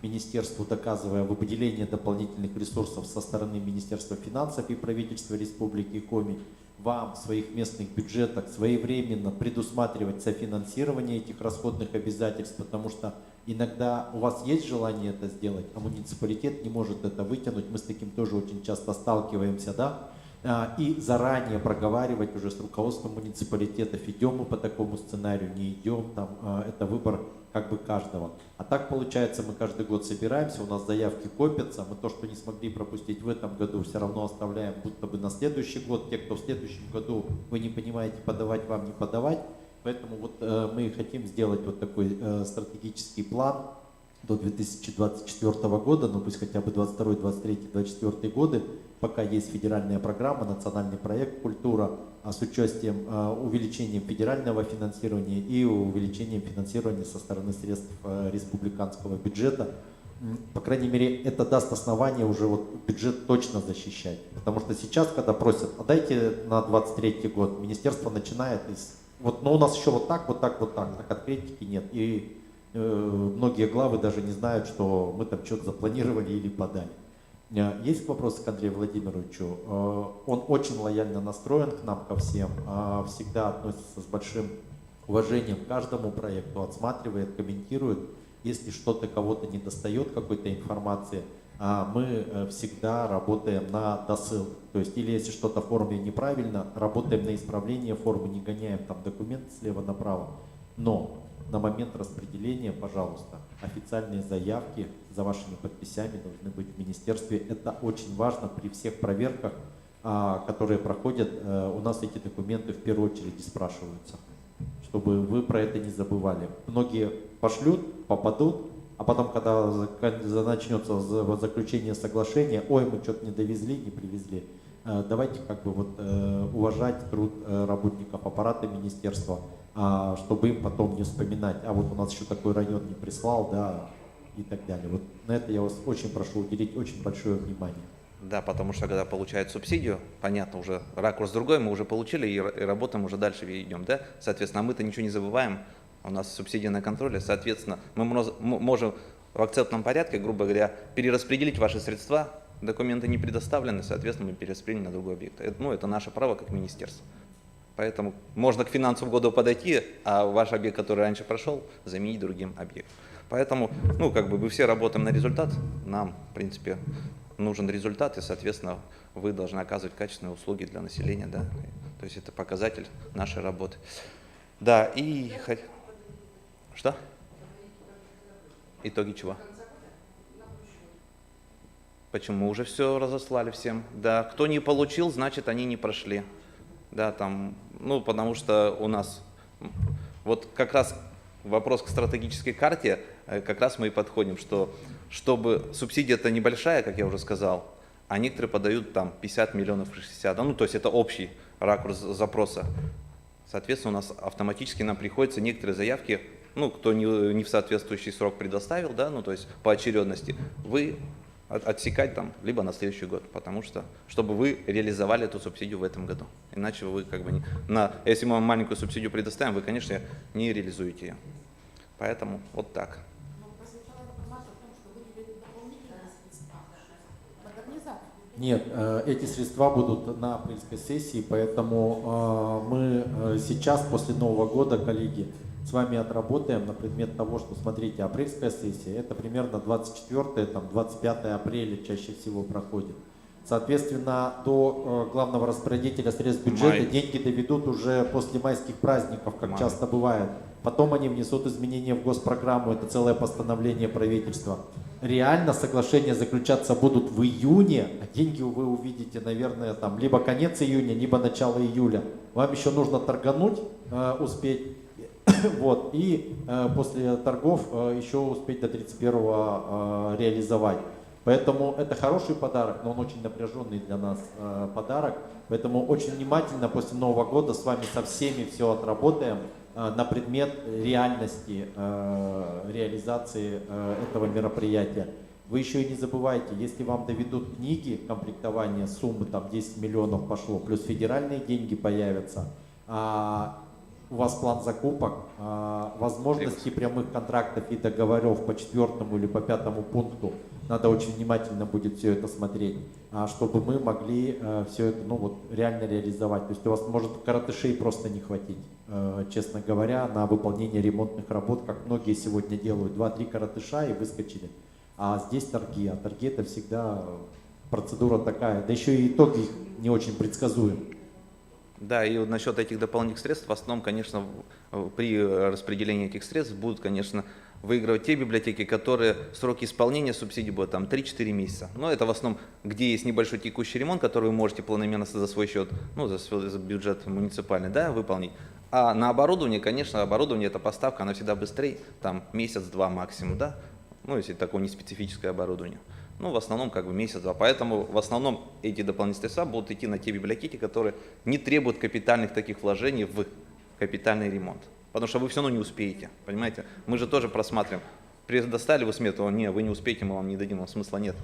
министерству, доказывая выделение дополнительных ресурсов со стороны Министерства финансов и правительства Республики Коми, вам в своих местных бюджетах своевременно предусматривать софинансирование этих расходных обязательств, потому что иногда у вас есть желание это сделать, а муниципалитет не может это вытянуть. Мы с таким тоже очень часто сталкиваемся, да? и заранее проговаривать уже с руководством муниципалитетов, идем мы по такому сценарию, не идем, там, это выбор как бы каждого. А так получается, мы каждый год собираемся, у нас заявки копятся, мы то, что не смогли пропустить в этом году, все равно оставляем будто бы на следующий год. Те, кто в следующем году, вы не понимаете, подавать вам, не подавать. Поэтому вот мы хотим сделать вот такой стратегический план до 2024 года, ну пусть хотя бы 22, 23, 24 годы, пока есть федеральная программа, национальный проект «Культура», с участием увеличением федерального финансирования и увеличением финансирования со стороны средств республиканского бюджета. По крайней мере, это даст основание уже вот бюджет точно защищать. Потому что сейчас, когда просят, а дайте на 23 год, министерство начинает из... Вот, но у нас еще вот так, так конкретики нет. И многие главы даже не знают, что мы там что-то запланировали или подали. Есть вопросы к Андрею Владимировичу? Он очень лояльно настроен к нам, ко всем, всегда относится с большим уважением к каждому проекту, отсматривает, комментирует. Если что-то кого-то не достает, какой-то информации, мы всегда работаем на досыл. То есть, или если что-то в форме неправильно, работаем на исправление формы, не гоняем там документы слева направо. Но на момент распределения, пожалуйста, официальные заявки за вашими подписями должны быть в министерстве. Это очень важно при всех проверках, которые проходят. У нас эти документы в первую очередь спрашиваются, чтобы вы про это не забывали. Многие пошлют, попадут, а потом, когда начнется заключение соглашения, ой, мы что-то не довезли, не привезли. Давайте как бы вот уважать труд работников аппарата министерства, чтобы им потом не вспоминать, а вот у нас еще такой район не прислал, да, и так далее. Вот на это я вас очень прошу уделить очень большое внимание. Да, потому что когда получают субсидию, понятно, уже ракурс другой, мы уже получили и работаем, уже дальше идем, да? Соответственно, мы-то ничего не забываем, у нас субсидия на контроле, соответственно, мы можем в акцептном порядке, грубо говоря, перераспределить ваши средства, документы не предоставлены, соответственно, мы перераспределим на другой объект. Это наше право как министерство. Поэтому можно к финансовому году подойти, а ваш объект, который раньше прошел, заменить другим объектом. Поэтому, мы все работаем на результат, нам, в принципе, нужен результат, и, соответственно, вы должны оказывать качественные услуги для населения, да. То есть это показатель нашей работы. Да, и... Что? Итоги чего? Почему? Мы уже все разослали всем. Да, кто не получил, значит, они не прошли. Да, там, потому что у нас, вот как раз вопрос к стратегической карте, как раз мы и подходим, что чтобы субсидия-то небольшая, как я уже сказал, а некоторые подают там 50 миллионов, 60, то есть это общий ракурс запроса. Соответственно, у нас автоматически нам приходится некоторые заявки, кто не в соответствующий срок предоставил, да, то есть по очередности, вы отсекать там либо на следующий год, потому что, чтобы вы реализовали эту субсидию в этом году. Иначе вы если мы вам маленькую субсидию предоставим, вы, конечно, не реализуете ее. Поэтому вот так. Нет, эти средства будут на апрельской сессии, поэтому мы сейчас, после Нового года, коллеги, с вами отработаем на предмет того, что, смотрите, апрельская сессия, это примерно 24-25 апреля чаще всего проходит. Соответственно, до главного распорядителя средств бюджета деньги доведут уже после майских праздников, как часто бывает. Потом они внесут изменения в госпрограмму, это целое постановление правительства. Реально соглашения заключаться будут в июне, а деньги вы увидите, наверное, там либо конец июня, либо начало июля. Вам еще нужно торгануть, успеть. Вот, и после торгов еще успеть до 31-го реализовать. Поэтому это хороший подарок, но он очень напряженный для нас подарок. Поэтому очень внимательно после Нового года с вами со всеми все отработаем на предмет реальности реализации этого мероприятия. Вы еще и не забывайте, если вам доведут книги комплектования, суммы там 10 миллионов пошло, плюс федеральные деньги появятся, у вас план закупок, возможности прямых контрактов и договоров по 4 или по 5 пункту, надо очень внимательно будет все это смотреть, чтобы мы могли все это реально реализовать. То есть у вас может коротышей просто не хватить, честно говоря, на выполнение ремонтных работ, как многие сегодня делают, 2-3 коротыша и выскочили. А здесь торги, а торги это всегда процедура такая, да еще и итог их не очень предсказуем. Да, и вот насчет этих дополнительных средств, в основном, конечно, при распределении этих средств будут, конечно, выигрывать те библиотеки, которые сроки исполнения субсидий будут там 3-4 месяца. Но это в основном, где есть небольшой текущий ремонт, который вы можете планомерно за свой счет, ну, за бюджет муниципальный, да, выполнить. А на оборудование, конечно, оборудование, это поставка, она всегда быстрее, там месяц-два максимум, да, ну, если такое неспецифическое оборудование. Ну, в основном, как бы месяц-два. Поэтому в основном эти дополнительные средства будут идти на те библиотеки, которые не требуют капитальных таких вложений в капитальный ремонт. Потому что вы все равно не успеете, понимаете? Мы же тоже просматриваем. Предоставили вы смету, не, вы не успеете, мы вам не дадим, смысла нет.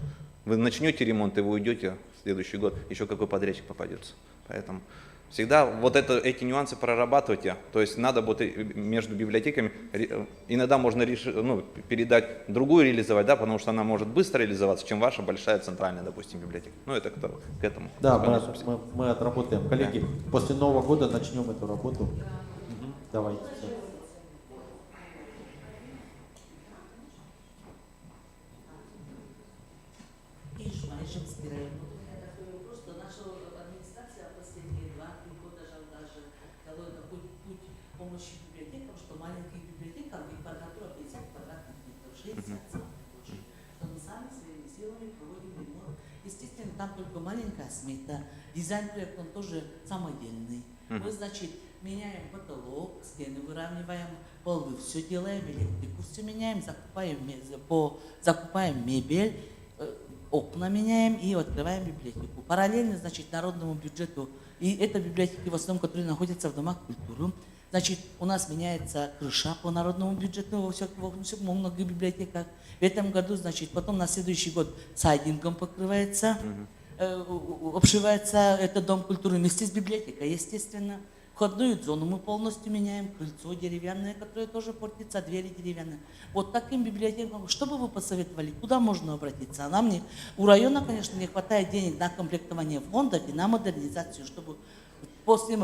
Вы начнете ремонт, и вы уйдете в следующий год, еще какой подрядчик попадется. Поэтому всегда вот эти нюансы прорабатывайте. То есть надо будет между библиотеками, иногда можно передать другую реализовать, да, потому что она может быстро реализоваться, чем ваша большая центральная, допустим, библиотека. Ну, это к этому. Да, мы отработаем. Коллеги, после Нового года начнем эту работу. Давайте. Просто наша администрация последние 2-3 года даже дала такой путь помощи библиотекам, что маленьких библиотекам их квадратура 50 квадратных метров, 60 что мы сами своими силами проводим ремонт. Естественно, там только маленькая смета, дизайн-проект, он тоже самодельный. Мы, значит, меняем потолок, стены выравниваем, полы, все делаем, электрику все меняем, закупаем мебель, окна меняем и открываем библиотеку. Параллельно, значит, народному бюджету, и это библиотеки в основном, которые находятся в домах культуры, значит, у нас меняется крыша по народному бюджету во многих библиотеках. В этом году, значит, потом на следующий год сайдингом покрывается, обшивается этот дом культуры вместе с библиотекой, естественно. Входную зону мы полностью меняем, крыльцо деревянное, которое тоже портится, двери деревянные. Вот таким библиотекам, что бы вы посоветовали, куда можно обратиться? У района, конечно, не хватает денег на комплектование фондов и на модернизацию, чтобы после,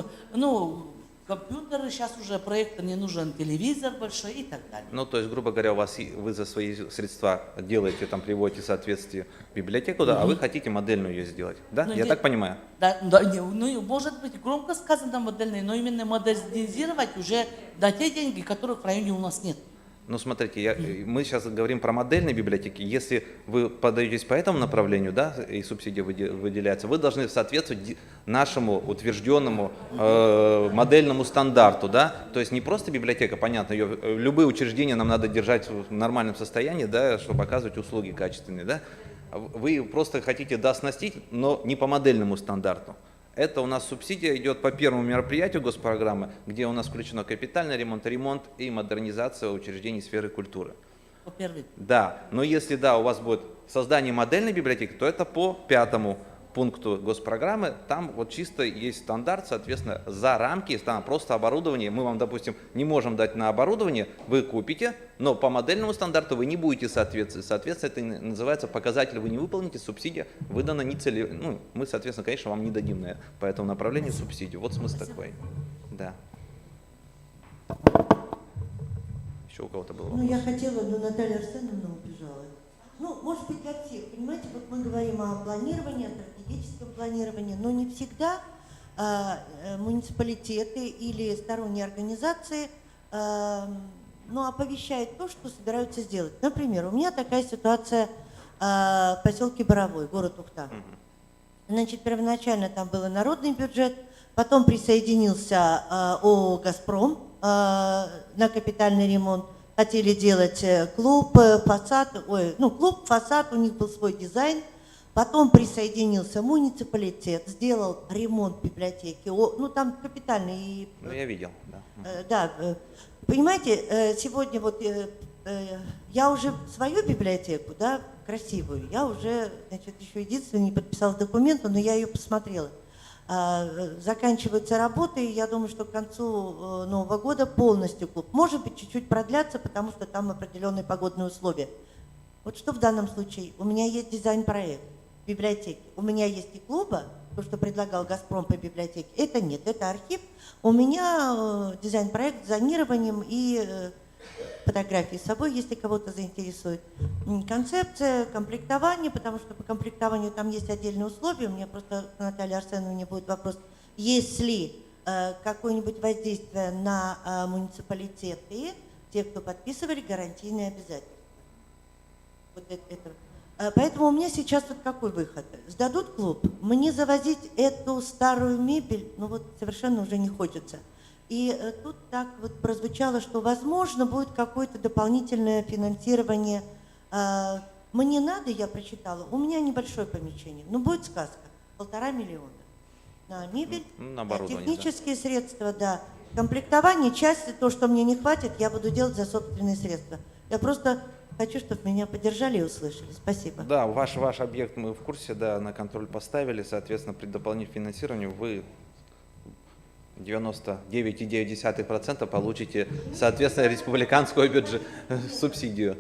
компьютеры, сейчас уже проекту не нужен телевизор большой и так далее. Ну, то есть, грубо говоря, вы за свои средства делаете, там, приводите в соответствие библиотеку, да, а вы хотите модельную ее сделать, да? Я так понимаю? Да, может быть, громко сказано модельной, но именно модернизировать уже на те деньги, которых в районе у нас нет. Ну, смотрите, мы сейчас говорим про модельные библиотеки. Если вы подаетесь по этому направлению, да, и субсидия выделяется, вы должны соответствовать нашему утвержденному модельному стандарту, да. То есть не просто библиотека, понятно, любые учреждения нам надо держать в нормальном состоянии, да, чтобы оказывать услуги качественные, да. Вы просто хотите дооснастить, но не по модельному стандарту. Это у нас субсидия идет по первому мероприятию госпрограммы, где у нас включено капитальный ремонт и модернизация учреждений сферы культуры. По первому? Да, но если да, у вас будет создание модельной библиотеки, то это по 5-му пункту госпрограммы, там вот чисто есть стандарт, соответственно, за рамки, там просто оборудование, мы вам, допустим, не можем дать на оборудование, вы купите, но по модельному стандарту вы не будете соответствовать. Соответственно, это называется показатель, вы не выполните, субсидия выдана не целевая. Мы, соответственно, конечно, вам не дадим по этому направлению субсидию. Вот смысл такой. Да. Еще у кого-то был вопрос? Я хотела, но Наталья Арсеновна убежала. Может быть, для всех, понимаете, вот мы говорим о планировании, о стратегическом планировании, но не всегда муниципалитеты или сторонние организации оповещают то, что собираются сделать. Например, у меня такая ситуация в поселке Боровой, город Ухта. Значит, первоначально там был народный бюджет, потом присоединился ООО «Газпром» на капитальный ремонт. Хотели делать клуб, фасад, фасад, у них был свой дизайн. Потом присоединился муниципалитет, сделал ремонт библиотеки. Там капитальный. Я видел, да. Да, понимаете, сегодня я уже свою библиотеку, да, красивую, я уже, еще единственное не подписала документа, но я ее посмотрела. Заканчиваются работы, и я думаю, что к концу Нового года полностью клуб. Может быть, чуть-чуть продлятся, потому что там определенные погодные условия. Вот что в данном случае? У меня есть дизайн-проект библиотеки. У меня есть и клуба, то, что предлагал «Газпром» по библиотеке. Это нет, это архив. У меня дизайн-проект с зонированием и фотографии с собой, если кого-то заинтересует. Концепция, комплектование, потому что по комплектованию там есть отдельные условия. У меня просто к Наталье Арсеновне будет вопрос, есть ли какое-нибудь воздействие на муниципалитеты, те, кто подписывали гарантийные обязательства. Вот это. Поэтому у меня сейчас вот какой выход. Сдадут клуб, мне завозить эту старую мебель, ну вот совершенно уже не хочется. И тут так вот прозвучало, что возможно будет какое-то дополнительное финансирование. Мне надо, я прочитала, у меня небольшое помещение, но будет сказка, 1,5 миллиона. На мебель, на технические средства, да. Комплектование, части, то, что мне не хватит, я буду делать за собственные средства. Я просто хочу, чтобы меня поддержали и услышали. Спасибо. Да, ваш объект мы в курсе, да, на контроль поставили. Соответственно, при дополнительном финансировании вы 99,9% получите, соответственно, республиканскую субсидию.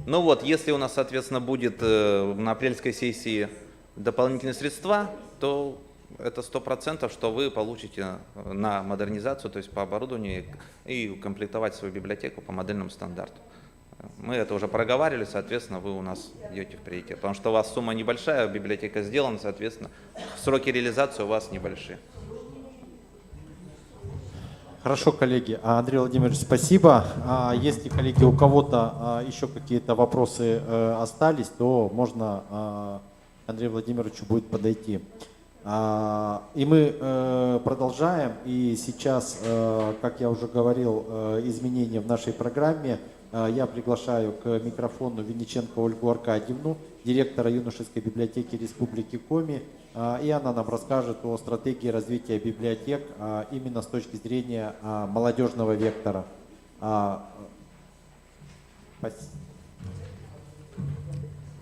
Ну вот, если у нас, соответственно, будет на апрельской сессии дополнительные средства, то это 100%, что вы получите на модернизацию, то есть по оборудованию, и укомплектовать свою библиотеку по модельному стандарту. Мы это уже проговаривали, соответственно, вы у нас идете в приоритет. Потому что у вас сумма небольшая, библиотека сделана, соответственно, сроки реализации у вас небольшие. Хорошо, коллеги. Андрей Владимирович, спасибо. Если, коллеги, у кого-то еще какие-то вопросы остались, то можно Андрею Владимировичу будет подойти. И мы продолжаем. И сейчас, как я уже говорил, изменения в нашей программе. Я приглашаю к микрофону Винниченко Ольгу Аркадьевну, директора юношеской библиотеки Республики Коми. И она нам расскажет о стратегии развития библиотек именно с точки зрения молодежного вектора.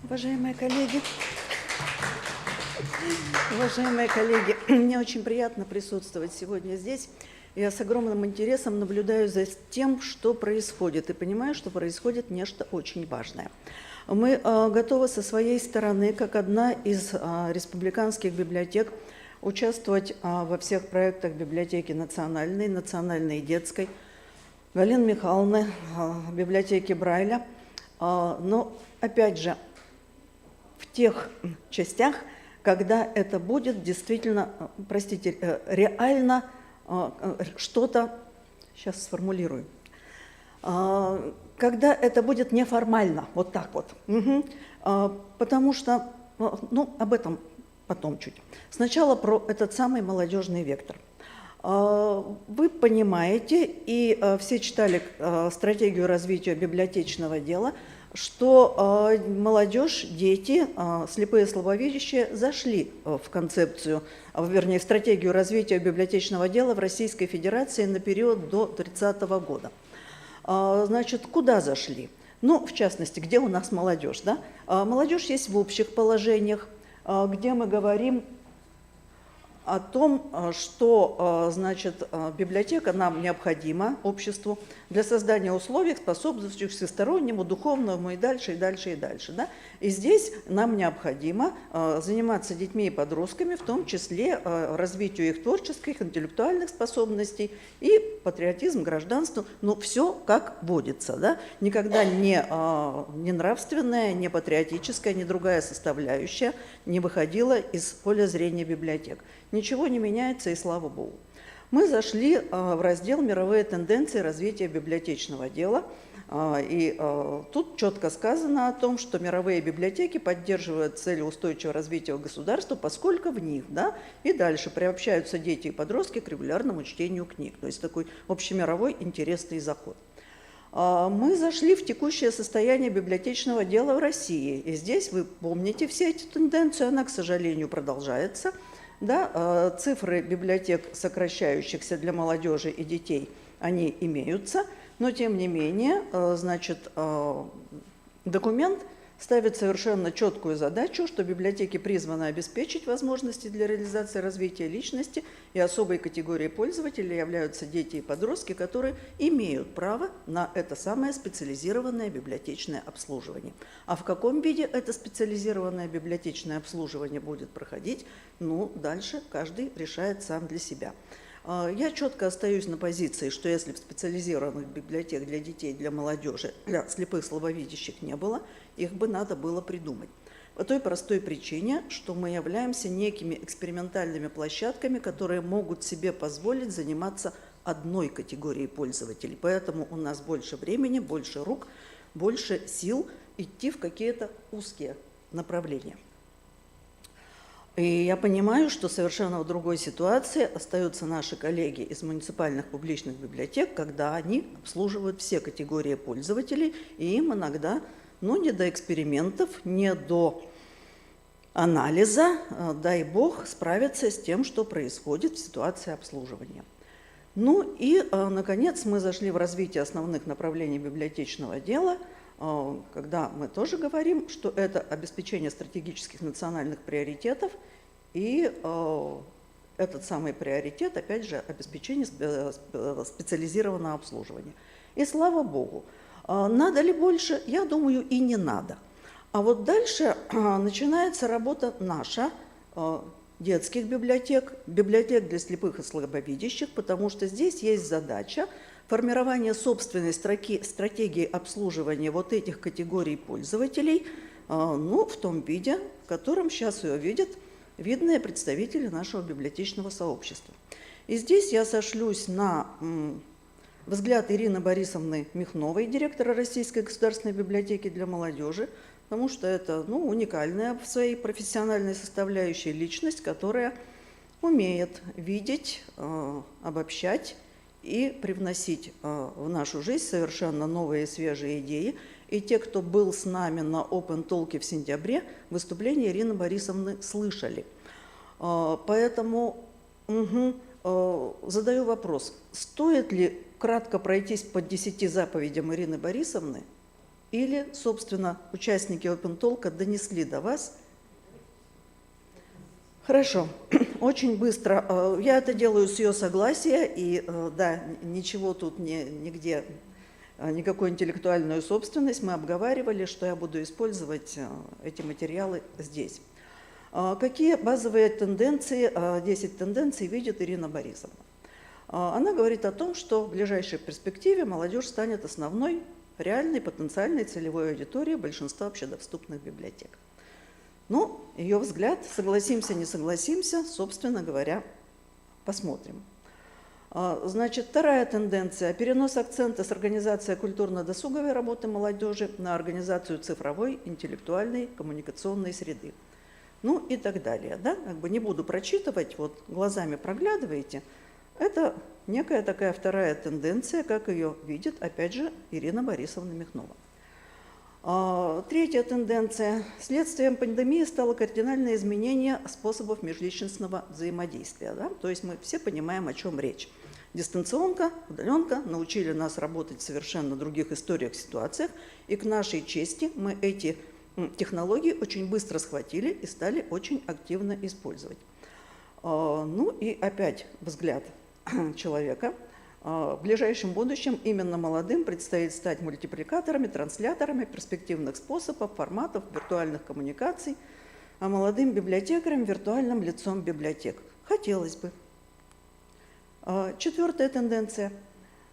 Уважаемые коллеги, мне очень приятно присутствовать сегодня здесь. Я с огромным интересом наблюдаю за тем, что происходит, и понимаю, что происходит нечто очень важное. Мы готовы со своей стороны, как одна из республиканских библиотек, участвовать во всех проектах библиотеки национальной и детской, Галины Михайловны, библиотеки Брайля. Но, опять же, в тех частях, когда это будет действительно, простите, реально что-то, сейчас сформулирую, когда это будет неформально, вот так вот. Потому что, ну, об этом потом чуть. Сначала про этот самый молодежный вектор. Вы понимаете, и все читали стратегию развития библиотечного дела, что молодежь, дети, слепые и слабовидящие зашли в концепцию, вернее, в стратегию развития библиотечного дела в Российской Федерации на период до 30 года. Значит, куда зашли? Ну, в частности, где у нас молодежь? Да? Молодежь есть в общих положениях, где мы говорим о том, что, значит, библиотека нам необходима, обществу, для создания условий, способствующих всестороннему, духовному и дальше, и дальше, и дальше. Да? И здесь нам необходимо заниматься детьми и подростками, в том числе развитию их творческих, интеллектуальных способностей и патриотизм, гражданство, ну, все как водится. Да? Никогда не нравственная, не патриотическая, ни другая составляющая не выходила из поля зрения библиотек. Ничего не меняется, и слава Богу. Мы зашли в раздел «Мировые тенденции развития библиотечного дела». И тут четко сказано о том, что мировые библиотеки поддерживают цели устойчивого развития государства, поскольку в них, да, и дальше приобщаются дети и подростки к регулярному чтению книг. То есть такой общемировой интересный заход. Мы зашли в текущее состояние библиотечного дела в России. И здесь вы помните все эти тенденции, она, к сожалению, продолжается. Да, цифры библиотек, сокращающихся для молодежи и детей, они имеются, но тем не менее, значит, документ ставит совершенно четкую задачу, что библиотеки призваны обеспечить возможности для реализации развития личности, и особой категорией пользователей являются дети и подростки, которые имеют право на это самое специализированное библиотечное обслуживание. А в каком виде это специализированное библиотечное обслуживание будет проходить, ну, дальше каждый решает сам для себя. Я четко остаюсь на позиции, что если бы специализированных библиотек для детей, для молодежи, для слепых, слабовидящих не было, их бы надо было придумать. По той простой причине, что мы являемся некими экспериментальными площадками, которые могут себе позволить заниматься одной категорией пользователей. Поэтому у нас больше времени, больше рук, больше сил идти в какие-то узкие направления. И я понимаю, что совершенно в другой ситуации остаются наши коллеги из муниципальных публичных библиотек, когда они обслуживают все категории пользователей, и им иногда, не до экспериментов, не до анализа, дай бог, справиться с тем, что происходит в ситуации обслуживания. Наконец, мы зашли в развитие основных направлений библиотечного дела, когда мы тоже говорим, что это обеспечение стратегических национальных приоритетов, и этот самый приоритет, опять же, обеспечение специализированного обслуживания. И слава богу, надо ли больше? Я думаю, и не надо. А вот дальше начинается работа наша, детских библиотек, библиотек для слепых и слабовидящих, потому что здесь есть задача формирование собственной стратегии обслуживания вот этих категорий пользователей, в том виде, в котором сейчас ее видят видные представители нашего библиотечного сообщества. И здесь я сошлюсь на взгляд Ирины Борисовны Михновой, директора Российской государственной библиотеки для молодежи, потому что это уникальная в своей профессиональной составляющей личность, которая умеет видеть, обобщать и привносить в нашу жизнь совершенно новые и свежие идеи. И те, кто был с нами на Open Talk в сентябре, выступление Ирины Борисовны слышали. Поэтому задаю вопрос, стоит ли кратко пройтись по 10 заповедям Ирины Борисовны, или, собственно, участники Open Talk донесли до вас? Хорошо, очень быстро. Я это делаю с ее согласия, и да, ничего тут нигде, никакой интеллектуальную собственность мы обговаривали, что я буду использовать эти материалы здесь. Какие базовые тенденции, 10 тенденций видит Ирина Борисовна? Она говорит о том, что в ближайшей перспективе молодежь станет основной, реальной, потенциальной целевой аудиторией большинства общедоступных библиотек. Ее взгляд, согласимся, не согласимся, собственно говоря, посмотрим. Значит, вторая тенденция – перенос акцента с организации культурно-досуговой работы молодежи на организацию цифровой, интеллектуальной, коммуникационной среды. И так далее. Да? Не буду прочитывать, вот глазами проглядываете. Это некая такая вторая тенденция, как ее видит, опять же, Ирина Борисовна Михнова. Третья тенденция. Следствием пандемии стало кардинальное изменение способов межличностного взаимодействия. Да? То есть мы все понимаем, о чем речь. Дистанционка, удаленка научили нас работать в совершенно других историях, ситуациях, и к нашей чести мы эти технологии очень быстро схватили и стали очень активно использовать. И опять взгляд человека. В ближайшем будущем именно молодым предстоит стать мультипликаторами, трансляторами перспективных способов, форматов, виртуальных коммуникаций, а молодым библиотекарям виртуальным лицом библиотек. Хотелось бы. Четвертая тенденция.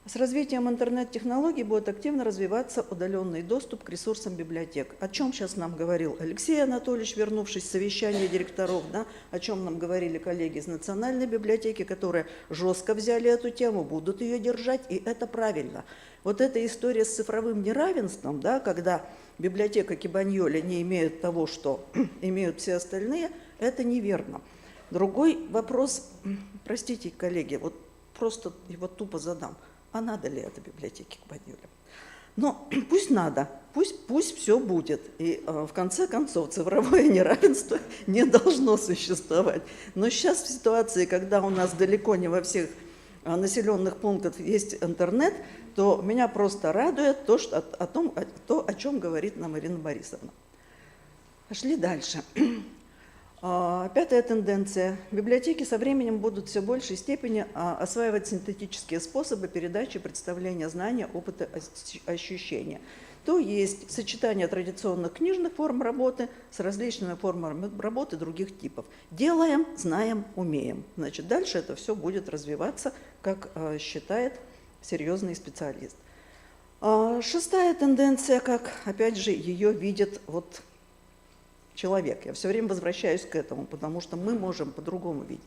С развитием интернет-технологий будет активно развиваться удаленный доступ к ресурсам библиотек. О чем сейчас нам говорил Алексей Анатольевич, вернувшись с совещания директоров, да? О чем нам говорили коллеги из Национальной библиотеки, которые жестко взяли эту тему, будут ее держать, и это правильно. Вот эта история с цифровым неравенством, да, когда библиотека Кибаньоли не имеет того, что имеют все остальные, это неверно. Другой вопрос, простите, коллеги, вот просто его тупо задам. А надо ли это библиотеке Кибаньоли? Но пусть надо, пусть все будет. И в конце концов цифровое неравенство не должно существовать. Но сейчас в ситуации, когда у нас далеко не во всех населенных пунктах есть интернет, то меня просто радует то, что, о чем говорит нам Ирина Борисовна. Пошли дальше. Пятая тенденция. Библиотеки со временем будут все в большей степени осваивать синтетические способы передачи, представления знания, опыта, ощущения. то есть сочетание традиционных книжных форм работы с различными формами работы других типов. Делаем, знаем, умеем. Значит, дальше это все будет развиваться, как считает серьезный специалист. Шестая тенденция, как, опять же, ее видит вот человек. Я все время возвращаюсь к этому, потому что мы можем по-другому видеть.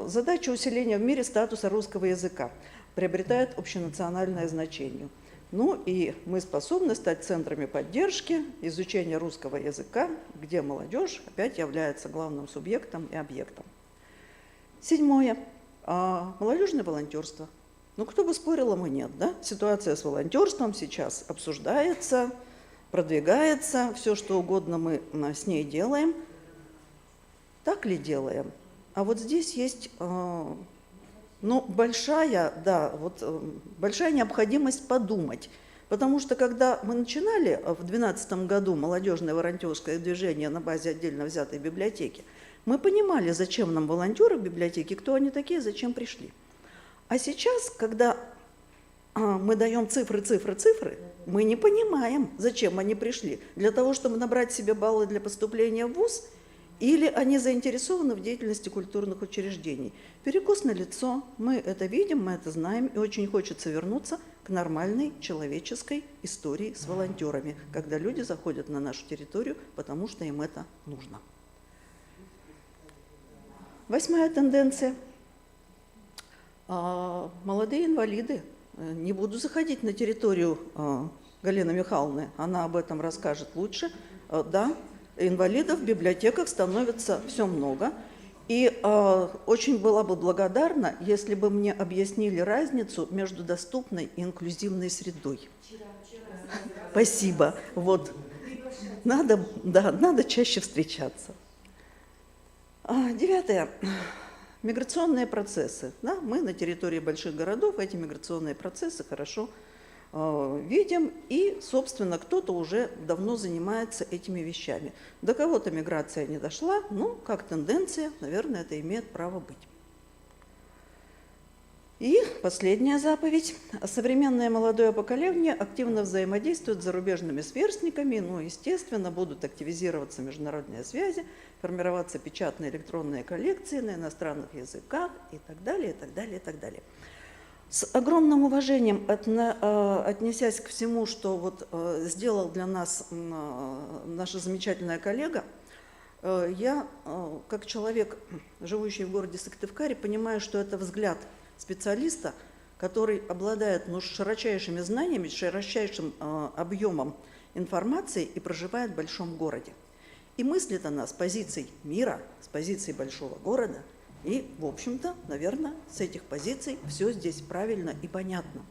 Задача усиления в мире статуса русского языка приобретает общенациональное значение. Ну и мы способны стать центрами поддержки изучения русского языка, где молодежь опять является главным субъектом и объектом. Седьмое. Молодежное волонтерство. Ну, кто бы спорил, а мы нет, да? Ситуация с волонтерством сейчас обсуждается, продвигается, все, что угодно мы с ней делаем. Так ли делаем? А вот здесь есть большая необходимость подумать. Потому что когда мы начинали в 2012 году молодежное волонтерское движение на базе отдельно взятой библиотеки, мы понимали, зачем нам волонтеры в библиотеке, кто они такие, зачем пришли. А сейчас, когда мы даем цифры, мы не понимаем, зачем они пришли. Для того, чтобы набрать себе баллы для поступления в вуз, или они заинтересованы в деятельности культурных учреждений. Перекос на лицо, мы это видим, мы это знаем, и очень хочется вернуться к нормальной человеческой истории с волонтерами, когда люди заходят на нашу территорию, потому что им это нужно. Восьмая тенденция. Молодые инвалиды. Не буду заходить на территорию Галины Михайловны, она об этом расскажет лучше. Да, инвалидов в библиотеках становится все много. И очень была бы благодарна, если бы мне объяснили разницу между доступной и инклюзивной средой. Спасибо. Вот. Надо чаще встречаться. Девятое. Миграционные процессы. Да, мы на территории больших городов эти миграционные процессы хорошо видим, и, собственно, кто-то уже давно занимается этими вещами. До кого-то миграция не дошла, но как тенденция, наверное, это имеет право быть. И последняя заповедь. Современное молодое поколение активно взаимодействует с зарубежными сверстниками, естественно, будут активизироваться международные связи, формироваться печатные электронные коллекции на иностранных языках и так далее, и так далее, и так далее. С огромным уважением отнесясь к всему, что сделал для нас наша замечательная коллега, я, как человек, живущий в городе Сыктывкаре, понимаю, что это взгляд специалиста, который обладает широчайшими знаниями, широчайшим объемом информации и проживает в большом городе. И мыслит она с позиций мира, с позиций большого города. И, в общем-то, наверное, с этих позиций все здесь правильно и понятно.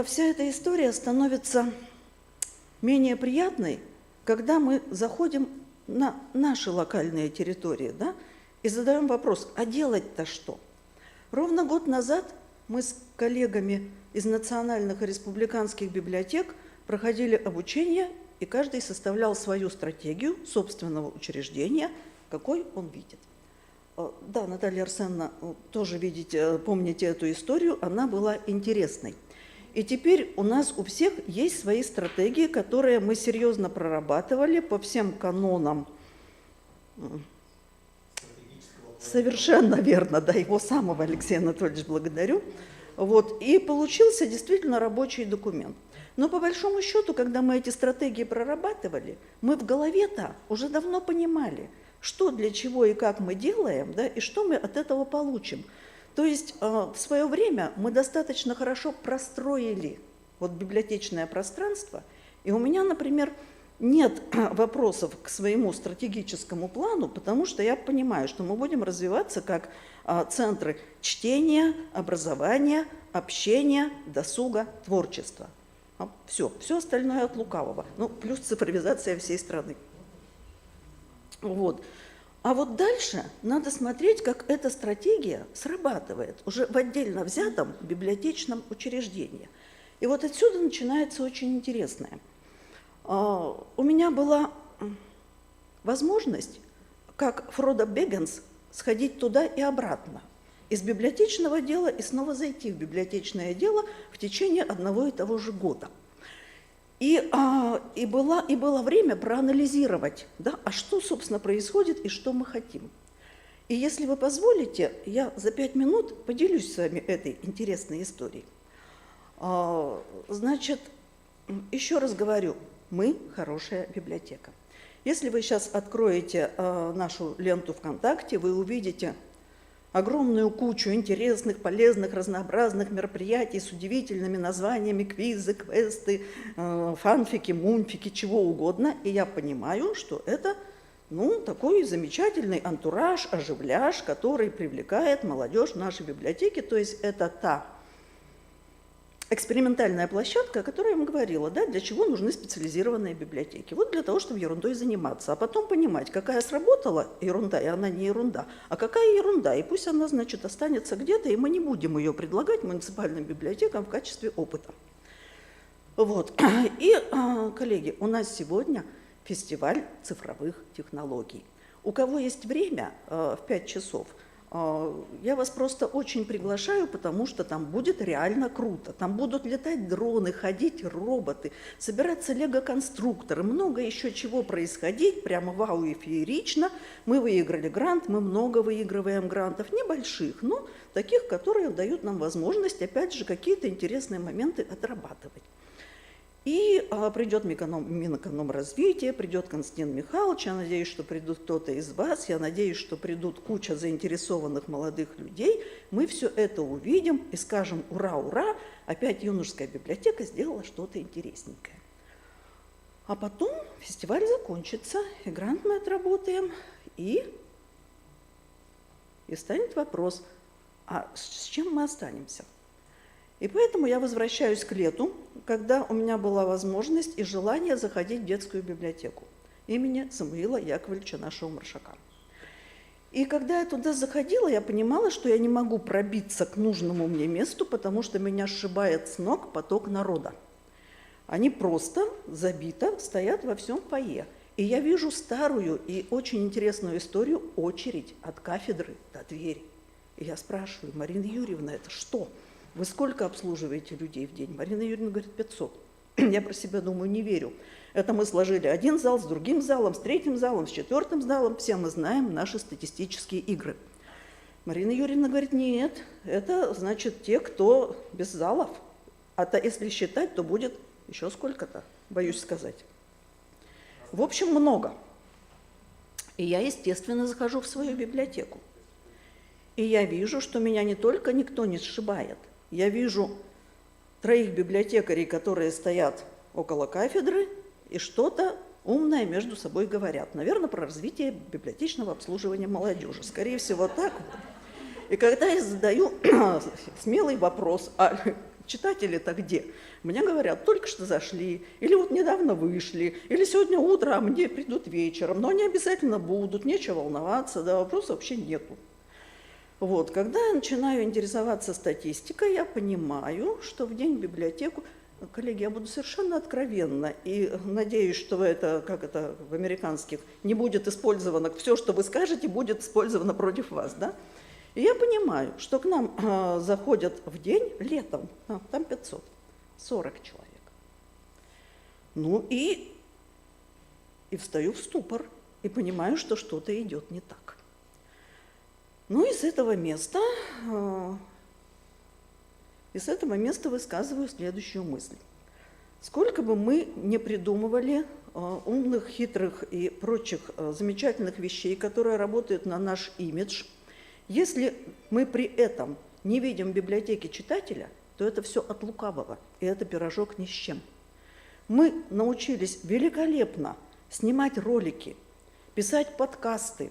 Вся эта история становится менее приятной, когда мы заходим на наши локальные территории, да, и задаем вопрос, а делать-то что? Ровно год назад мы с коллегами из национальных и республиканских библиотек проходили обучение, и каждый составлял свою стратегию собственного учреждения, какой он видит. Да, Наталья Арсеновна, тоже помните эту историю, она была интересной. И теперь у нас у всех есть свои стратегии, которые мы серьезно прорабатывали по всем канонам. Совершенно верно, да, его самого Алексея Анатольевича благодарю. И получился действительно рабочий документ. Но по большому счету, когда мы эти стратегии прорабатывали, мы в голове-то уже давно понимали, что, для чего и как мы делаем, да, и что мы от этого получим. То есть в свое время мы достаточно хорошо простроили библиотечное пространство, и у меня, например, нет вопросов к своему стратегическому плану, потому что я понимаю, что мы будем развиваться как центры чтения, образования, общения, досуга, творчества. Все остальное от лукавого, плюс цифровизация всей страны. А дальше надо смотреть, как эта стратегия срабатывает уже в отдельно взятом библиотечном учреждении. И отсюда начинается очень интересное. У меня была возможность, как Фродо Бэггинс, сходить туда и обратно. Из библиотечного дела и снова зайти в библиотечное дело в течение одного и того же года. И было время проанализировать, да, а что, собственно, происходит и что мы хотим. И если вы позволите, я за 5 минут поделюсь с вами этой интересной историей. Значит, еще раз говорю, мы хорошая библиотека. Если вы сейчас откроете нашу ленту ВКонтакте, вы увидите огромную кучу интересных, полезных, разнообразных мероприятий с удивительными названиями: квизы, квесты, фанфики, мумфики, чего угодно. И я понимаю, что это, такой замечательный антураж, оживляж, который привлекает молодежь в нашей библиотеке. То есть это та экспериментальная площадка, о которой я вам говорила, да, для чего нужны специализированные библиотеки. Вот для того, чтобы ерундой заниматься, а потом понимать, какая сработала ерунда, и она не ерунда, а какая ерунда, и пусть она, значит, останется где-то, и мы не будем ее предлагать муниципальным библиотекам в качестве опыта. Вот. И, коллеги, у нас сегодня фестиваль цифровых технологий. У кого есть время в 5 часов, я вас просто очень приглашаю, потому что там будет реально круто. Там будут летать дроны, ходить роботы, собираться лего-конструкторы, много еще чего происходить, прямо вау и феерично. Мы выиграли грант, мы много выигрываем грантов, небольших, но таких, которые дают нам возможность, опять же, какие-то интересные моменты отрабатывать. И придет Минэкономразвития, придет Константин Михайлович, я надеюсь, что придут кто-то из вас, я надеюсь, что придут куча заинтересованных молодых людей. Мы все это увидим и скажем: ура, ура, опять юношеская библиотека сделала что-то интересненькое. А потом фестиваль закончится, и грант мы отработаем, и станет вопрос, а с чем мы останемся? И поэтому я возвращаюсь к лету, когда у меня была возможность и желание заходить в детскую библиотеку имени Самуила Яковлевича, нашего маршака. И когда я туда заходила, я понимала, что я не могу пробиться к нужному мне месту, потому что меня сшибает с ног поток народа. Они просто забито стоят во всем фойе. И я вижу старую и очень интересную историю: очередь от кафедры до двери. И я спрашиваю: Марина Юрьевна, это что? Вы сколько обслуживаете людей в день? Марина Юрьевна говорит: 500. Я про себя думаю, не верю. Это мы сложили один зал с другим залом, с третьим залом, с четвертым залом. Все мы знаем наши статистические игры. Марина Юрьевна говорит: нет, это значит те, кто без залов. А если считать, то будет еще сколько-то, боюсь сказать. В общем, много. И я, естественно, захожу в свою библиотеку. И я вижу, что меня не только никто не сшибает. Я вижу 3 библиотекарей, которые стоят около кафедры и что-то умное между собой говорят. Наверное, про развитие библиотечного обслуживания молодежи. Скорее всего, так вот. И когда я задаю смелый вопрос: а читатели-то где? Мне говорят: только что зашли, или вот недавно вышли, или сегодня утром, а мне придут вечером. Но они обязательно будут, нечего волноваться, да, вопроса вообще нету. Вот, когда я начинаю интересоваться статистикой, я понимаю, что в день в библиотеку, коллеги, я буду совершенно откровенна, и надеюсь, что это, как это в американских, не будет использовано, все, что вы скажете, будет использовано против вас, да? И я понимаю, что к нам заходят в день летом, там 540 человек. Ну и встаю в ступор, и понимаю, что что-то идет не так. Ну и с этого места высказываю следующую мысль. Сколько бы мы не придумывали умных, хитрых и прочих замечательных вещей, которые работают на наш имидж, если мы при этом не видим в библиотеке читателя, то это все от лукавого, и это пирожок ни с чем. Мы научились великолепно снимать ролики, писать подкасты.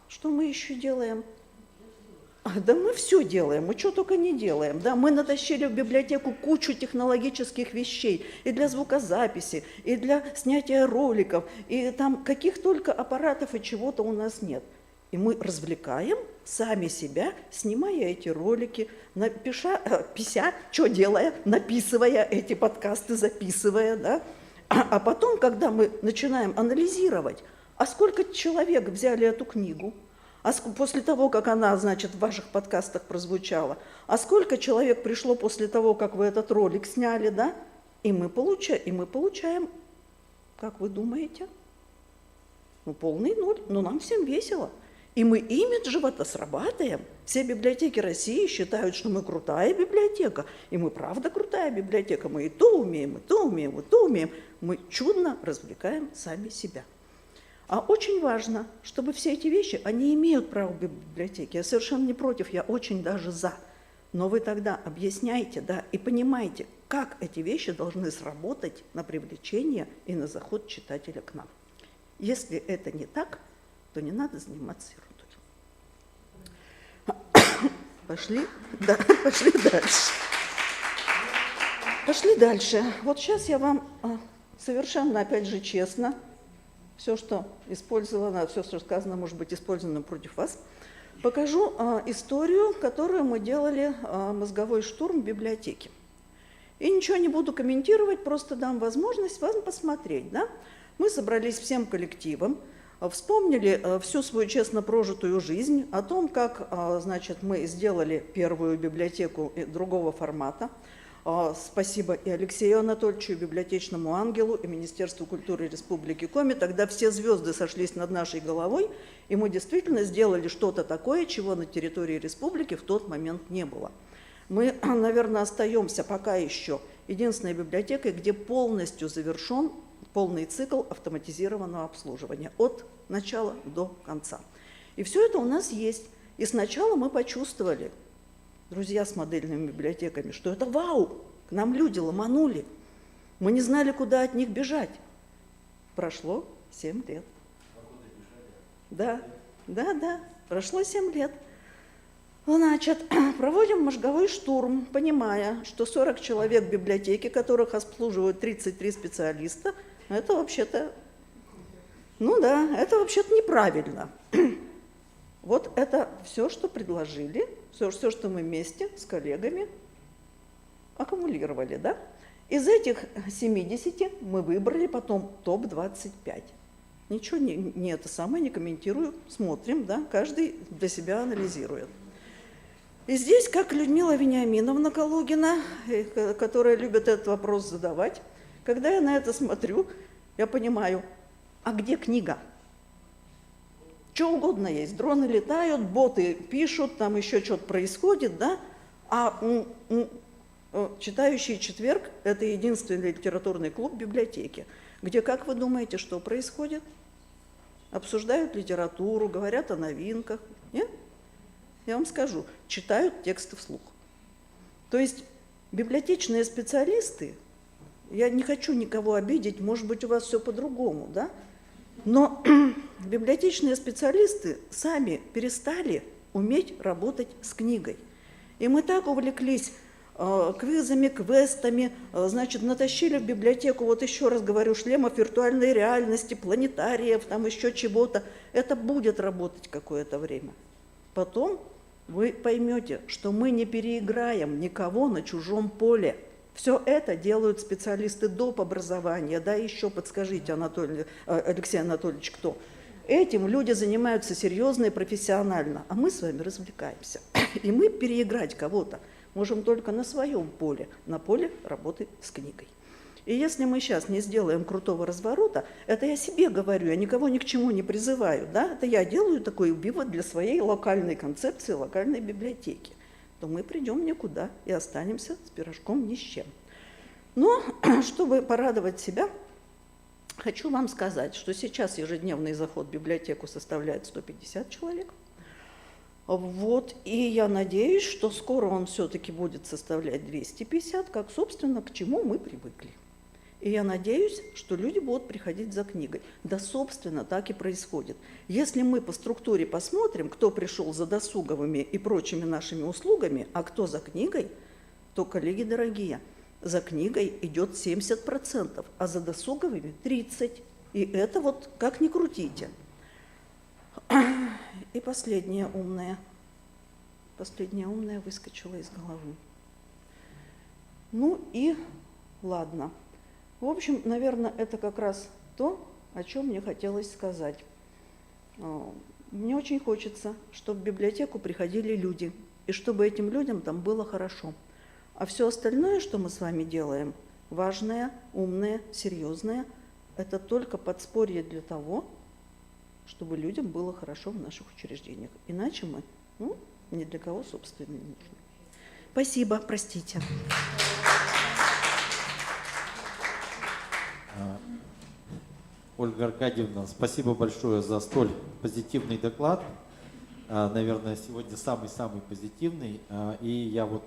Что мы еще делаем? Да мы все делаем, мы что только не делаем. Да, мы натащили в библиотеку кучу технологических вещей и для звукозаписи, и для снятия роликов, и там каких только аппаратов и чего-то у нас нет. И мы развлекаем сами себя, снимая эти ролики, написывая эти подкасты, записывая, да. А потом, когда мы начинаем анализировать, а сколько человек взяли эту книгу, после того, как она, значит, в ваших подкастах прозвучала, а сколько человек пришло после того, как вы этот ролик сняли, да? И мы получаем, как вы думаете, полный ноль, но нам всем весело. И мы имиджево-то срабатываем. Все библиотеки России считают, что мы крутая библиотека. И мы правда крутая библиотека. Мы и то умеем, и то умеем, и то умеем. Мы чудно развлекаем сами себя. А очень важно, чтобы все эти вещи, они имеют право в библиотеке. Я совершенно не против, я очень даже за. Но вы тогда объясняйте, да, и понимаете, как эти вещи должны сработать на привлечение и на заход читателя к нам. Если это не так, то не надо заниматься ерундой. Пошли дальше. Пошли дальше. Вот сейчас я вам совершенно, опять же, честно, все, что использовано, все, что сказано, может быть использовано против вас, покажу историю, которую мы делали, мозговой штурм в библиотеке. И ничего не буду комментировать, просто дам возможность вам посмотреть. Да? Мы собрались всем коллективом, вспомнили всю свою честно прожитую жизнь, о том, как, значит, мы сделали первую библиотеку другого формата. Спасибо и Алексею Анатольевичу, и библиотечному ангелу, и Министерству культуры Республики Коми. Тогда все звезды сошлись над нашей головой, и мы действительно сделали что-то такое, чего на территории республики в тот момент не было. Мы, наверное, остаемся пока еще единственной библиотекой, где полностью завершен полный цикл автоматизированного обслуживания от начала до конца. И все это у нас есть. И сначала мы почувствовали, друзья с модельными библиотеками, что это вау, к нам люди ломанули. Мы не знали, куда от них бежать. Прошло 7 лет. Да, прошло 7 лет. Значит, проводим мозговой штурм, понимая, что 40 человек в библиотеке, которых обслуживают 33 специалиста, это вообще-то, это вообще-то неправильно. Вот это все, что предложили, все, что мы вместе с коллегами аккумулировали, да? Из этих 70 мы выбрали потом топ-25. Ничего не комментирую, смотрим, да? Каждый для себя анализирует. И здесь, как Людмила Вениаминовна Калугина, которая любит этот вопрос задавать, когда я на это смотрю, я понимаю, а где книга? Что угодно есть, дроны летают, боты пишут, там еще что-то происходит, да? А «Читающий четверг» – это единственный литературный клуб в библиотеке, где, как вы думаете, что происходит? Обсуждают литературу, говорят о новинках. Нет? Я вам скажу, читают тексты вслух. То есть библиотечные специалисты, я не хочу никого обидеть, может быть, у вас все по-другому, да? Но библиотечные специалисты сами перестали уметь работать с книгой. И мы так увлеклись квизами, квестами, значит, натащили в библиотеку, вот еще раз говорю, шлемов виртуальной реальности, планетариев, там еще чего-то. Это будет работать какое-то время. Потом вы поймете, что мы не переиграем никого на чужом поле. Все это делают специалисты доп. Образования. Да, еще подскажите, Алексей Анатольевич, кто? Этим люди занимаются серьезно и профессионально, а мы с вами развлекаемся. И мы переиграть кого-то можем только на своем поле, на поле работы с книгой. И если мы сейчас не сделаем крутого разворота, это я себе говорю, я никого ни к чему не призываю, да? Это я делаю такой вывод для своей локальной концепции, локальной библиотеки, то мы придем никуда и останемся с пирожком ни с чем. Но, чтобы порадовать себя, хочу вам сказать, что сейчас ежедневный заход в библиотеку составляет 150 человек. Вот, и я надеюсь, что скоро он все-таки будет составлять 250, как, собственно, к чему мы привыкли. И я надеюсь, что люди будут приходить за книгой. Да, собственно, так и происходит. Если мы по структуре посмотрим, кто пришел за досуговыми и прочими нашими услугами, а кто за книгой, то, коллеги дорогие, за книгой идет 70%, а за досуговыми 30%. И это вот как ни крутите. И последняя умная выскочила из головы. Ну и ладно. В общем, наверное, это как раз то, о чем мне хотелось сказать. Мне очень хочется, чтобы в библиотеку приходили люди, и чтобы этим людям там было хорошо. А все остальное, что мы с вами делаем, важное, умное, серьезное. Это только подспорье для того, чтобы людям было хорошо в наших учреждениях. Иначе мы, ни для кого, собственно, не нужны. Спасибо, простите. Ольга Аркадьевна, спасибо большое за столь позитивный доклад. Наверное, сегодня самый-самый позитивный. И я вот,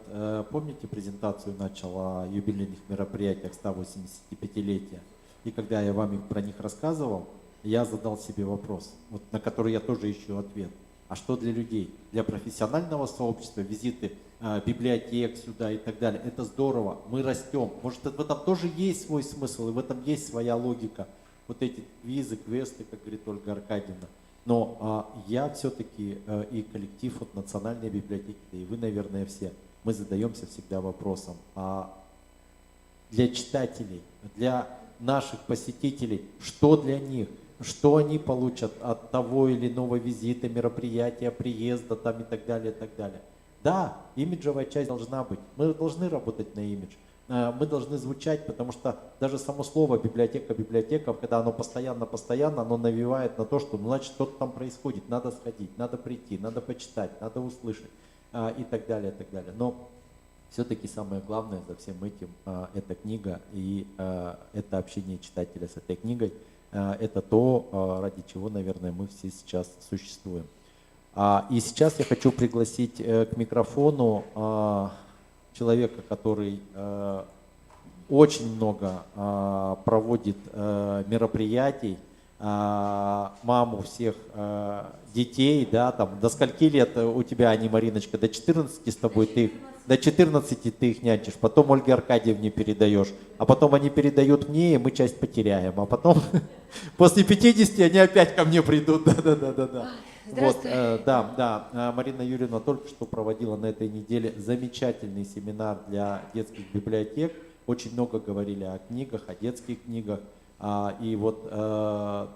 помните, презентацию начал о юбилейных мероприятиях 185-летия? И когда я вам про них рассказывал, я задал себе вопрос, вот, на который я тоже ищу ответ. А что для людей? Для профессионального сообщества, визиты библиотек сюда и так далее. Это здорово, мы растем. Может, в этом тоже есть свой смысл, и в этом есть своя логика. Вот эти квизы, квесты, как говорит Ольга Аркадьевна. Но я все-таки и коллектив от Национальной библиотеки, и вы, наверное, все, мы задаемся всегда вопросом, для читателей, для наших посетителей, что для них, что они получат от того или иного визита, мероприятия, приезда там и так далее, и так далее. Да, имиджевая часть должна быть, мы должны работать на имидж. Мы должны звучать, потому что даже само слово библиотека, когда оно постоянно, оно навевает на то, что значит что-то там происходит, надо сходить, надо прийти, надо почитать, надо услышать и так далее, и так далее. Но все-таки самое главное за всем этим это книга и это общение читателя с этой книгой, это то, ради чего, наверное, мы все сейчас существуем. И сейчас я хочу пригласить к микрофону человека, который очень много проводит мероприятий, маму всех детей, да, там, до скольки лет у тебя они, Мариночка, до 14 с тобой до 14 ты их нянчишь, потом Ольге Аркадьевне передаешь, а потом они передают мне, и мы часть потеряем, а потом после 50 они опять ко мне придут, да. Вот, да, Марина Юрьевна только что проводила на этой неделе замечательный семинар для детских библиотек. Очень много говорили о книгах, о детских книгах. И вот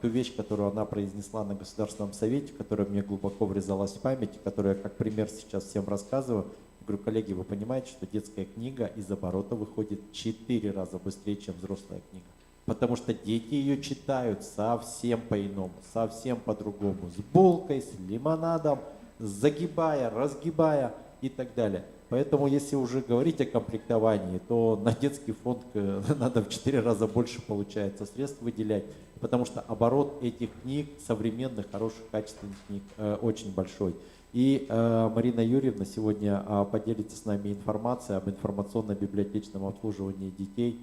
ту вещь, которую она произнесла на Государственном совете, которая мне глубоко врезалась в память, которую я как пример сейчас всем рассказываю. Я говорю, коллеги, вы понимаете, что детская книга из оборота выходит 4 раза быстрее, чем взрослая книга. Потому что дети ее читают совсем по-иному, совсем по-другому. С булкой, с лимонадом, загибая, разгибая и так далее. Поэтому, если уже говорить о комплектовании, то на детский фонд надо в 4 раза больше, получается, средств выделять. Потому что оборот этих книг, современных, хороших, качественных книг, очень большой. И Марина Юрьевна сегодня поделится с нами информацией об информационно-библиотечном обслуживании детей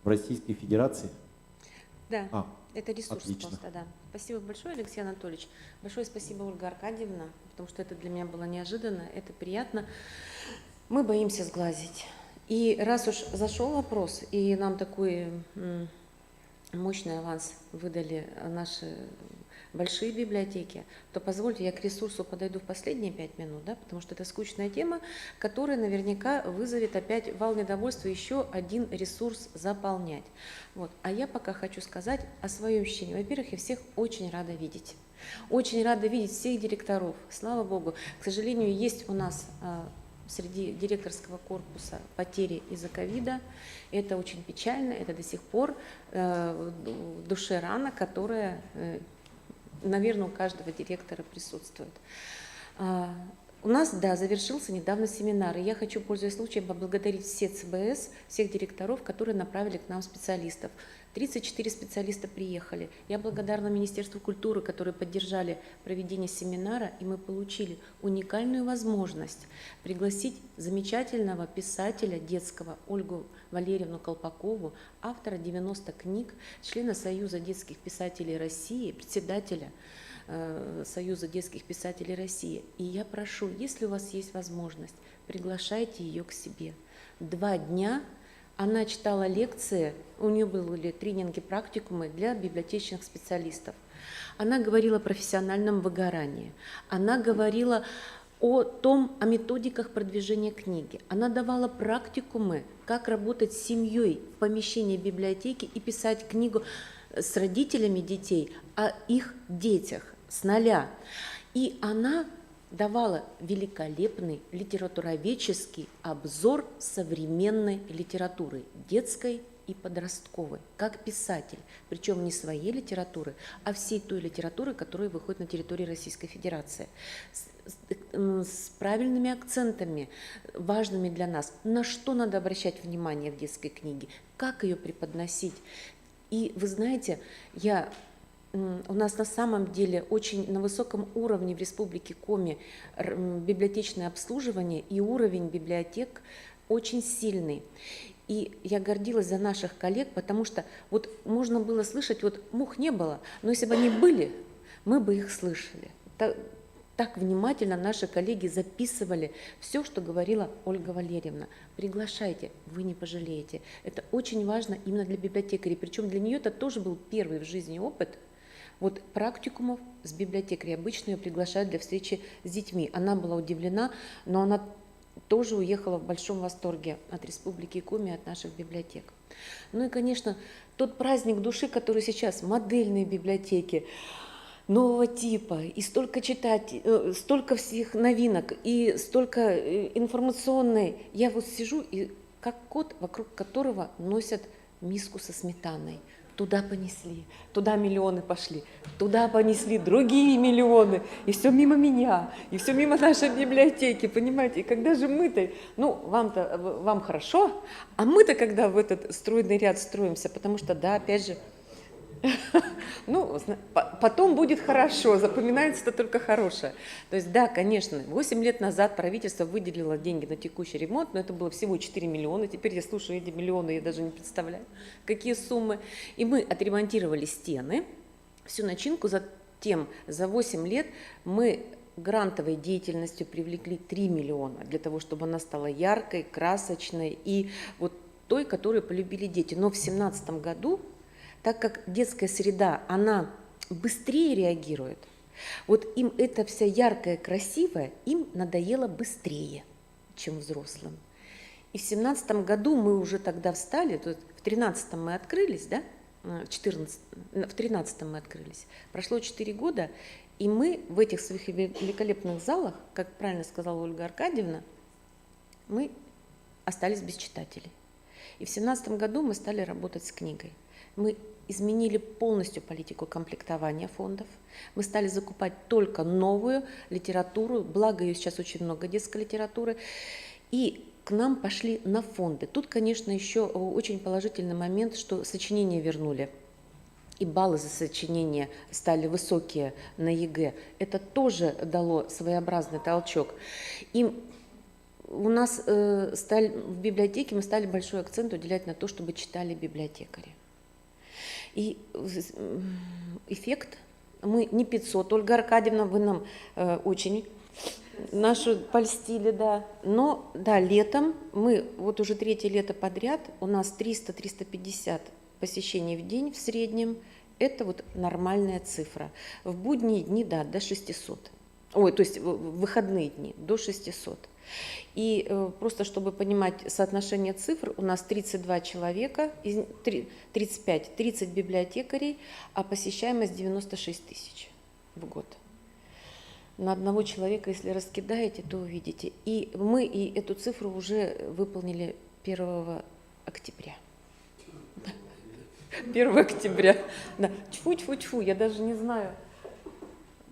в Российской Федерации? Да, это ресурс отлично. просто, да. Спасибо большое, Алексей Анатольевич. Большое спасибо, Ольга Аркадьевна, потому что это для меня было неожиданно, это приятно. Мы боимся сглазить. И раз уж зашел вопрос, и нам такой мощный аванс выдали наши большие библиотеки, то позвольте, я к ресурсу подойду в последние 5 минут, да, потому что это скучная тема, которая наверняка вызовет опять вал недовольства еще один ресурс заполнять. Вот. А я пока хочу сказать о своем ощущении. Во-первых, я всех очень рада видеть. Очень рада видеть всех директоров. Слава Богу. К сожалению, есть у нас среди директорского корпуса потери из-за ковида. Это очень печально, это до сих пор в душе рана, которая, наверное, у каждого директора присутствует. У нас, да, завершился недавно семинар, и я хочу, пользуясь случаем, поблагодарить все ЦБС, всех директоров, которые направили к нам специалистов. 34 специалиста приехали. Я благодарна Министерству культуры, которые поддержали проведение семинара, и мы получили уникальную возможность пригласить замечательного писателя детского Ольгу Валерьевну Колпакову, автора 90 книг, члена Союза детских писателей России, председателя Союза детских писателей России. И я прошу, если у вас есть возможность, приглашайте ее к себе. 2 дня она читала лекции, у нее были тренинги, практикумы для библиотечных специалистов. Она говорила о профессиональном выгорании, она говорила о методиках продвижения книги. Она давала практикумы, как работать с семьей в помещении библиотеки и писать книгу с родителями детей о их детях с нуля. И она давала великолепный литературоведческий обзор современной литературы, детской и подростковый, как писатель, причем не своей литературы, а всей той литературы, которая выходит на территории Российской Федерации. С правильными акцентами, важными для нас, на что надо обращать внимание в детской книге, как ее преподносить. И вы знаете, у нас на самом деле очень на высоком уровне в Республике Коми библиотечное обслуживание, и уровень библиотек очень сильный. И я гордилась за наших коллег, потому что вот можно было слышать, вот мух не было, но если бы они были, мы бы их слышали. Так внимательно наши коллеги записывали все, что говорила Ольга Валерьевна. Приглашайте, вы не пожалеете. Это очень важно именно для библиотекарей. Причем для нее это тоже был первый в жизни опыт. Вот практикумов с библиотекарей. Обычно ее приглашают для встречи с детьми. Она была удивлена, но она тоже уехала в большом восторге от Республики Коми, от наших библиотек. Ну и, конечно, тот праздник души, который сейчас, модельные библиотеки, нового типа, и столько читать, столько всех новинок, и столько информационной. Я вот сижу, и как кот, вокруг которого носят миску со сметаной. Туда понесли, туда миллионы пошли, туда понесли другие миллионы, и все мимо меня, и все мимо нашей библиотеки, понимаете? И когда же мы-то, вам хорошо, а мы-то когда в этот стройный ряд строимся, потому что, да, опять же, потом будет хорошо, запоминается-то только хорошее. То есть, да, конечно, 8 лет назад правительство выделило деньги на текущий ремонт, но это было всего 4 миллиона. Теперь я слушаю эти миллионы, я даже не представляю, какие суммы. И мы отремонтировали стены, всю начинку, затем за 8 лет мы грантовой деятельностью привлекли 3 миллиона для того, чтобы она стала яркой, красочной и вот той, которую полюбили дети. Но в 2017 году, так как детская среда, она быстрее реагирует, вот им это вся яркая, красивая, им надоело быстрее, чем взрослым. И в 2017 году мы уже тогда встали, то есть в 2013 мы открылись, да, в 2013 мы открылись, прошло 4 года, и мы в этих своих великолепных залах, как правильно сказала Ольга Аркадьевна, мы остались без читателей. И в 2017 году мы стали работать с книгой. Мы изменили полностью политику комплектования фондов. Мы стали закупать только новую литературу, благо ее сейчас очень много детской литературы. И к нам пошли на фонды. Тут, конечно, еще очень положительный момент, что сочинения вернули. И баллы за сочинения стали высокие на ЕГЭ. Это тоже дало своеобразный толчок. И у нас в библиотеке мы стали большой акцент уделять на то, чтобы читали библиотекари. И эффект, мы не 500, Ольга Аркадьевна, вы нам очень нашу польстили, да. Но, да, летом, мы вот уже 3-е лето подряд, у нас 300-350 посещений в день в среднем, это вот нормальная цифра. В будние дни, да, до 600. Ой, то есть в выходные дни до 600. И просто чтобы понимать соотношение цифр, у нас 32 человека, 30 библиотекарей, а посещаемость 96 тысяч в год. На одного человека, если раскидаете, то увидите. И мы эту цифру уже выполнили 1 октября. 1 октября. Да. Тьфу-тьфу-тьфу, я даже не знаю.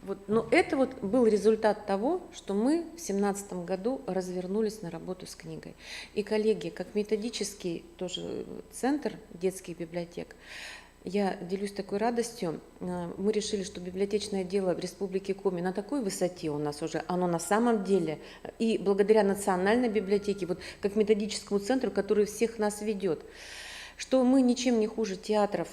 Вот, но это вот был результат того, что мы в 2017 году развернулись на работу с книгой. И коллеги, как методический тоже центр детских библиотек, я делюсь такой радостью. Мы решили, что библиотечное дело в Республике Коми на такой высоте у нас уже, оно на самом деле, и благодаря Национальной библиотеке, вот как методическому центру, который всех нас ведет, что мы ничем не хуже театров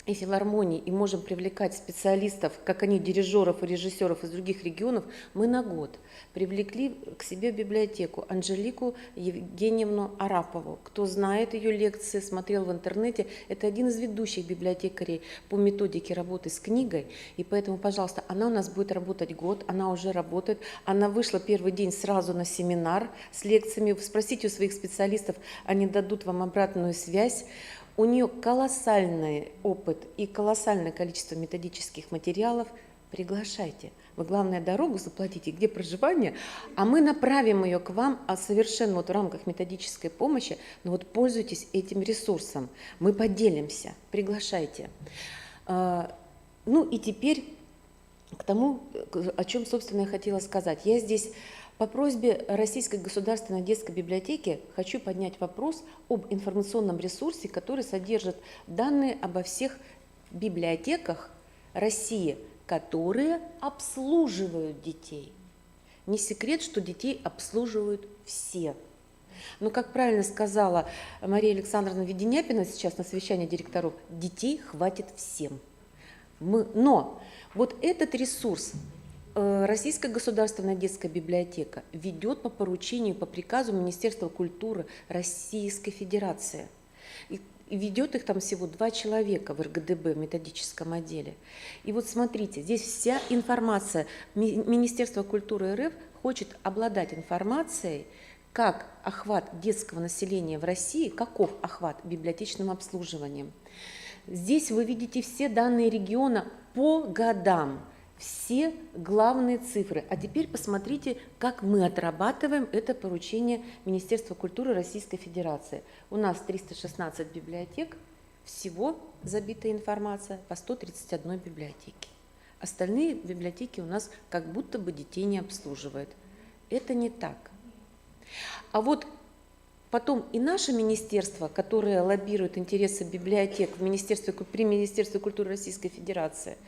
и филармоний, и можем привлекать специалистов, как они, дирижеров и режиссеров из других регионов, мы на год привлекли к себе в библиотеку Анжелику Евгеньевну Арапову. Кто знает ее лекции, смотрел в интернете, это один из ведущих библиотекарей по методике работы с книгой, и поэтому, пожалуйста, она у нас будет работать год, она уже работает, она вышла первый день сразу на семинар с лекциями, спросите у своих специалистов, они дадут вам обратную связь. У нее колоссальный опыт и колоссальное количество методических материалов, приглашайте. Вы, главное, дорогу заплатите, где проживание, а мы направим ее к вам, а совершенно вот в рамках методической помощи, но вот пользуйтесь этим ресурсом, мы поделимся, приглашайте. Ну и теперь к тому, о чем, собственно, я хотела сказать. Я здесь по просьбе Российской государственной детской библиотеки хочу поднять вопрос об информационном ресурсе, который содержит данные обо всех библиотеках России, которые обслуживают детей. Не секрет, что детей обслуживают все. Но, как правильно сказала Мария Александровна Веденяпина сейчас на совещании директоров, детей хватит всем. Но вот этот ресурс Российская государственная детская библиотека ведет по поручению, по приказу Министерства культуры Российской Федерации. И ведет их там всего 2 человека в РГДБ, в методическом отделе. И вот смотрите, здесь вся информация. Министерство культуры РФ хочет обладать информацией, как охват детского населения в России, каков охват библиотечным обслуживанием. Здесь вы видите все данные региона по годам, все главные цифры. А теперь посмотрите, как мы отрабатываем это поручение Министерства культуры Российской Федерации. У нас 316 библиотек, всего забита информация по 131 библиотеке. Остальные библиотеки у нас как будто бы детей не обслуживают. Это не так. А вот потом и наше министерство, которое лоббирует интересы библиотек при Министерстве культуры Российской Федерации,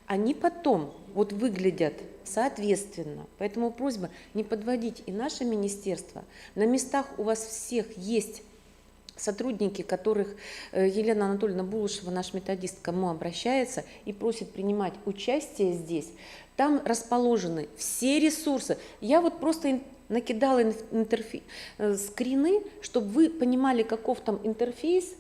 они потом вот выглядят соответственно. Поэтому просьба не подводить и наше министерство. На местах у вас всех есть сотрудники, которых Елена Анатольевна Булышева, наш методист, к кому обращается и просит принимать участие здесь. Там расположены все ресурсы. Я вот просто накидала скрины, чтобы вы понимали, каков там интерфейс,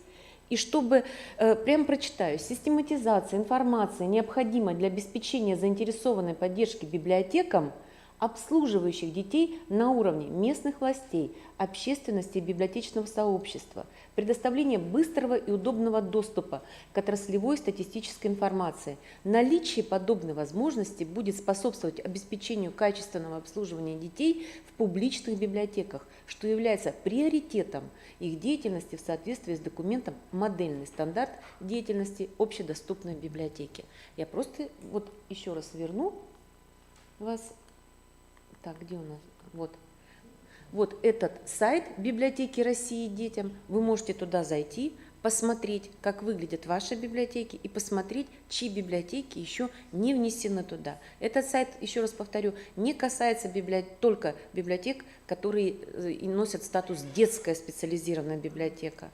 и чтобы, прям прочитаю, систематизация информации необходима для обеспечения заинтересованной поддержки библиотекам, обслуживающих детей на уровне местных властей, общественности и библиотечного сообщества, предоставление быстрого и удобного доступа к отраслевой статистической информации. Наличие подобной возможности будет способствовать обеспечению качественного обслуживания детей в публичных библиотеках, что является приоритетом их деятельности в соответствии с документом «Модельный стандарт деятельности общедоступной библиотеки». Я просто вот еще раз верну вас. Так, где у нас? Вот этот сайт библиотеки России детям. Вы можете туда зайти, посмотреть, как выглядят ваши библиотеки и посмотреть, чьи библиотеки еще не внесены туда. Этот сайт, еще раз повторю, не касается только библиотек, которые носят статус детская специализированная библиотека.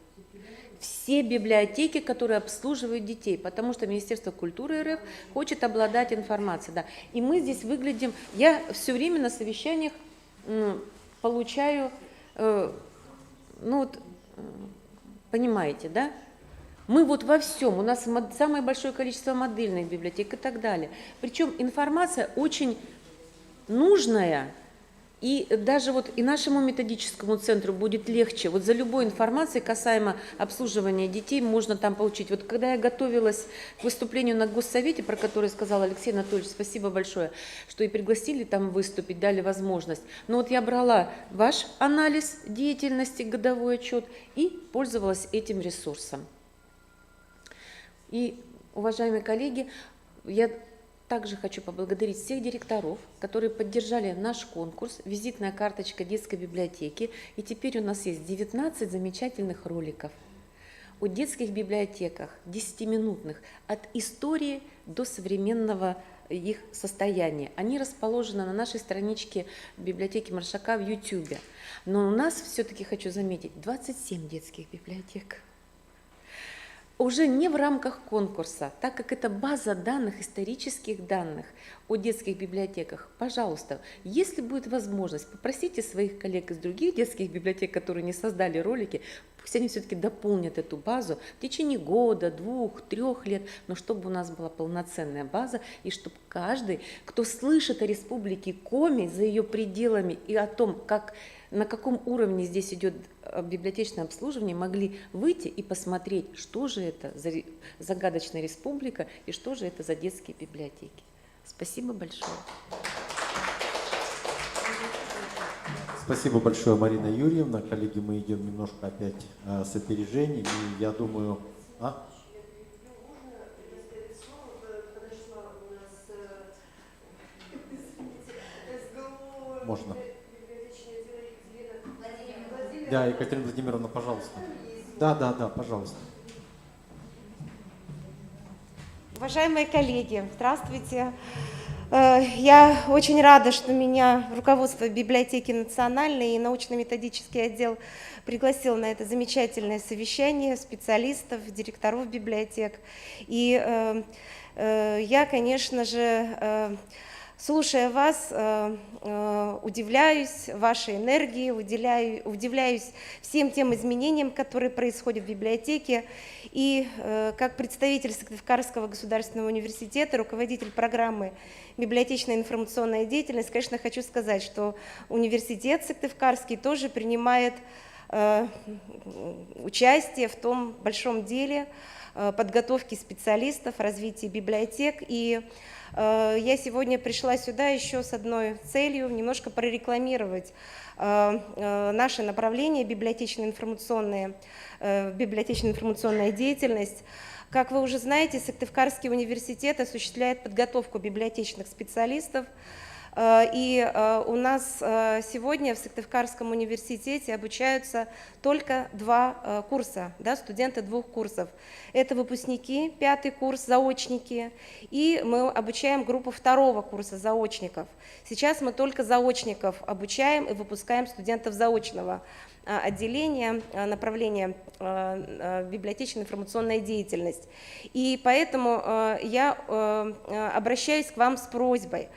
Все библиотеки, которые обслуживают детей, потому что Министерство культуры РФ хочет обладать информацией. Да. И мы здесь выглядим, я все время на совещаниях получаю, понимаете, да? Мы вот во всем, у нас самое большое количество модельных библиотек и так далее. Причем информация очень нужная. И даже вот и нашему методическому центру будет легче. Вот за любой информацией касаемо обслуживания детей можно там получить. Вот когда я готовилась к выступлению на Госсовете, про которое сказал Алексей Анатольевич, спасибо большое, что и пригласили там выступить, дали возможность. Но вот я брала ваш анализ деятельности, годовой отчет и пользовалась этим ресурсом. И, уважаемые коллеги, я также хочу поблагодарить всех директоров, которые поддержали наш конкурс «Визитная карточка детской библиотеки». И теперь у нас есть 19 замечательных роликов о детских библиотеках, 10-минутных, от истории до современного их состояния. Они расположены на нашей страничке библиотеки Маршака в YouTube. Но у нас, все-таки хочу заметить, 27 детских библиотек. Уже не в рамках конкурса, так как это база данных, исторических данных о детских библиотеках. Пожалуйста, если будет возможность, попросите своих коллег из других детских библиотек, которые не создали ролики, пусть они все-таки дополнят эту базу в течение года, 2-3 лет, но чтобы у нас была полноценная база, и чтобы каждый, кто слышит о Республике Коми за ее пределами и о том, на каком уровне здесь идет библиотечное обслуживание, могли выйти и посмотреть, что же это за загадочная республика и что же это за детские библиотеки. Спасибо большое. Спасибо большое, Марина Юрьевна. Коллеги, мы идем немножко опять с опережением. И я думаю... Можно. Да, Екатерина Владимировна, пожалуйста. Да, пожалуйста. Уважаемые коллеги, здравствуйте. Я очень рада, что меня руководство библиотеки национальной и научно-методический отдел пригласил на это замечательное совещание специалистов, директоров библиотек. И я, конечно же, слушая вас, удивляюсь вашей энергии, удивляюсь всем тем изменениям, которые происходят в библиотеке. И как представитель Сыктывкарского государственного университета, руководитель программы «Библиотечная информационная деятельность», конечно, хочу сказать, что университет Сыктывкарский тоже принимает участие в том большом деле подготовки специалистов, развития библиотек. И я сегодня пришла сюда еще с одной целью, немножко прорекламировать наше направление библиотечная информационная деятельность. Как вы уже знаете, Сыктывкарский университет осуществляет подготовку библиотечных специалистов. И у нас сегодня в Сыктывкарском университете обучаются только 2 курса, да, студенты 2 курсов. Это выпускники, 5-й курс, заочники, и мы обучаем группу 2-го курса заочников. Сейчас мы только заочников обучаем и выпускаем студентов заочного отделения, направления библиотечная информационная деятельность. И поэтому я обращаюсь к вам с просьбой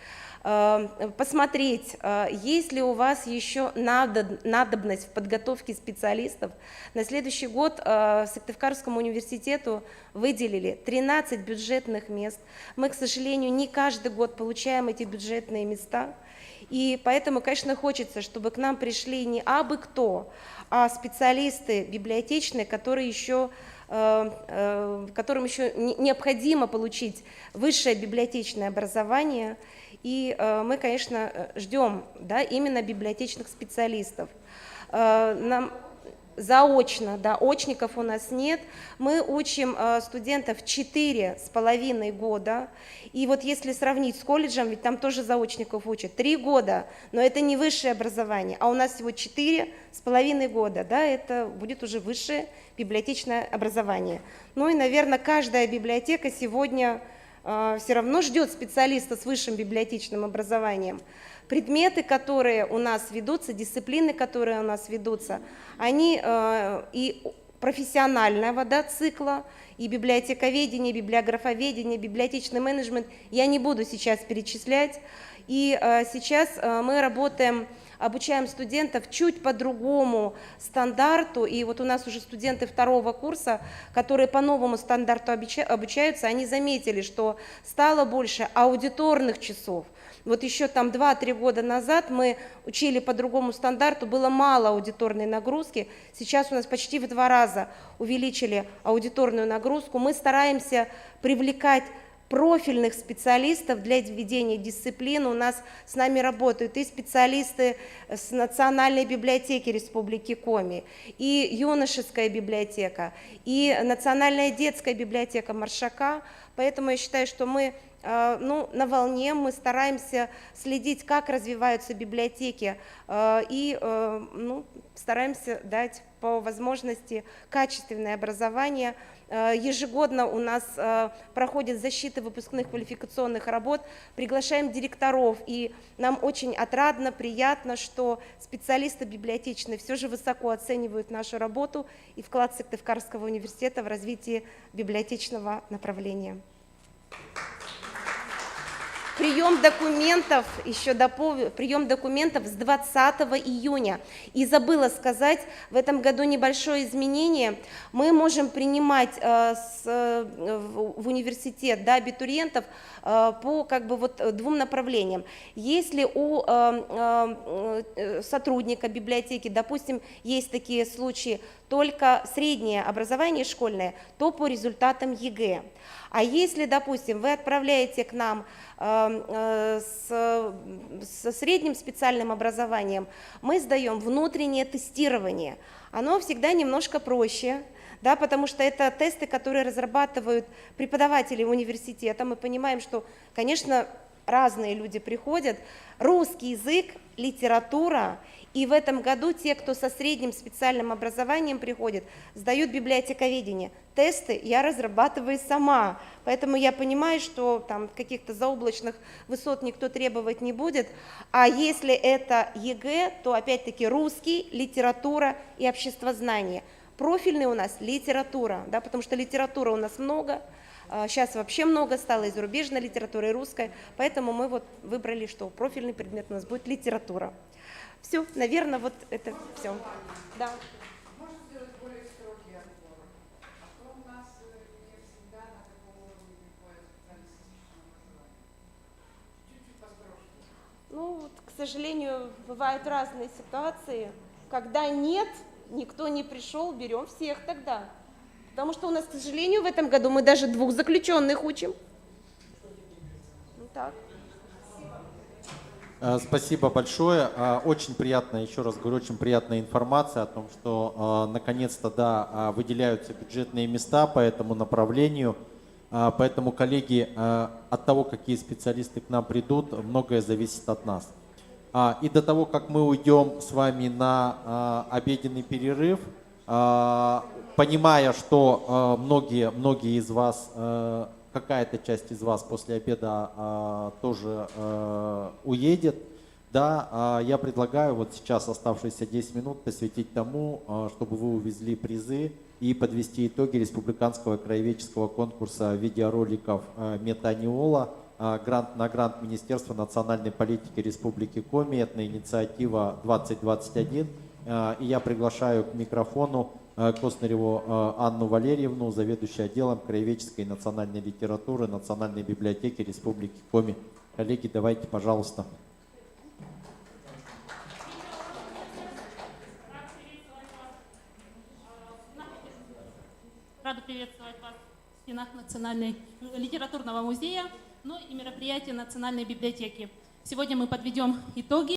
посмотреть, есть ли у вас еще надобность в подготовке специалистов. На следующий год Сыктывкарскому университету выделили 13 бюджетных мест. Мы, к сожалению, не каждый год получаем эти бюджетные места. И поэтому, конечно, хочется, чтобы к нам пришли не абы кто, а специалисты библиотечные, которым еще необходимо получить высшее библиотечное образование. И мы, конечно, ждем, да, именно библиотечных специалистов. Нам заочно, да, очников у нас нет. Мы учим студентов 4,5 года. И вот если сравнить с колледжем, ведь там тоже заочников учат 3 года, но это не высшее образование, а у нас всего 4,5 года, да, это будет уже высшее библиотечное образование. Ну и, наверное, каждая библиотека сегодня все равно ждет специалиста с высшим библиотечным образованием. Предметы, которые у нас ведутся, дисциплины, которые у нас ведутся, они и профессионального, да, цикла, и библиотековедение, библиографоведение, библиотечный менеджмент, я не буду сейчас перечислять. И сейчас мы обучаем студентов чуть по другому стандарту, и вот у нас уже студенты 2-го курса, которые по новому стандарту обучаются, они заметили, что стало больше аудиторных часов. Вот еще там 2-3 года назад мы учили по другому стандарту, было мало аудиторной нагрузки, сейчас у нас почти в 2 раза увеличили аудиторную нагрузку. Мы стараемся привлекать профильных специалистов для ведения дисциплин. У нас с нами работают и специалисты с Национальной библиотеки Республики Коми, и юношеская библиотека, и Национальная детская библиотека Маршака. Поэтому я считаю, что мы на волне, мы стараемся следить, как развиваются библиотеки, и стараемся дать по возможности качественное образование. Ежегодно у нас проходит защита выпускных квалификационных работ, приглашаем директоров, и нам очень отрадно, приятно, что специалисты библиотечные все же высоко оценивают нашу работу и вклад Сыктывкарского университета в развитие библиотечного направления. Прием документов, прием документов с 20 июня. И забыла сказать, в этом году небольшое изменение. Мы можем принимать в университет, да, абитуриентов по 2 направлениям. Если у сотрудника библиотеки, допустим, есть такие случаи, только среднее образование школьное, то по результатам ЕГЭ. А если, допустим, вы отправляете к нам со средним специальным образованием, мы сдаем внутреннее тестирование. Оно всегда немножко проще, да, потому что это тесты, которые разрабатывают преподаватели университета. Мы понимаем, что, конечно, разные люди приходят. Русский язык, литература. И в этом году те, кто со средним специальным образованием приходит, сдают библиотековедение. Тесты я разрабатываю сама, поэтому я понимаю, что там каких-то заоблачных высот никто требовать не будет. А если это ЕГЭ, то опять-таки русский, литература и обществознание. Профильный у нас литература, да, потому что литературы у нас много. Сейчас вообще много стало и зарубежной литературы, и русской, поэтому мы вот выбрали, что профильный предмет у нас будет литература. Все, наверное, вот это все. Да. Можно сделать более строгий отбор? А то у нас не всегда на таком уровне приходят специалисты с высшим образованием. Чуть-чуть построже. Ну, вот, к сожалению, бывают разные ситуации. Когда нет, никто не пришел, берем всех тогда. Потому что у нас, к сожалению, в этом году мы даже 2 заключенных учим. Ну, так. Спасибо большое. Очень приятная, еще раз говорю, очень приятная информация о том, что наконец-то, да, выделяются бюджетные места по этому направлению. Поэтому, коллеги, от того, какие специалисты к нам придут, многое зависит от нас. И до того, как мы уйдем с вами на обеденный перерыв, понимая, что многие из вас, какая-то часть из вас после обеда тоже уедет, да, я предлагаю вот сейчас оставшиеся 10 минут посвятить тому, чтобы вы увезли призы и подвести итоги республиканского краеведческого конкурса видеороликов Метаниола на грант Министерства национальной политики Республики Коми. Это инициатива 2021. И я приглашаю к микрофону Костнареву Анну Валерьевну, заведующую отделом краеведческой и национальной литературы Национальной библиотеки Республики Коми. Коллеги, давайте, пожалуйста. Рада приветствовать вас в стенах литературного музея, ну и мероприятия Национальной библиотеки. Сегодня мы подведем итоги